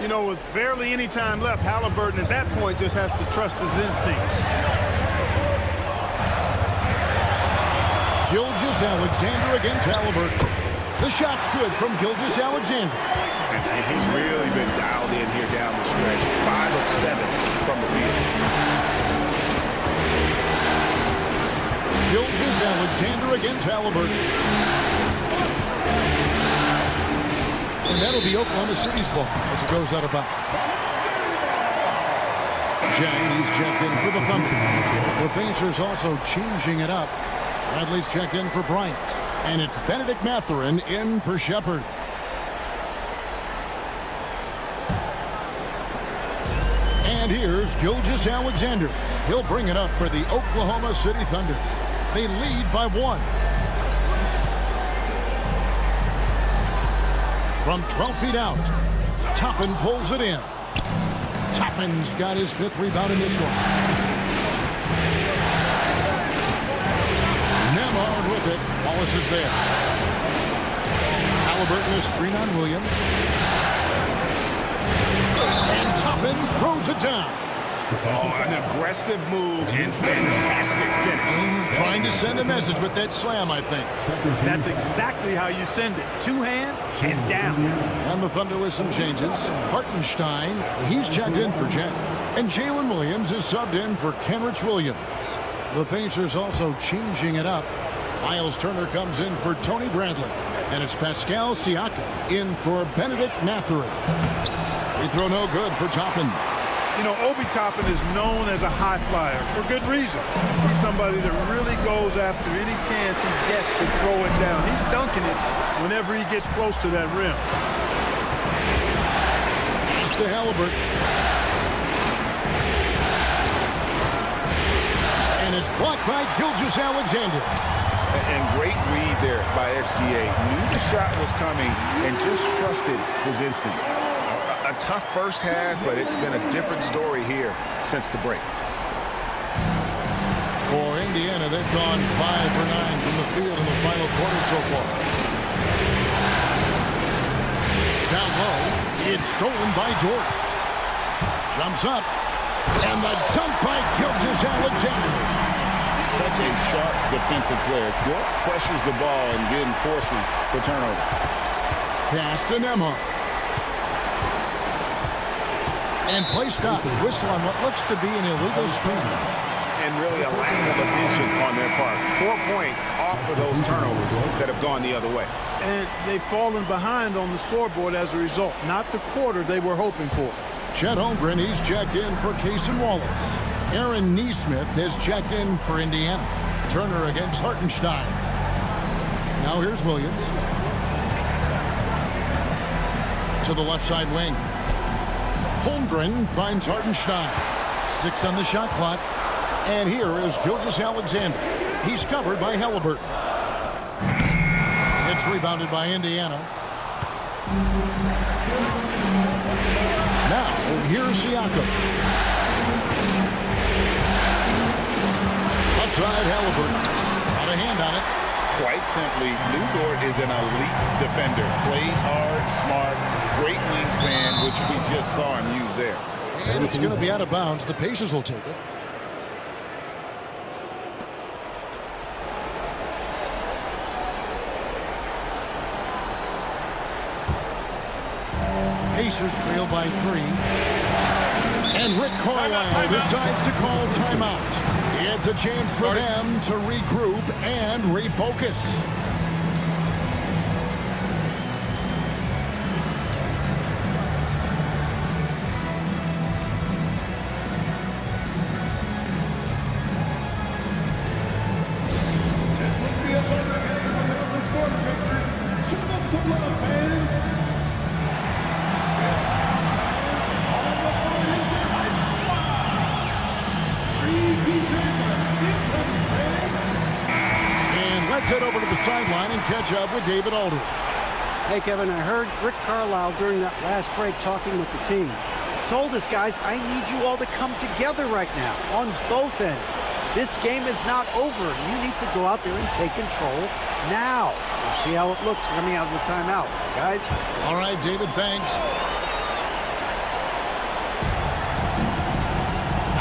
You know, with barely any time left, Halliburton at that point just has to trust his instincts. Gilgeous-Alexander against Halliburton. The shot's good from Gilgeous-Alexander. And he's really been dialed in here down the stretch. 5 of 7 from the field. Gilgeous-Alexander against Halliburton. And that'll be Oklahoma City's ball as it goes out of bounds. He's checked in for the Thunder. The Pacers also changing it up. Bradley's checked in for Bryant. And it's Benedict Mathurin in for Shepard. And here's Gilgeous-Alexander. He'll bring it up for the Oklahoma City Thunder. They lead by 1. From 12 feet out, Toppin pulls it in. Toppin's got his 5th rebound in this one. Nembhard with it. Wallace is there. Halliburton is screen on Williams. And Toppin throws it down. Oh, an aggressive move and fantastic finish. Trying to send a message with that slam, I think. That's exactly how you send it. 2 hands and down. And the Thunder with some changes. Hartenstein, he's checked in for Jack. And Jalen Williams is subbed in for Kenrich Williams. The Pacers also changing it up. Miles Turner comes in for Tony Bradley. And it's Pascal Siakam in for Benedict Mathurin. Free throw no good for Toppin. You know, Obi Toppin is known as a high flyer for good reason. He's somebody that really goes after any chance he gets to throw it down. He's dunking it whenever he gets close to that rim. It's to Halliburton. And it's blocked by Gilgeous-Alexander. And great read there by SGA. Knew the shot was coming and just trusted his instincts. A tough first half, but it's been a different story here since the break. For Indiana, they've gone 5 for 9 from the field in the final quarter so far. Down low, it's stolen by Dort. Jumps up, and the dunk by Gilgeous-Alexander. Such a sharp defensive player. Dort pressures the ball and then forces the turnover. Pass to Nembhard. And play stops. Whistle on what looks to be an illegal screen. And really a lack of attention on their part. 4 points off of those turnovers that have gone the other way. And they've fallen behind on the scoreboard as a result. Not the quarter they were hoping for. Chet Holmgren, he's checked in for Cason Wallace. Aaron Nesmith has checked in for Indiana. Turner against Hartenstein. Now here's Williams. To the left side wing. Holmgren finds Hartenstein. 6 on the shot clock. And here is Gilgeous-Alexander. He's covered by Halliburton. It's rebounded by Indiana. Now, here's Siakam. Outside Halliburton. Got a hand on it. Quite simply, Lou Dort is an elite defender. Plays hard, smart, great wingspan, which we just saw him use there. And it's going to be out of bounds. The Pacers will take it. Pacers trail by 3. And Rick Carlisle decides to call timeout. It's a chance for them to regroup and refocus. Let's head over to the sideline and catch up with David Aldridge. Hey, Kevin, I heard Rick Carlisle during that last break talking with the team. Told us, guys, I need you all to come together right now on both ends. This game is not over. You need to go out there and take control now. We'll see how it looks coming out of the timeout, guys. All right, David, thanks.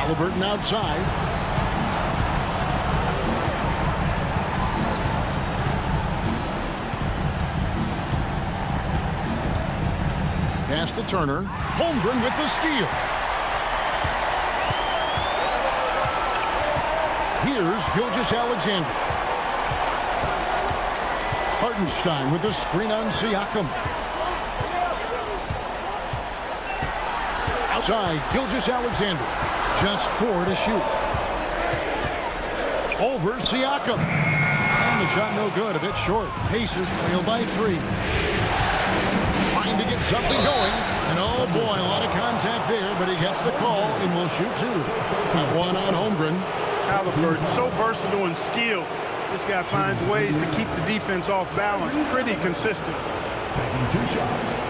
Halliburton outside. Pass to Turner. Holmgren with the steal. Here's Gilgeous-Alexander. Hartenstein with the screen on Siakam. Outside, Gilgeous-Alexander. Just 4 to shoot. Over Siakam. And the shot no good, a bit short. Pacers trail by 3. Trying to get something going. And oh boy, a lot of contact there, but he gets the call and will shoot 2. One on Holmgren. Halliburton, so versatile and skilled. This guy finds ways to keep the defense off balance. Pretty consistent. Taking 2 shots.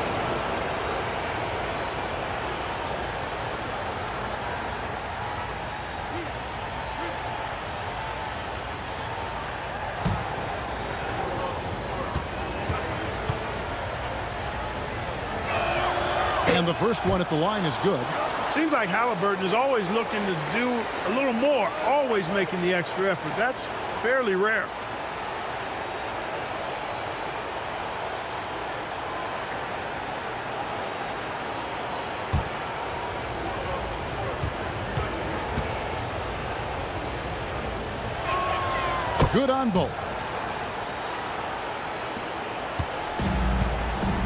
And the first one at the line is good. Seems like Halliburton is always looking to do a little more, always making the extra effort. That's fairly rare. Good on both.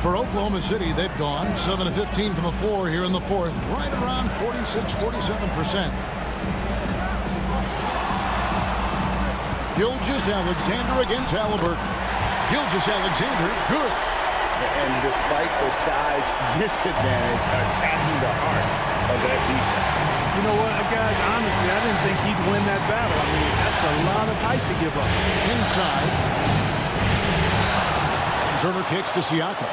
For Oklahoma City, they've gone 7 of 15 from the floor here in the fourth, right around 46-47%. Gilgeous-Alexander against Halliburton. Gilgeous-Alexander, good. And despite the size disadvantage, attacking the heart of that defense. You know what, guys, honestly, I didn't think he'd win that battle. I mean, that's a lot of height to give up. Inside. Turner kicks to Siakam.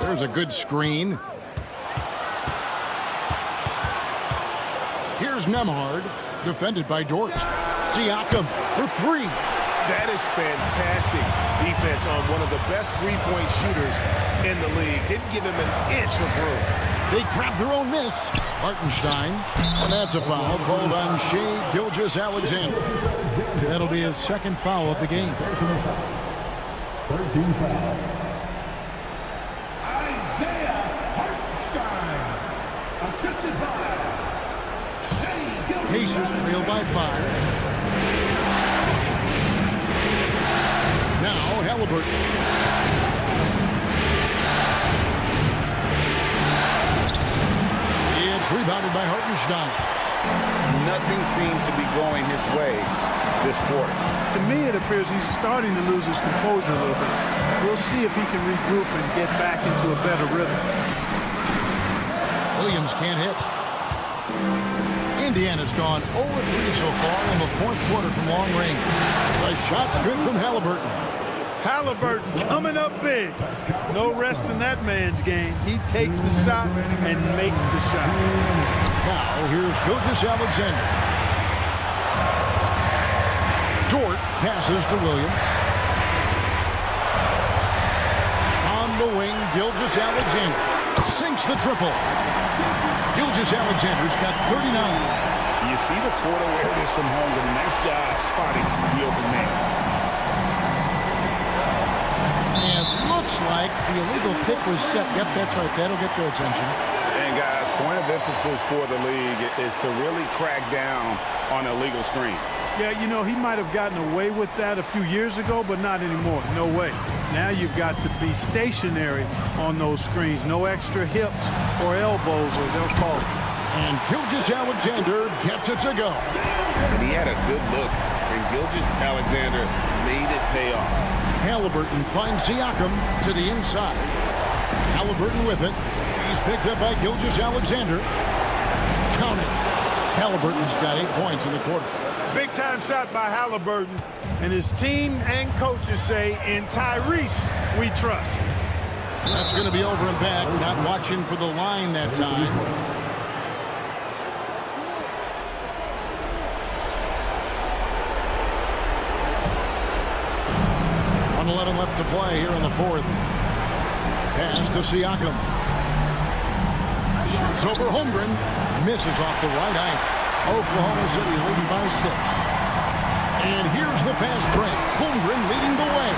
There's a good screen. Here's Nembhard, defended by Dort. Siakam for three. That is fantastic defense on one of the best three-point shooters in the league. Didn't give him an inch of room. They grab their own miss. Hartenstein, and that's a foul called on Shai Gilgeous-Alexander. That'll be his second foul of the game. 13 foul. Assisted by Shai Pacers trail by 5. Now Halliburton. It's rebounded by Hartenstein. Nothing seems to be going his way this quarter. To me, it appears he's starting to lose his composure a little bit. We'll see if he can regroup and get back into a better rhythm. Williams can't hit. Indiana's gone 0-3 so far in the fourth quarter from long range. The shot's good from Halliburton. Halliburton coming up big. No rest in that man's game. He takes the shot and makes the shot. Now here's Gilgeous-Alexander. Dort passes to Williams. On the wing, Gilgeous-Alexander sinks the triple. Gilgeous-Alexander's got 39. You see the court awareness from Holmgren. Nice job spotting the open man. And looks like the illegal pick was set. Yep, that's right. That'll get their attention. And guys, point of emphasis for the league is to really crack down on illegal screens. Yeah, you know, he might have gotten away with that a few years ago, but not anymore. No way. Now you've got to be stationary on those screens. No extra hips or elbows, or they'll call it. And Gilgeous-Alexander gets it to go. And he had a good look, and Gilgeous-Alexander made it pay off. Halliburton finds Siakam to the inside. Halliburton with it. He's picked up by Gilgeous-Alexander. Count it. Halliburton's got 8 points in the quarter. Big-time shot by Halliburton. And his team and coaches say, in Tyrese, we trust. That's going to be over and back. Not watching for the line that time. 1:11 left to play here in the fourth. Pass to Siakam. Shoots over Holmgren. Misses off the right ankle. Oklahoma City leading by 6. And here's the fast break. Holmgren leading the way.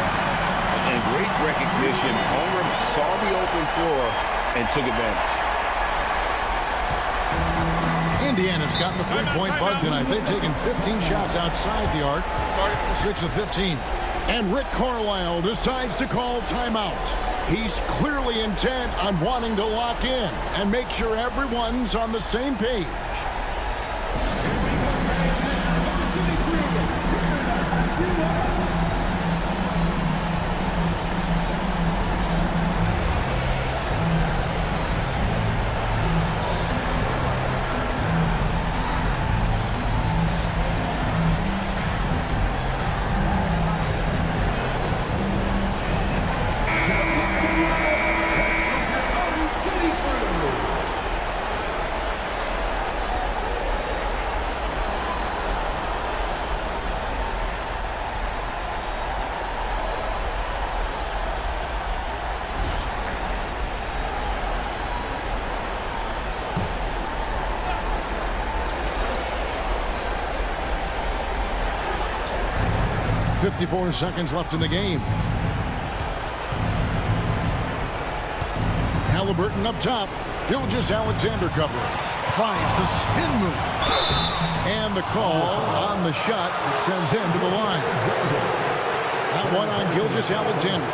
And great recognition. Holmgren saw the open floor and took advantage. Indiana's gotten the three-point bug tonight. They've taken 15 shots outside the arc. 6 of 15. And Rick Carlisle decides to call timeout. He's clearly intent on wanting to lock in and make sure everyone's on the same page. .54 seconds left in the game. Halliburton up top. Gilgeous-Alexander covering. Tries the spin move. And the call on the shot that sends him to the line. That one on Gilgeous-Alexander.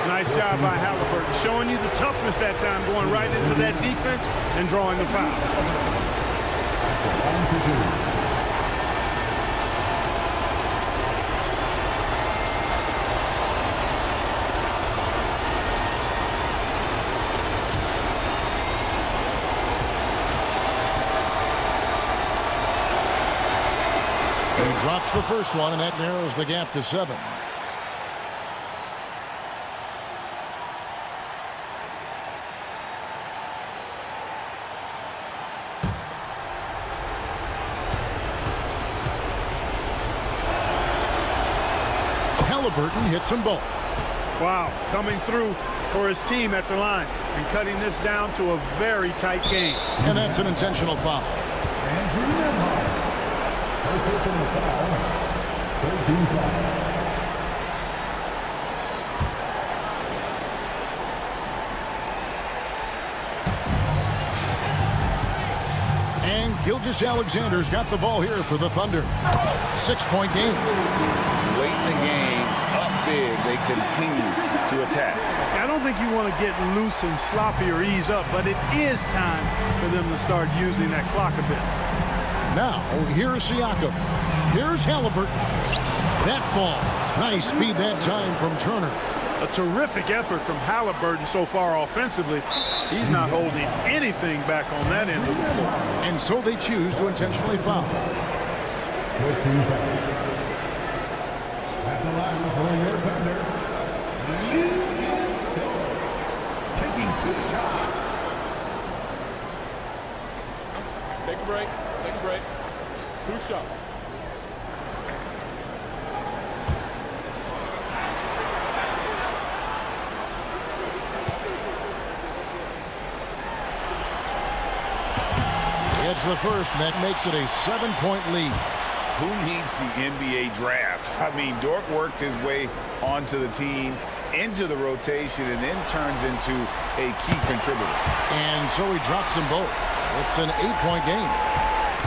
Nice job by Halliburton, showing you the toughness that time, going right into that defense and drawing the foul. He drops the first one, and that narrows the gap to 7. Halliburton hits them both. Wow, coming through for his team at the line and cutting this down to a very tight game. And that's an intentional foul. And Gilgeous-Alexander's got the ball here for the Thunder. 6-point game. Late in the game, up big, they continue to attack. I don't think you want to get loose and sloppy or ease up, but it is time for them to start using that clock a bit. Now, here's Siakam. Here's Halliburton. That ball. Nice speed that time from Turner. A terrific effort from Halliburton so far offensively. He's not holding anything back on that end of the floor. And so they choose to intentionally foul. At the line for your Thunder, taking 2 shots. Take a break. Take a break. 2 shots. It's the first, and that makes it a 7-point lead. Who needs the NBA draft? I mean, Dort worked his way onto the team, into the rotation, and then turns into a key contributor. And so he drops them both. It's an 8-point game.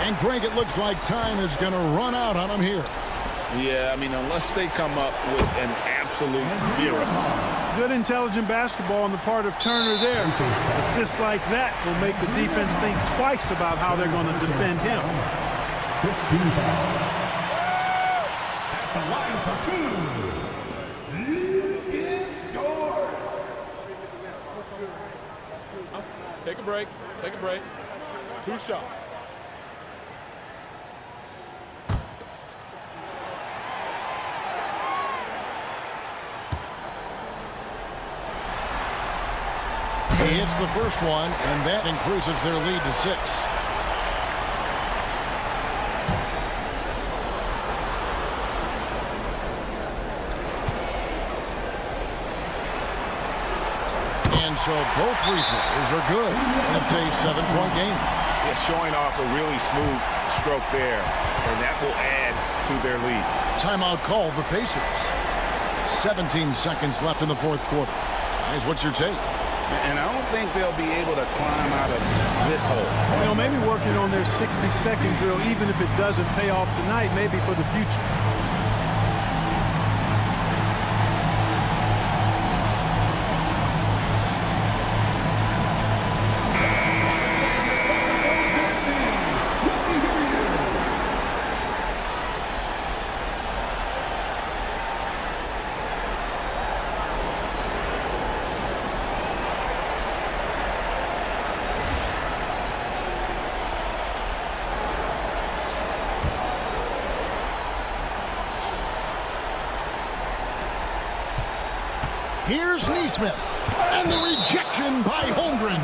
And Greg, it looks like time is going to run out on him here. Yeah, I mean, unless they come up with an absolute miracle. Good intelligent basketball on the part of Turner there. Assists like that will make the defense think twice about how they're going to defend him. 15 fouls. At the line for 2. Lucas Dort. Take a break. Take a break. 2 shots. He hits the first one, and that increases their lead to 6. And so both free throws are good. And it's a 7-point game. Yeah, showing off a really smooth stroke there, and that will add to their lead. Timeout called the Pacers. 17 seconds left in the 4th quarter. Guys, what's your take? And I don't think they'll be able to climb out of this hole. You know, maybe working on their 60-second drill, even if it doesn't pay off tonight, maybe for the future. Here's Neesmith, and the rejection by Holmgren.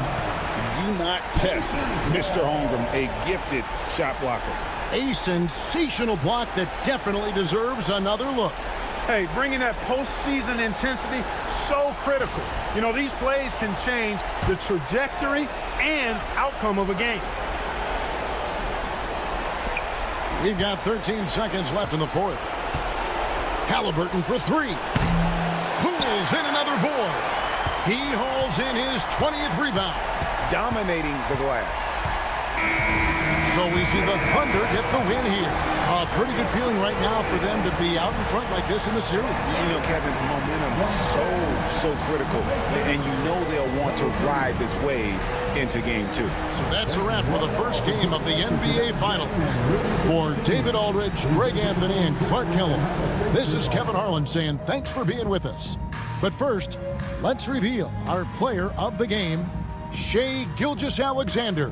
Do not test Mr. Holmgren, a gifted shot blocker. A sensational block that definitely deserves another look. Hey, bringing that postseason intensity, so critical. You know, these plays can change the trajectory and outcome of a game. We've got 13 seconds left in the 4th. Halliburton for 3. Pulls in another board. He hauls in his 20th rebound. Dominating the glass. So we see the Thunder get the win here. A pretty good feeling right now for them to be out in front like this in the series. You know, Kevin, momentum is so critical, and you know they'll want to ride this wave into game 2. So that's a wrap for the first game of the NBA Finals. For David Aldridge, Greg Anthony, and Clark Kellum, this is Kevin Harlan saying thanks for being with us. But first, let's reveal our player of the game, Shai Gilgeous-Alexander.